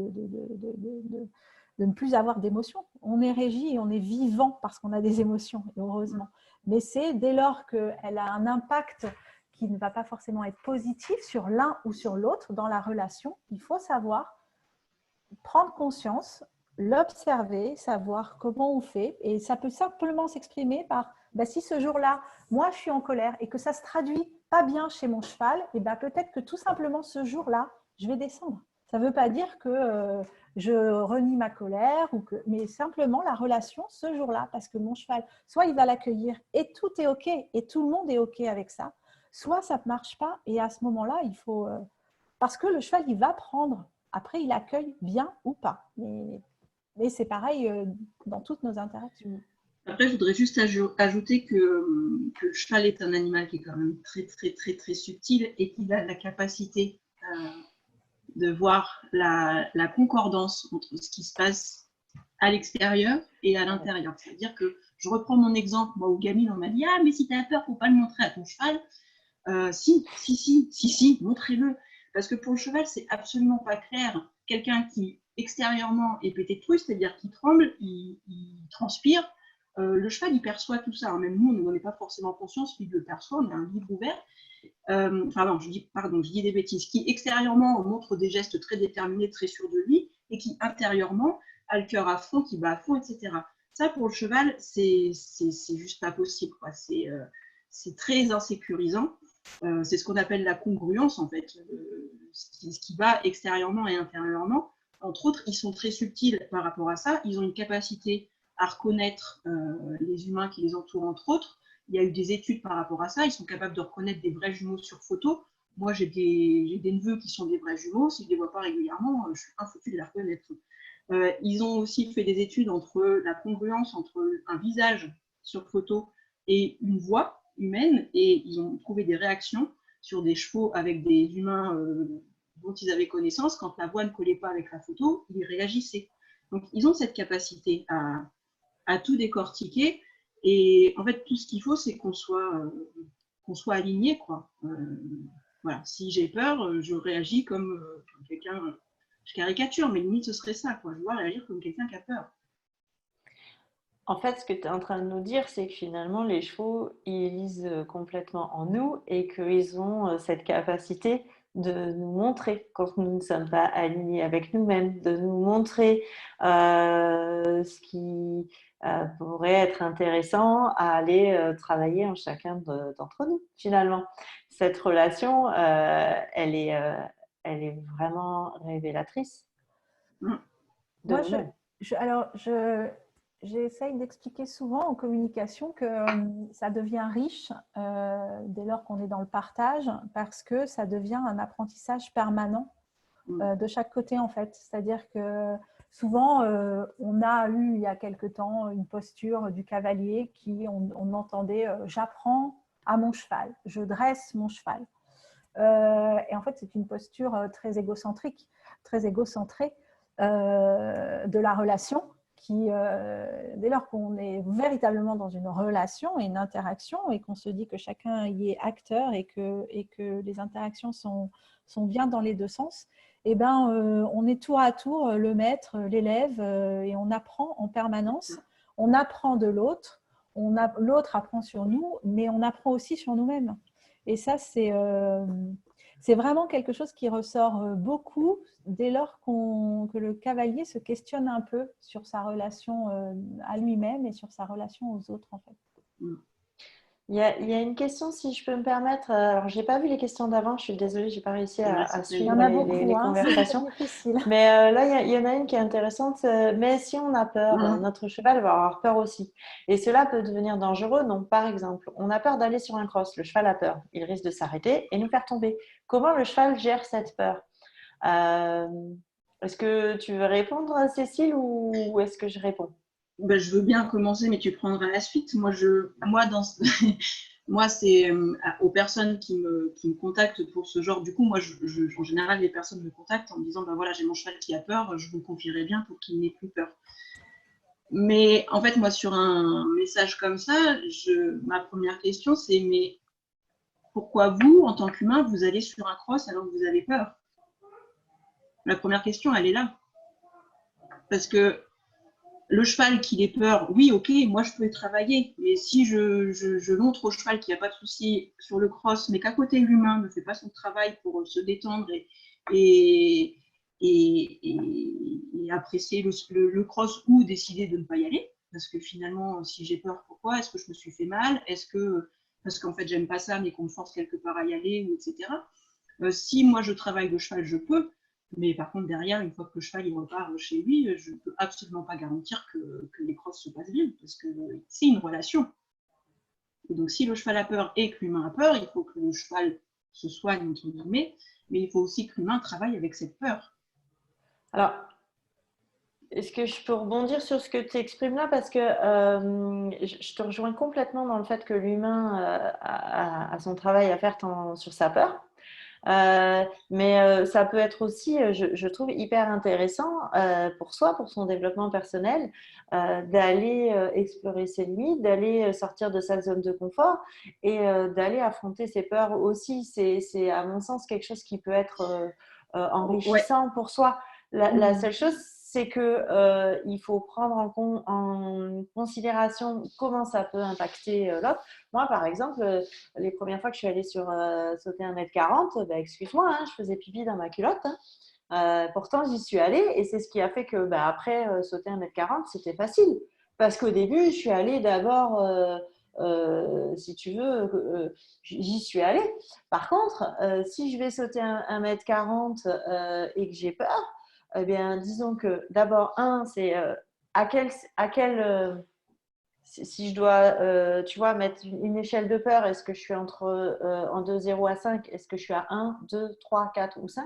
ne plus avoir d'émotions. On est régi et on est vivant parce qu'on a des émotions, heureusement. Mais c'est dès lors qu'elle a un impact qui ne va pas forcément être positif sur l'un ou sur l'autre dans la relation, il faut savoir prendre conscience, l'observer, savoir comment on fait. Et ça peut simplement s'exprimer par si ce jour-là, moi je suis en colère et que ça se traduit pas bien chez mon cheval, et peut-être que tout simplement ce jour-là, je vais descendre. Ça ne veut pas dire que je renie ma colère, mais simplement la relation ce jour-là, parce que mon cheval, soit il va l'accueillir et tout est OK et tout le monde est OK avec ça, soit ça ne marche pas et à ce moment-là, il faut… parce que le cheval, il va prendre. Après, il accueille bien ou pas. Mais c'est pareil dans toutes nos interactions. Après, je voudrais juste ajouter que le cheval est un animal qui est quand même très, très, très, très subtil et qu'il a la capacité de voir la concordance entre ce qui se passe à l'extérieur et à l'intérieur. C'est-à-dire que je reprends mon exemple, moi, où Gamine, on m'a dit « Ah, mais si tu as peur, il ne faut pas le montrer à ton cheval. » Si, montrez-le. Parce que pour le cheval, c'est absolument pas clair. Quelqu'un qui extérieurement est pété de trouille, c'est-à-dire qui tremble, il transpire, le cheval, il perçoit tout ça. Même nous, on n'en est pas forcément conscient, lui le perçoit, on a un livre ouvert. Je dis des bêtises. Qui extérieurement montre des gestes très déterminés, très sûrs de lui, et qui intérieurement a le cœur à fond, qui bat à fond, etc. Ça, pour le cheval, c'est juste pas possible, quoi. C'est très insécurisant. C'est ce qu'on appelle la congruence, en fait, ce qui va extérieurement et intérieurement. Entre autres, ils sont très subtils par rapport à ça. Ils ont une capacité à reconnaître les humains qui les entourent, entre autres. Il y a eu des études par rapport à ça. Ils sont capables de reconnaître des vrais jumeaux sur photo. Moi, j'ai des neveux qui sont des vrais jumeaux. Si je ne les vois pas régulièrement, je suis infoutu de les reconnaître. Ils ont aussi fait des études entre la congruence entre un visage sur photo et une voix humaine, et ils ont trouvé des réactions sur des chevaux avec des humains dont ils avaient connaissance. Quand la voix ne collait pas avec la photo, ils réagissaient. Donc, ils ont cette capacité à tout décortiquer. Et en fait, tout ce qu'il faut, c'est qu'on soit aligné, quoi. Voilà. Si j'ai peur, je réagis comme quelqu'un. Je caricature, mais limite, ce serait ça, quoi. Je dois réagir comme quelqu'un qui a peur. En fait, ce que tu es en train de nous dire, c'est que finalement, les chevaux, ils lisent complètement en nous et qu'ils ont cette capacité de nous montrer quand nous ne sommes pas alignés avec nous-mêmes, de nous montrer ce qui pourrait être intéressant à aller travailler en chacun d'entre nous, finalement. Cette relation, elle est vraiment révélatrice de Moi, nous-mêmes. j'essaye d'expliquer souvent en communication que ça devient riche dès lors qu'on est dans le partage parce que ça devient un apprentissage permanent de chaque côté en fait. C'est-à-dire que souvent, on a eu il y a quelque temps une posture du cavalier qui, on entendait j'apprends à mon cheval, je dresse mon cheval. Et en fait, c'est une posture très égocentrique, très égocentrée de la relation qui, dès lors qu'on est véritablement dans une relation et une interaction et qu'on se dit que chacun y est acteur et que les interactions sont bien dans les deux sens, eh ben, on est tour à tour le maître, l'élève et on apprend en permanence. On apprend de l'autre, l'autre apprend sur nous, mais on apprend aussi sur nous-mêmes. Et ça, c'est vraiment quelque chose qui ressort beaucoup dès lors que le cavalier se questionne un peu sur sa relation à lui-même et sur sa relation aux autres, en fait. Il y a une question, si je peux me permettre. Alors, je n'ai pas vu les questions d'avant, je suis désolée, je n'ai pas réussi à Il y suivre en a les beaucoup, hein, c'est très conversations. difficile. Mais là, il y en a une qui est intéressante. Mais si on a peur, notre cheval va avoir peur aussi. Et cela peut devenir dangereux. Donc, par exemple, on a peur d'aller sur un cross. Le cheval a peur. Il risque de s'arrêter et nous faire tomber. Comment le cheval gère cette peur? Euh, Est-ce que tu veux répondre, Cécile, ou est-ce que je réponds? Ben, je veux bien commencer, mais tu prendras la suite. Moi, c'est aux personnes qui me contactent pour ce genre. Du coup, moi, en général, les personnes me contactent en me disant, ben voilà, j'ai mon cheval qui a peur, je vous le confierai bien pour qu'il n'ait plus peur. Mais en fait, moi, sur un message comme ça, ma première question, c'est, mais pourquoi vous, en tant qu'humain, vous allez sur un cross alors que vous avez peur? La première question, elle est là. Parce que le cheval qu'il ait peur, oui, ok, moi je peux y travailler. Mais si je montre au cheval qu'il n'y a pas de souci sur le cross, mais qu'à côté l'humain ne fait pas son travail pour se détendre et, et apprécier le cross ou décider de ne pas y aller, parce que finalement, si j'ai peur, pourquoi? Est-ce que je me suis fait mal? Est-ce que parce qu'en fait j'aime pas ça, mais qu'on me force quelque part à y aller, etc. Si moi je travaille le cheval, je peux. Mais par contre, derrière, une fois que le cheval il repart chez lui, je ne peux absolument pas garantir que les crosses se passent bien, parce que c'est une relation. Et donc, si le cheval a peur et que l'humain a peur, il faut que le cheval se soigne, entre guillemets, mais il faut aussi que l'humain travaille avec cette peur. Alors, est-ce que je peux rebondir sur ce que tu exprimes là? Parce que je te rejoins complètement dans le fait que l'humain a son travail à faire sur sa peur. Mais ça peut être aussi, je trouve, hyper intéressant pour soi, pour son développement personnel, d'aller explorer ses limites, d'aller sortir de sa zone de confort et d'aller affronter ses peurs aussi. C'est, à mon sens, quelque chose qui peut être Ouais. enrichissant pour soi. La seule chose, c'est que il faut prendre en considération comment ça peut impacter l'autre. Moi, par exemple, les premières fois que je suis allée sauter 1,40 m, bah, excuse-moi, hein, je faisais pipi dans ma culotte. Hein. Pourtant, j'y suis allée et c'est ce qui a fait que bah, après sauter 1,40 m, c'était facile. Parce qu'au début, je suis allée d'abord, si tu veux, j'y suis allée. Par contre, si je vais sauter 1,40 m et que j'ai peur, eh bien, disons que d'abord, c'est à quel si je dois, tu vois, mettre une échelle de peur, est-ce que je suis de 0 à 5, est-ce que je suis à 1, 2, 3, 4 ou 5?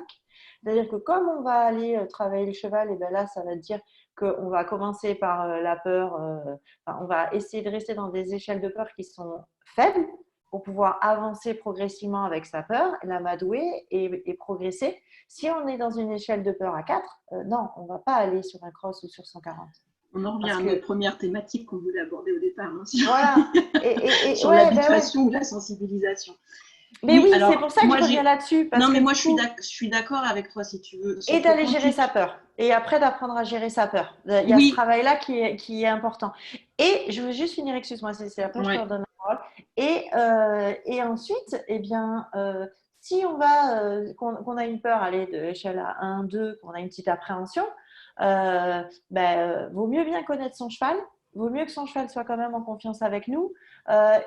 C'est-à-dire que comme on va aller travailler le cheval, et bien là, ça va dire qu'on va commencer par la peur, enfin, on va essayer de rester dans des échelles de peur qui sont faibles pour pouvoir avancer progressivement avec sa peur, l'amadouer et progresser. Si on est dans une échelle de peur à 4, non, on ne va pas aller sur un cross ou sur 140. On en revient à notre première thématique qu'on voulait aborder au départ, hein, Voilà. sur Ouais, l'habituation ou la sensibilisation. Mais oui, c'est alors, pour ça que moi, je reviens là-dessus. Parce non, mais que moi, du coup, je suis d'accord avec toi, si tu veux. et Sauf que d'aller quand gérer tu... sa peur. Et après, d'apprendre à gérer sa peur. Il y a ce Oui, travail-là qui est important. Et je veux juste finir, excuse-moi, c'est après, je te ouais. redonne la parole. Et ensuite, eh bien, si on va, qu'on a une peur, aller de l'échelle à 1, 2, qu'on a une petite appréhension, vaut mieux bien connaître son cheval. Vaut mieux que son cheval soit quand même en confiance avec nous.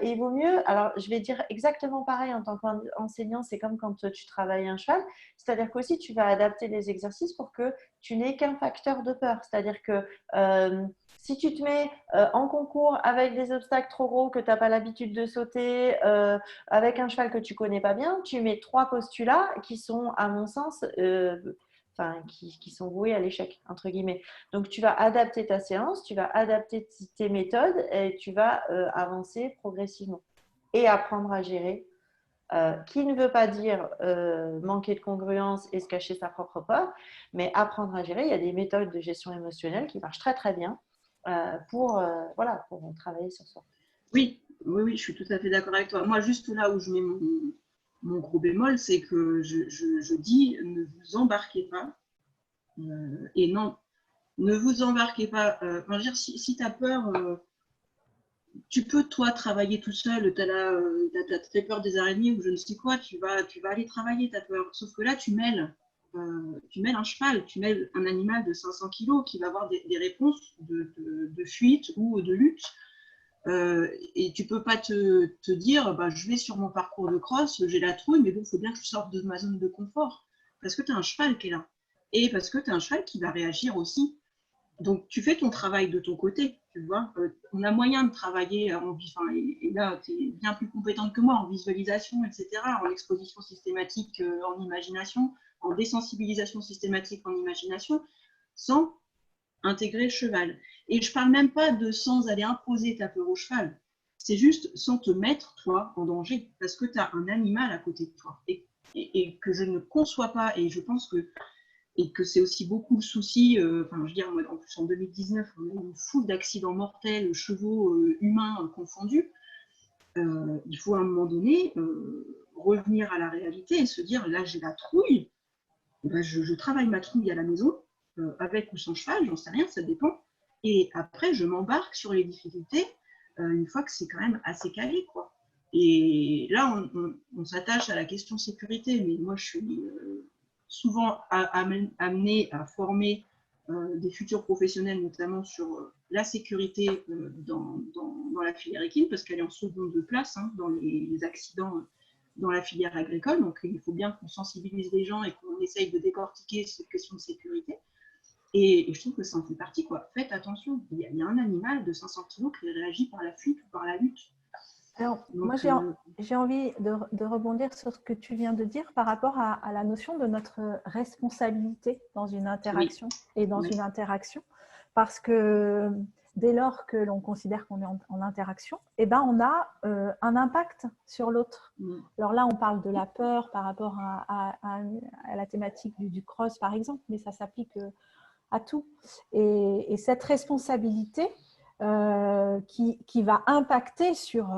Et vaut mieux, alors je vais dire exactement pareil en tant qu'enseignant, c'est comme quand tu travailles un cheval, c'est-à-dire qu'aussi tu vas adapter les exercices pour que tu n'aies qu'un facteur de peur. C'est-à-dire que si tu te mets en concours avec des obstacles trop gros que tu n'as pas l'habitude de sauter, avec un cheval que tu connais pas bien, tu mets 3 postulats qui sont, à mon sens, qui sont voués à l'échec, entre guillemets. Donc, tu vas adapter ta séance, tu vas adapter tes méthodes et tu vas avancer progressivement et apprendre à gérer. Qui ne veut pas dire manquer de congruence et se cacher sa propre peur, mais apprendre à gérer. Il y a des méthodes de gestion émotionnelle qui marchent très très bien pour travailler sur soi. Oui, je suis tout à fait d'accord avec toi. Moi, juste là où je mets mon gros bémol, c'est que je dis ne vous embarquez pas. Et non, ne vous embarquez pas. Enfin, dire, si tu as peur, tu peux, toi, travailler tout seul. Tu as très peur des araignées ou je ne sais quoi, tu vas aller travailler ta peur. Sauf que là, tu mêles un cheval, tu mêles un animal de 500 kilos qui va avoir des réponses de fuite ou de lutte. Et tu peux pas te dire, bah, je vais sur mon parcours de cross, j'ai la trouille, mais bon, il faut bien que je sorte de ma zone de confort. Parce que tu as un cheval qui est là. Et parce que tu as un cheval qui va réagir aussi. Donc, tu fais ton travail de ton côté, tu vois. On a moyen de travailler et là, tu es bien plus compétente que moi en visualisation, etc., en exposition systématique, en imagination, en désensibilisation systématique en imagination, sans intégrer le cheval. Et je parle même pas de sans aller imposer ta peur au cheval. C'est juste sans te mettre, toi, en danger, parce que tu as un animal à côté de toi. Et que je ne conçois pas, et que c'est aussi beaucoup le souci, je veux dire, en plus en 2019, on a une foule d'accidents mortels, chevaux, humains confondus. Il faut à un moment donné revenir à la réalité et se dire, là j'ai la trouille, ben, je travaille ma trouille à la maison, avec ou sans cheval, j'en sais rien, ça dépend. Et après, je m'embarque sur les difficultés une fois que c'est quand même assez calé, quoi. Et là, on s'attache à la question sécurité, mais moi, je suis souvent amenée à former des futurs professionnels, notamment sur la sécurité dans la filière équine, parce qu'elle est en seconde place dans les accidents dans la filière agricole. Donc, il faut bien qu'on sensibilise les gens et qu'on essaye de décortiquer cette question de sécurité. Et je trouve que ça en fait partie, quoi. Faites attention, il y a un animal de 500 kilos qui réagit par la fuite ou par la lutte. Alors, donc, moi, j'ai envie de rebondir sur ce que tu viens de dire par rapport à la notion de notre responsabilité dans une interaction et dans une interaction. Parce que dès lors que l'on considère qu'on est en interaction, eh ben, on a un impact sur l'autre. Alors là, on parle de la peur par rapport à la thématique du cross, par exemple, mais ça s'applique à tout. Et cette responsabilité qui va impacter sur,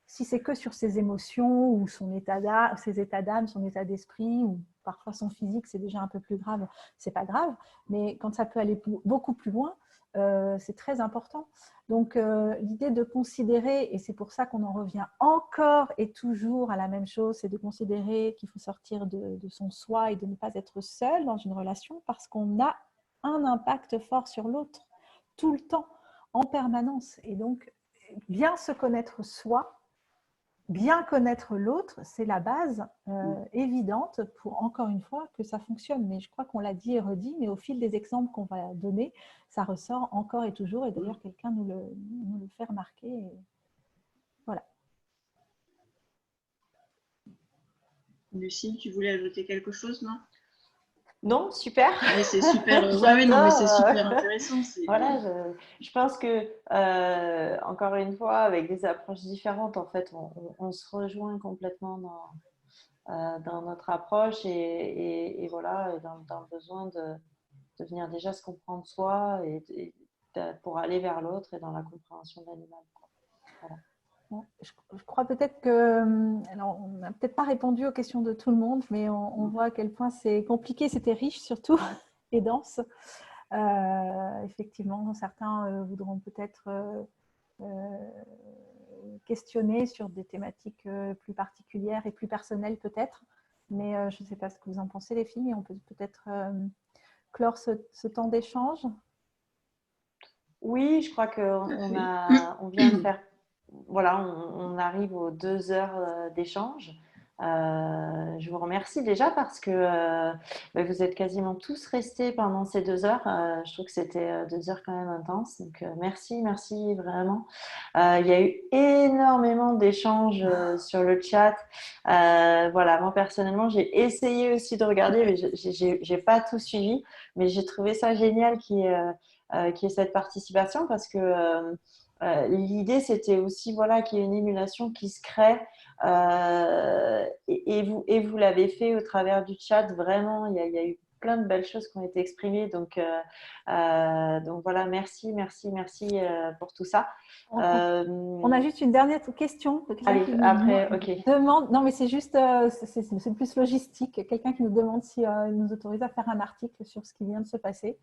si c'est que sur ses émotions ou ses états d'âme, son état d'esprit, ou parfois son physique, c'est déjà un peu plus grave, c'est pas grave, mais quand ça peut aller beaucoup plus loin, c'est très important. Donc l'idée de considérer, et c'est pour ça qu'on en revient encore et toujours à la même chose, c'est de considérer qu'il faut sortir de son soi et de ne pas être seul dans une relation, parce qu'on a un impact fort sur l'autre tout le temps, en permanence. Et donc, bien se connaître soi, bien connaître l'autre, c'est la base évidente pour, encore une fois, que ça fonctionne. Mais je crois qu'on l'a dit et redit, mais au fil des exemples qu'on va donner, ça ressort encore et toujours. Et d'ailleurs, quelqu'un nous le fait remarquer. Et voilà. Lucie, tu voulais ajouter quelque chose, non? Non, super. Mais c'est super. Ouais, non, mais c'est super intéressant. Voilà, je pense que encore une fois, avec des approches différentes, en fait, on se rejoint complètement dans notre approche et voilà, dans le besoin de venir déjà se comprendre soi et pour aller vers l'autre et dans la compréhension de l'animal. Voilà. Je crois peut-être que, alors on n'a peut-être pas répondu aux questions de tout le monde, mais on voit à quel point c'est compliqué, c'était riche surtout et dense. Effectivement, certains voudront peut-être questionner sur des thématiques plus particulières et plus personnelles peut-être, mais je ne sais pas ce que vous en pensez les filles, on peut peut-être clore ce temps d'échange. Oui, je crois qu'on vient de faire. Voilà, on arrive aux 2 heures d'échange. Je vous remercie déjà parce que vous êtes quasiment tous restés pendant ces 2 heures. Je trouve que c'était 2 heures quand même intenses. Donc merci vraiment. Il y a eu énormément d'échanges sur le chat. Voilà, moi personnellement, j'ai essayé aussi de regarder, mais j'ai pas tout suivi. Mais j'ai trouvé ça génial qu'il y ait cette participation parce que l'idée, c'était aussi voilà, qu'il y ait une émulation qui se crée. Et vous l'avez fait au travers du chat. Vraiment, il y a eu plein de belles choses qui ont été exprimées. Donc voilà, merci pour tout ça. On a juste une dernière question. Allez, après, ok. Demande, non, mais c'est juste, c'est plus logistique. Quelqu'un qui nous demande si il nous autorise à faire un article sur ce qui vient de se passer.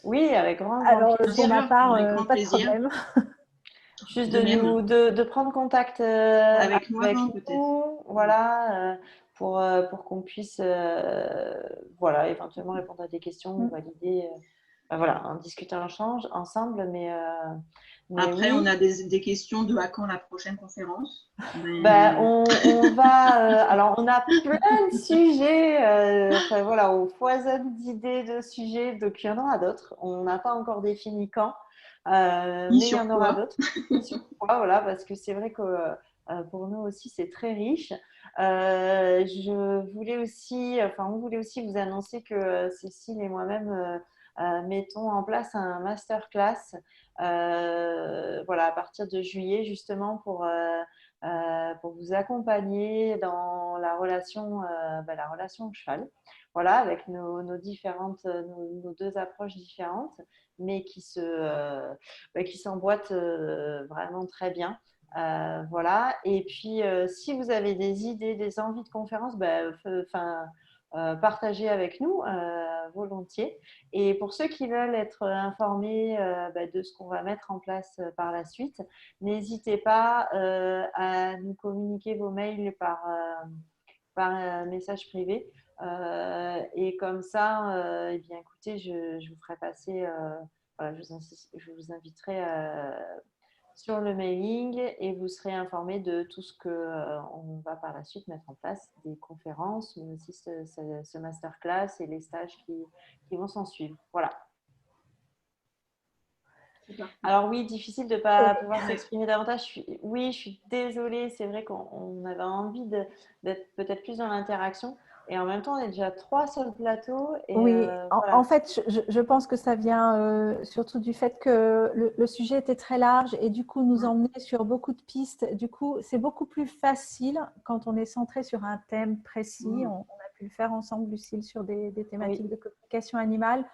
Oui, avec grand Alors, plaisir. pour ma part, pas plaisir. de problème. Juste de prendre contact avec moi, nous, voilà, pour qu'on puisse voilà, éventuellement répondre à des questions, valider, voilà, en discuter ensemble. Mais Après, oui. on a des questions de à quand la prochaine conférence. Ben, on va. Alors, on a plein de sujets. Enfin, voilà, on foisonne d'idées, de sujets. Donc, il y en aura d'autres. On n'a pas encore défini quand, Ni mais il y sur en aura quoi. d'autres. Et sur quoi, voilà, parce que c'est vrai que pour nous aussi, c'est très riche. Je voulais aussi, enfin, on voulait aussi vous annoncer que Cécile et moi-même mettons en place un masterclass. Voilà, à partir de juillet, justement, pour vous accompagner dans la relation au cheval. Voilà, avec nos différentes, nos deux approches différentes, mais qui s'emboîtent vraiment très bien. Voilà. Et puis, si vous avez des idées, des envies de conférences, partagez avec nous volontiers. Et pour ceux qui veulent être informés de ce qu'on va mettre en place par la suite, n'hésitez pas à nous communiquer vos mails par message privé. Et comme ça, eh bien, écoutez, je vous ferai passer, voilà, je vous inviterai sur le mailing et vous serez informé de tout ce qu'on va par la suite mettre en place, des conférences, mais aussi ce masterclass et les stages qui vont s'en suivre. Voilà. Alors oui, difficile de ne pas pouvoir s'exprimer davantage. Oui, je suis désolée. C'est vrai qu'on avait envie d'être peut-être plus dans l'interaction. Et en même temps, on est déjà 3 sur le plateau. Et Oui, voilà. en fait, je pense que ça vient surtout du fait que le sujet était très large et du coup nous emmenait sur beaucoup de pistes. Du coup, c'est beaucoup plus facile quand on est centré sur un thème précis. On a pu le faire ensemble, Lucille, sur des thématiques de communication animale.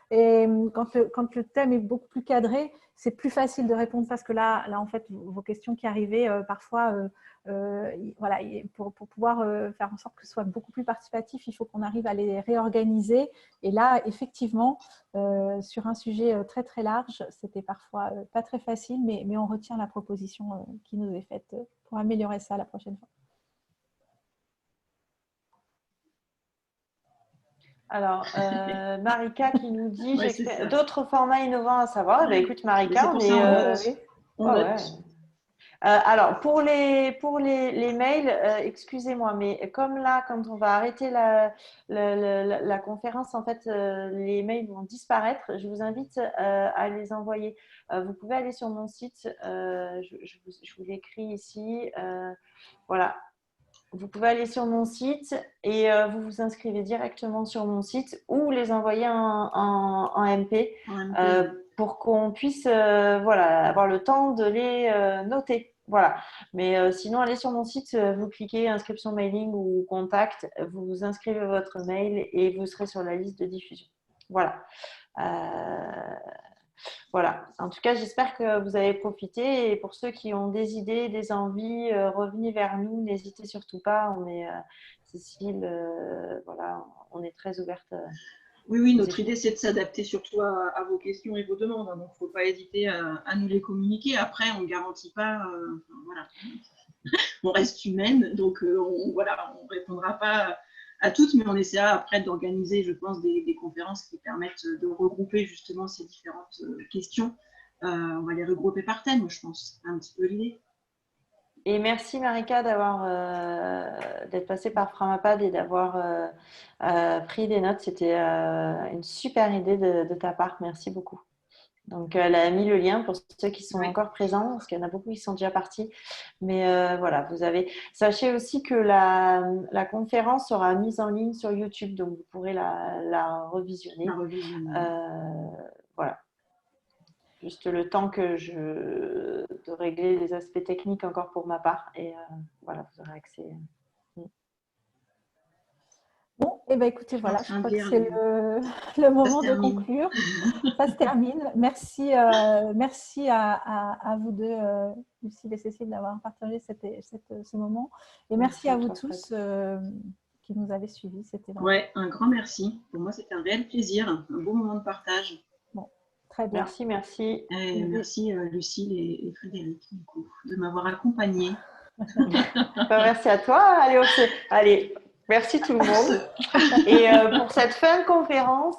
Et quand le thème est beaucoup plus cadré, c'est plus facile de répondre parce que là en fait, vos questions qui arrivaient parfois, voilà, pour pouvoir faire en sorte que ce soit beaucoup plus participatif, il faut qu'on arrive à les réorganiser. Et là, effectivement, sur un sujet très très large, c'était parfois pas très facile, mais on retient la proposition qui nous est faite pour améliorer ça la prochaine fois. Alors, Marika qui nous dit Ouais, d'autres formats innovants à savoir. Eh bien, écoute, Marika, on est… On note. Alors, pour les mails, excusez-moi, mais comme là, quand on va arrêter la conférence, en fait, les mails vont disparaître. Je vous invite à les envoyer. Vous pouvez aller sur mon site. Je vous l'écris ici. Voilà. Vous pouvez aller sur mon site et vous vous inscrivez directement sur mon site ou les envoyer en MP pour qu'on puisse voilà, avoir le temps de les noter. Voilà. Mais sinon, allez sur mon site, vous cliquez inscription mailing ou contact, vous inscrivez votre mail et vous serez sur la liste de diffusion. Voilà. Voilà. En tout cas, j'espère que vous avez profité. Et pour ceux qui ont des idées, des envies, revenez vers nous. N'hésitez surtout pas. On est, Cécile, voilà, on est très ouverte. Oui, notre idée, c'est de s'adapter surtout à vos questions et vos demandes. Donc, il ne faut pas hésiter à nous les communiquer. Après, on ne garantit pas. Voilà. On reste humaine. Donc, on ne répondra pas à toutes, mais on essaiera après d'organiser, je pense, des conférences qui permettent de regrouper justement ces différentes questions. On va les regrouper par thème, je pense. C'est un petit peu l'idée. Et merci Marika d'être passée par Framapad et d'avoir pris des notes. C'était une super idée de ta part. Merci beaucoup. Donc, elle a mis le lien pour ceux qui sont encore présents, parce qu'il y en a beaucoup qui sont déjà partis. Mais voilà, vous avez… Sachez aussi que la conférence sera mise en ligne sur YouTube, donc vous pourrez la revisionner. Voilà. Juste le temps de régler les aspects techniques encore pour ma part. Et voilà, vous aurez accès. Bon, et écoutez, voilà, je crois que c'est le moment de conclure. Ça se termine. Merci, merci à vous deux, Lucille et Cécile, d'avoir partagé ce moment. Et merci à vous tous qui nous avez suivis. C'était un grand merci. Pour moi, c'était un réel plaisir, un beau moment de partage. Bon, très bien. Merci. Et merci Lucille et Frédéric du coup, de m'avoir accompagnée. Merci à toi. Allez, merci tout le monde. Et pour cette fin de conférence,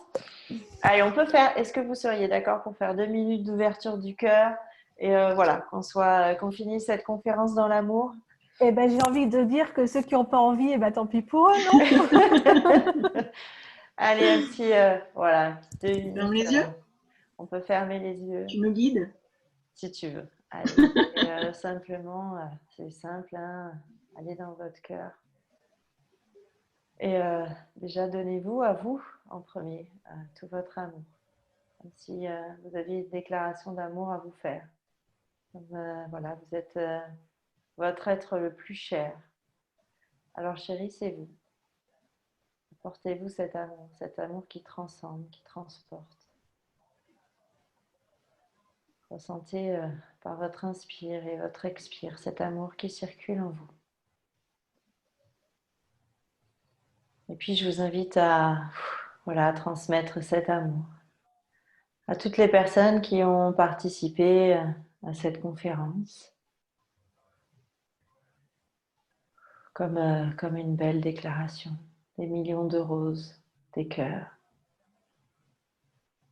allez, on peut faire… Est-ce que vous seriez d'accord pour faire 2 minutes d'ouverture du cœur Et voilà, qu'on finisse cette conférence dans l'amour. Eh ben, j'ai envie de dire que ceux qui n'ont pas envie, eh ben, tant pis pour eux, non? Allez, un petit, voilà, 2 minutes. Ferme les yeux. On peut fermer les yeux. Tu me guides? Si tu veux. Allez. Et, simplement, c'est simple, hein, allez dans votre cœur. Et déjà, donnez-vous à vous en premier, tout votre amour. Comme si vous aviez une déclaration d'amour à vous faire. Voilà, vous êtes votre être le plus cher. Alors chérissez-vous. Apportez-vous cet amour qui transcende, qui transporte. Ressentez par votre inspire et votre expire cet amour qui circule en vous. Et puis je vous invite à transmettre cet amour à toutes les personnes qui ont participé à cette conférence. Comme une belle déclaration, des millions de roses, des cœurs,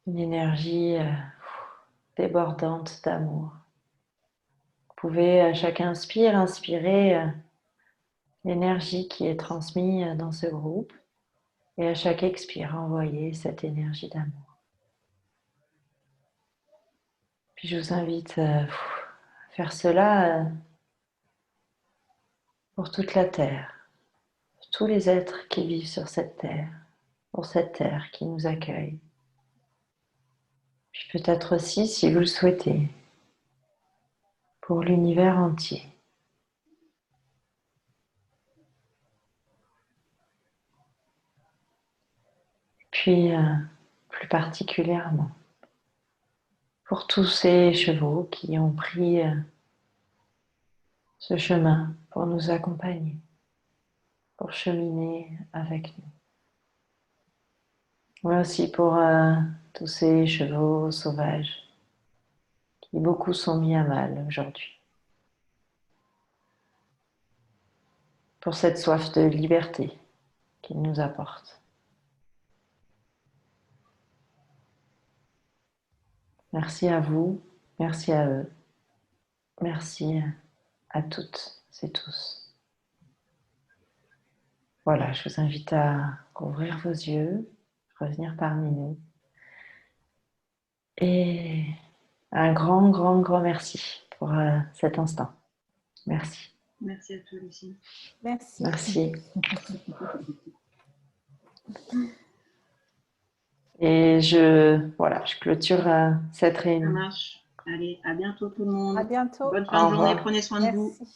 une énergie débordante d'amour. Vous pouvez à chaque inspire inspirer l'énergie qui est transmise dans ce groupe et à chaque expire envoyer cette énergie d'amour. Puis je vous invite à faire cela pour toute la Terre, pour tous les êtres qui vivent sur cette Terre, pour cette Terre qui nous accueille. Puis peut-être aussi, si vous le souhaitez, pour l'univers entier. Puis, plus particulièrement, pour tous ces chevaux qui ont pris ce chemin pour nous accompagner, pour cheminer avec nous. Mais aussi pour tous ces chevaux sauvages qui beaucoup sont mis à mal aujourd'hui. Pour cette soif de liberté qu'ils nous apportent. Merci à vous, merci à eux, merci à toutes et tous. Voilà, je vous invite à ouvrir vos yeux, revenir parmi nous. Et un grand, grand, grand merci pour cet instant. Merci. Merci à toi, Lucie. Merci. Merci. Et je clôture cette Ça réunion. marche. Allez, à bientôt tout le monde. À bientôt. Bonne fin de journée, prenez soin de vous. Merci.